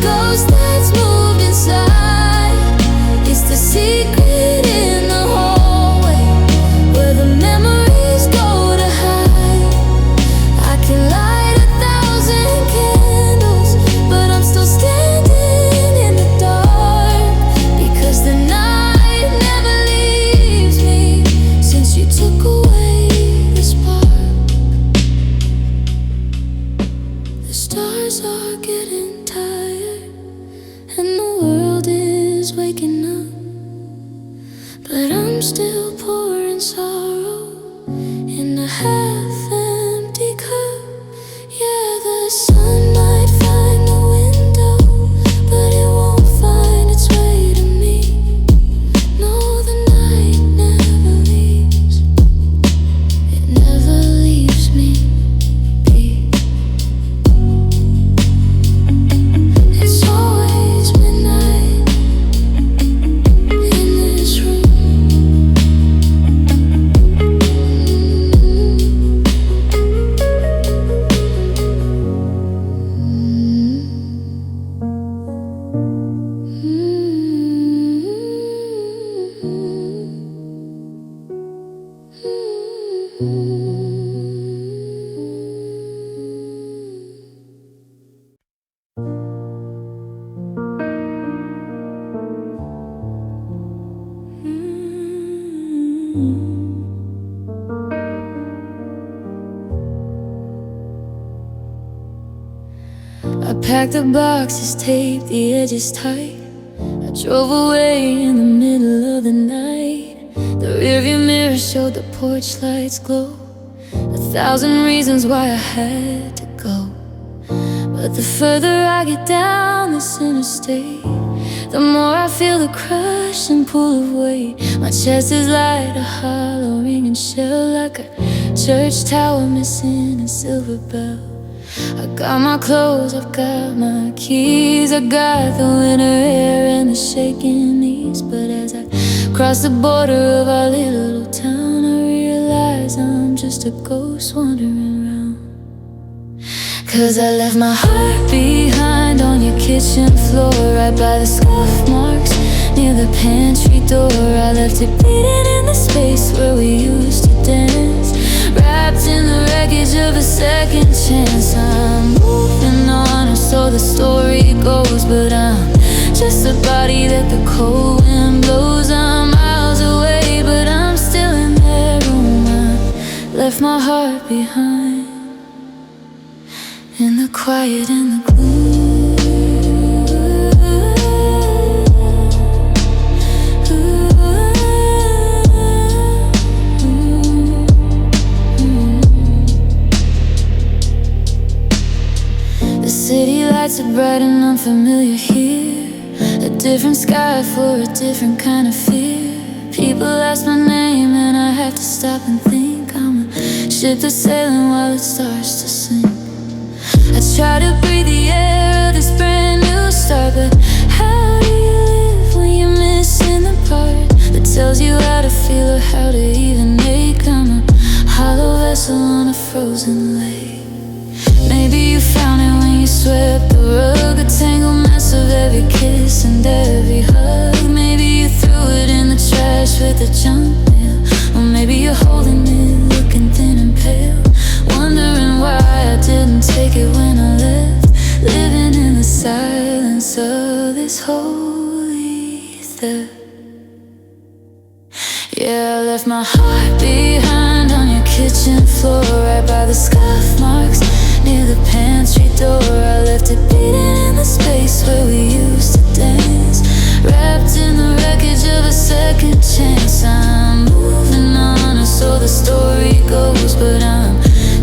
ghost that's moved inside. It's the secret in the hallway where the memories go to hide. I can light 1,000 candles, but I'm still standing in the dark, because the night never leaves me since you took away the spark. The stars are getting tired, and the world is waking up, but I'm still pouring sorrow in a half-empty cup. Yeah, the sun might find the window, but it won't find its way to me. No, the night never leaves. It never leaves me be. It's always midnight in this room. I packed the boxes, taped the edges tight. I drove away in the middle of the night. The rearview mirror showed the porch lights glow, 1,000 reasons why I had to go. But the further I get down this interstate, the more I feel the crush and pull of weight. My chest is like a hollow ringing shell, like a church tower missing a silver bell. I got my clothes, I've got my keys, I got the winter air and the shaking knees. But as I cross the border of our little town, I realize I'm just a ghost wandering around. 'Cause I left my heart behind on your kitchen floor, right by the scuff marks near the pantry door. I left it beating in the space where we used to dance, wrapped in the wreckage of a second chance. I'm moving on, or so the story goes, but I'm just a body that the cold wind blows. I'm miles away, but I'm still in that room. I left my heart behind in the quiet and the gloom. City lights are bright and unfamiliar here, a different sky for a different kind of fear. People ask my name and I have to stop and think. I'm a ship that's sailing while it starts to sink. I try to breathe the air of this brand new start, but how do you live when you're missing the part? totally there. Yeah, I left my heart behind on your kitchen floor, right by the scuff marks near the pantry door. I left it beating in the space where we used to dance, wrapped in the wreckage of a second chance. I'm moving on, or so the story goes, but I'm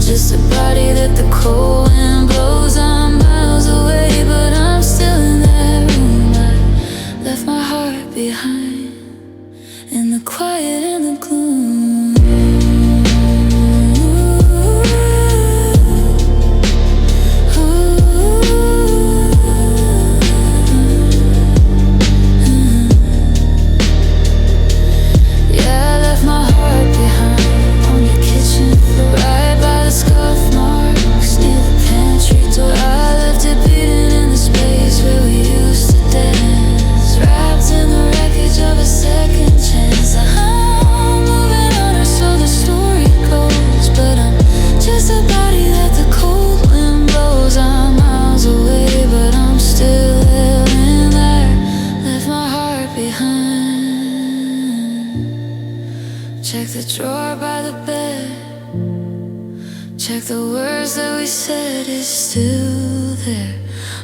just a body that the cold wind blows. I'm miles away, but I'm still in that room. I left my heart behind in the quiet and the gloom. Yeah, I left my heart behind on your kitchen floor, right by the scuff marks near the pantry door. I left it beating in the space where we used to dance, wrapped in the wreckage of a second chance. I'm moving on, or so the story goes, but I'm just a body that the cold wind blows. I'm miles away, but I'm still living there. Left my heart behind. Check the drawer by the bed, check the words that we said is still there,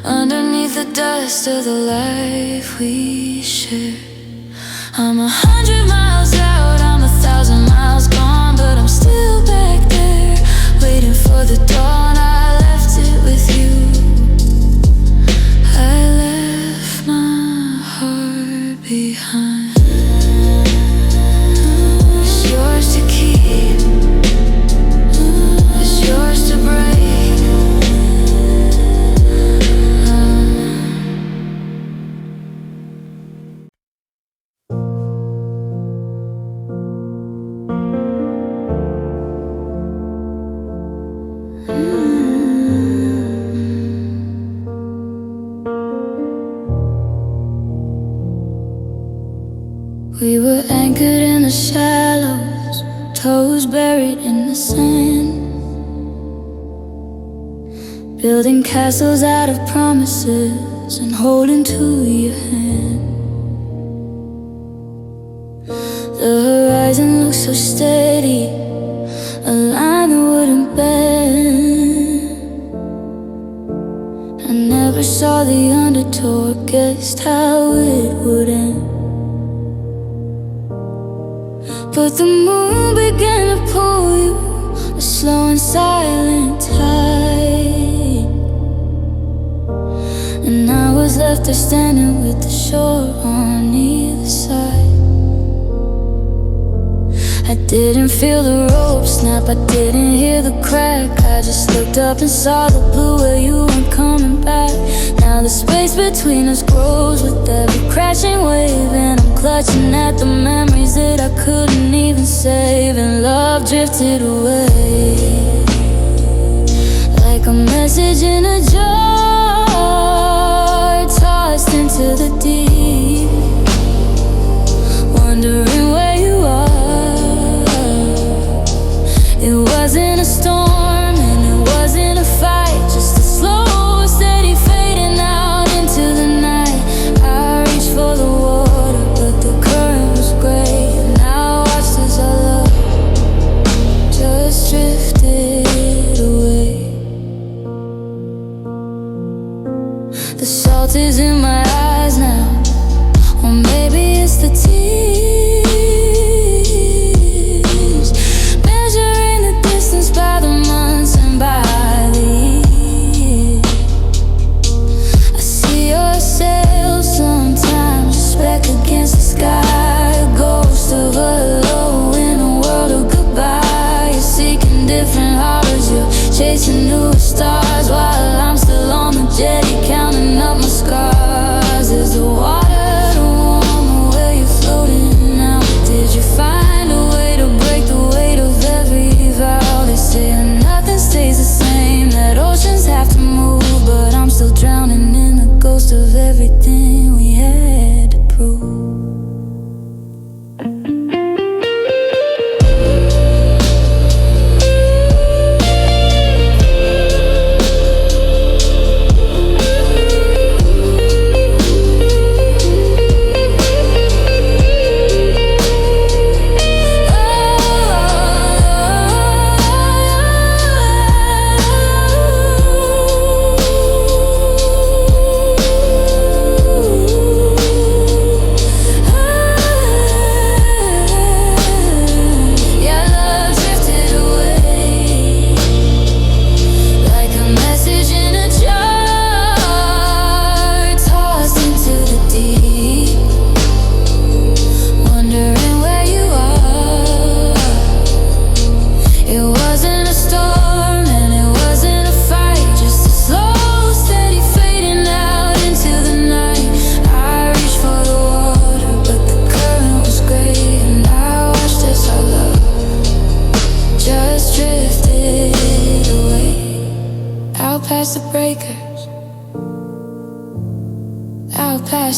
underneath the dust of the life we shared. I'm 100 miles out, I'm 1,000 miles gone, but I'm still back there, waiting for the dawn. I left it with you. I left my heart behind. It's yours to keep, it's yours to break. We were anchored in the shallows, toes buried in the sand, building castles out of promises and holding to your hand. The horizon looked so steady, a line that wouldn't bend. I never saw the undertow, guessed how it would end. But the moon began to pull you, a slow and silent tide, and I was left there standing with the shore on either side. I didn't feel the rope snap, I didn't hear the crack. I just looked up and saw the blue where you weren't coming back. Now the space between us grows with every crashing wave, and I'm clutching at the memories that I couldn't even save. And love drifted away like a message in a jar, tossed into the deep, wondering where you are. It wasn't a storm and it wasn't a fight, just a slow, steady fading out into the night. I reached for the water, but the current was gray, and I watched as our love just drifted away. The salt is in my eyes now,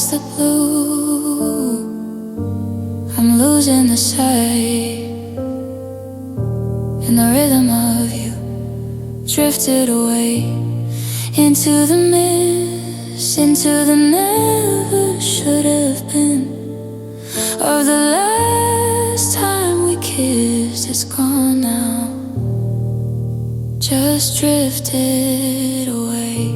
lost the blue, I'm losing the sight, and the rhythm of you drifted away into the mist, into the never should have been of the last time we kissed. It's gone now, just drifted away.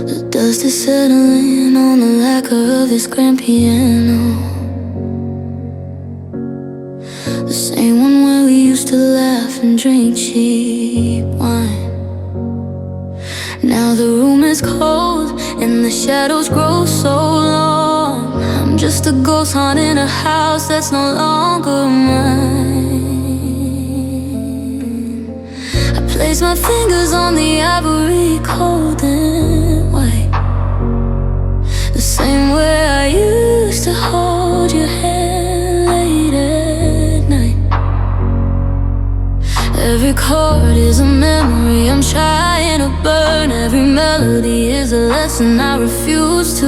The dust is settling on the lacquer of this grand piano, the same one where we used to laugh and drink cheap wine. Now the room is cold and the shadows grow so long. I'm just a ghost haunting a house that's no longer mine. I place my fingers on the ivory, cold and white, the same way I used to hold your hand late at night. Every chord is a memory I'm trying to burn. Every melody is a lesson I refuse to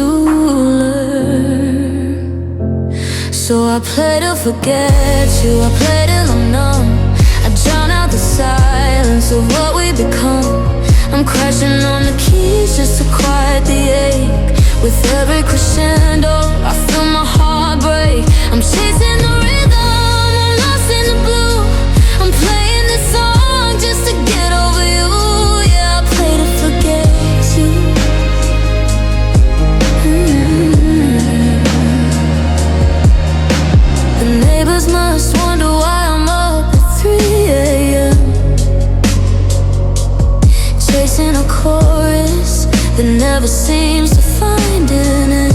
learn. So I play to forget you, I play till I'm numb. I drown out the silence of what we become. I'm crashing on the keys just to quiet the ache. With every crescendo, I feel my heart break. I'm chasing the rhythm, I'm lost in the blue. I'm playing this song just to get over you. Yeah, I play to forget you. The neighbors must wonder why I'm up at 3 a.m. chasing a chorus that never seems to find an end.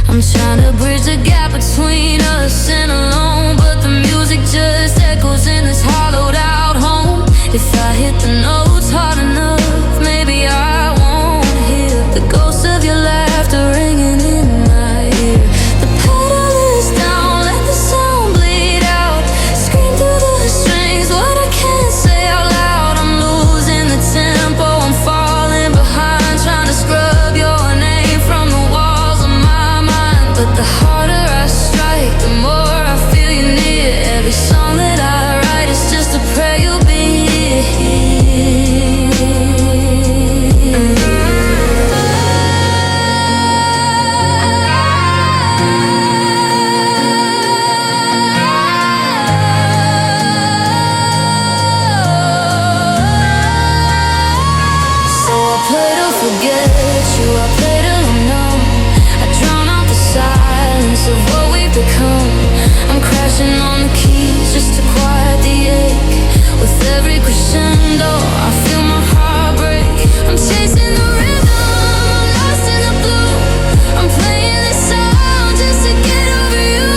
I'm trying to bridge the gap between us and alone, but the music just echoes in this hollowed out home. If I hit the notes hard enough, maybe I won't hear the ghost of your laughter ringing in my ear. The pedal is down, let the sound bleed out. Scream through the strings what I can't say out loud. I'm losing the tempo, I'm falling behind, trying to scrub your name from the walls of my mind. But the harder I strike, the more I feel you near. Every song that I write is just a prayer you'll be here. So I play to forget you, I play till I'm numb. I drown out the silence of what we've become. I'm crashing on the keys just to quiet the ache. With every crescendo, I feel my heart break. I'm chasing the rhythm, I'm lost in the blue. I'm playing this song just to get over you.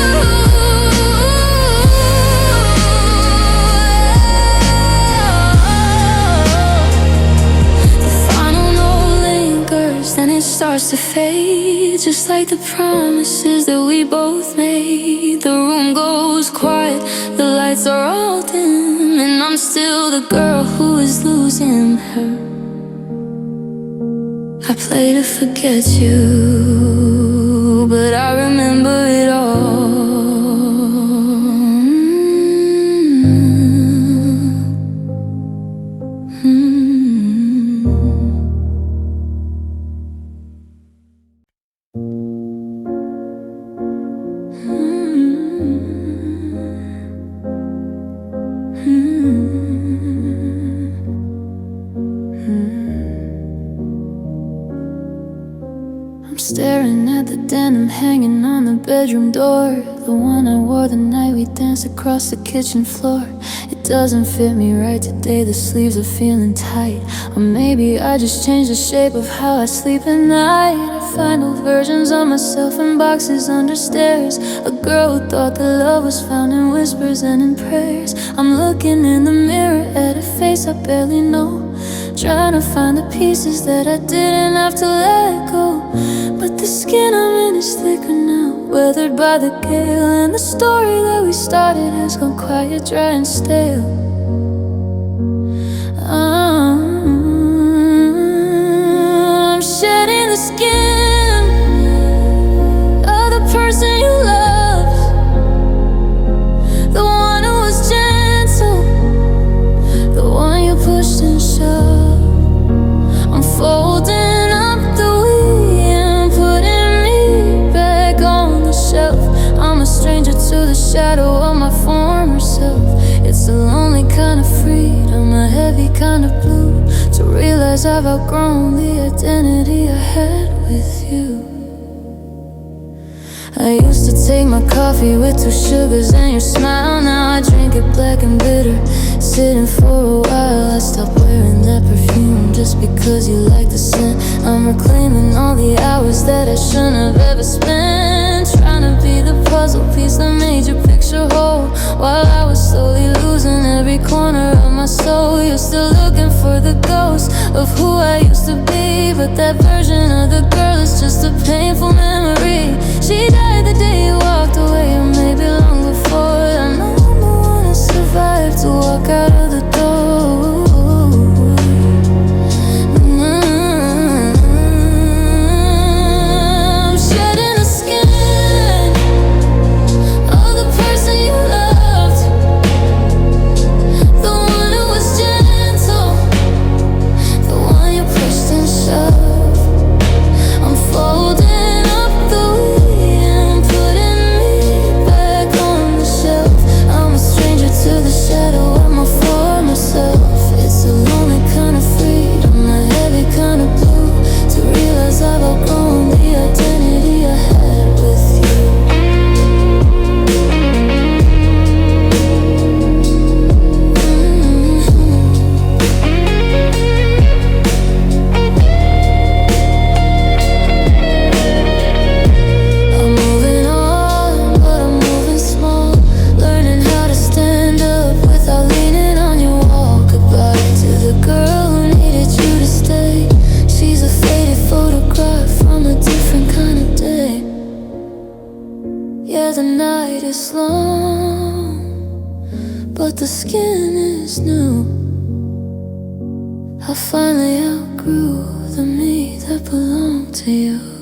The final note lingers, then it starts to fade, just like the promises that we both made. The room goes quiet, the lights are all dim, and I'm still the girl who is losing her. I play to forget you, but I remember it all. I'm staring at the denim hanging on the bedroom door, the one I wore the night we danced across the kitchen floor. It doesn't fit me right today, the sleeves are feeling tight. Or maybe I just changed the shape of how I sleep at night. I find old versions of myself in boxes under stairs. A girl who thought that love was found in whispers and in prayers. I'm looking in the mirror at a face I barely know. trying to find the pieces that I didn't have to let go. But the skin I'm in is thicker now, weathered by the gale, and the story that we started has gone quiet, dry and stale. I'm shedding the skin of the person you loved, the one who was gentle, the one you pushed and shoved. I'm folding up the wheel and putting me back on the shelf. I'm a stranger to the shadow of my former self. It's a lonely kind of freedom, a heavy kind of blue, to realize I've outgrown the identity I had with you. I used to take my coffee with 2 sugars and your smile. Now I drink it black and bitter, sitting for a while. I stopped wearing that perfume just because you like the scent. I'm reclaiming all the hours that I shouldn't have ever spent, trying to be the puzzle piece that made your picture whole, while I was slowly losing every corner of my soul. You're still looking for the ghost of who I used to be, but that version of the girl is just a painful memory. She died the day you walked away, or maybe long before. I know I'm the one who survived to walk out of the door. I'm shedding the skin of the person you loved, the one who was gentle, the one you pushed and shoved. I'm folding up the wheel and putting me back on the shelf. I'm a stranger to the shadow of my former self. It's a lonely kind of freedom, a heavy kind of blue, to realize I've outgrown the identity I had with you. I'm moving on, but I'm moving small, learning how to stand up without leaning on your wall. Goodbye to the girl who needed you to stay. She's a faded photograph from a different kind of day. Yeah, the night is long, but the skin is new. I finally outgrew the me that belonged to you.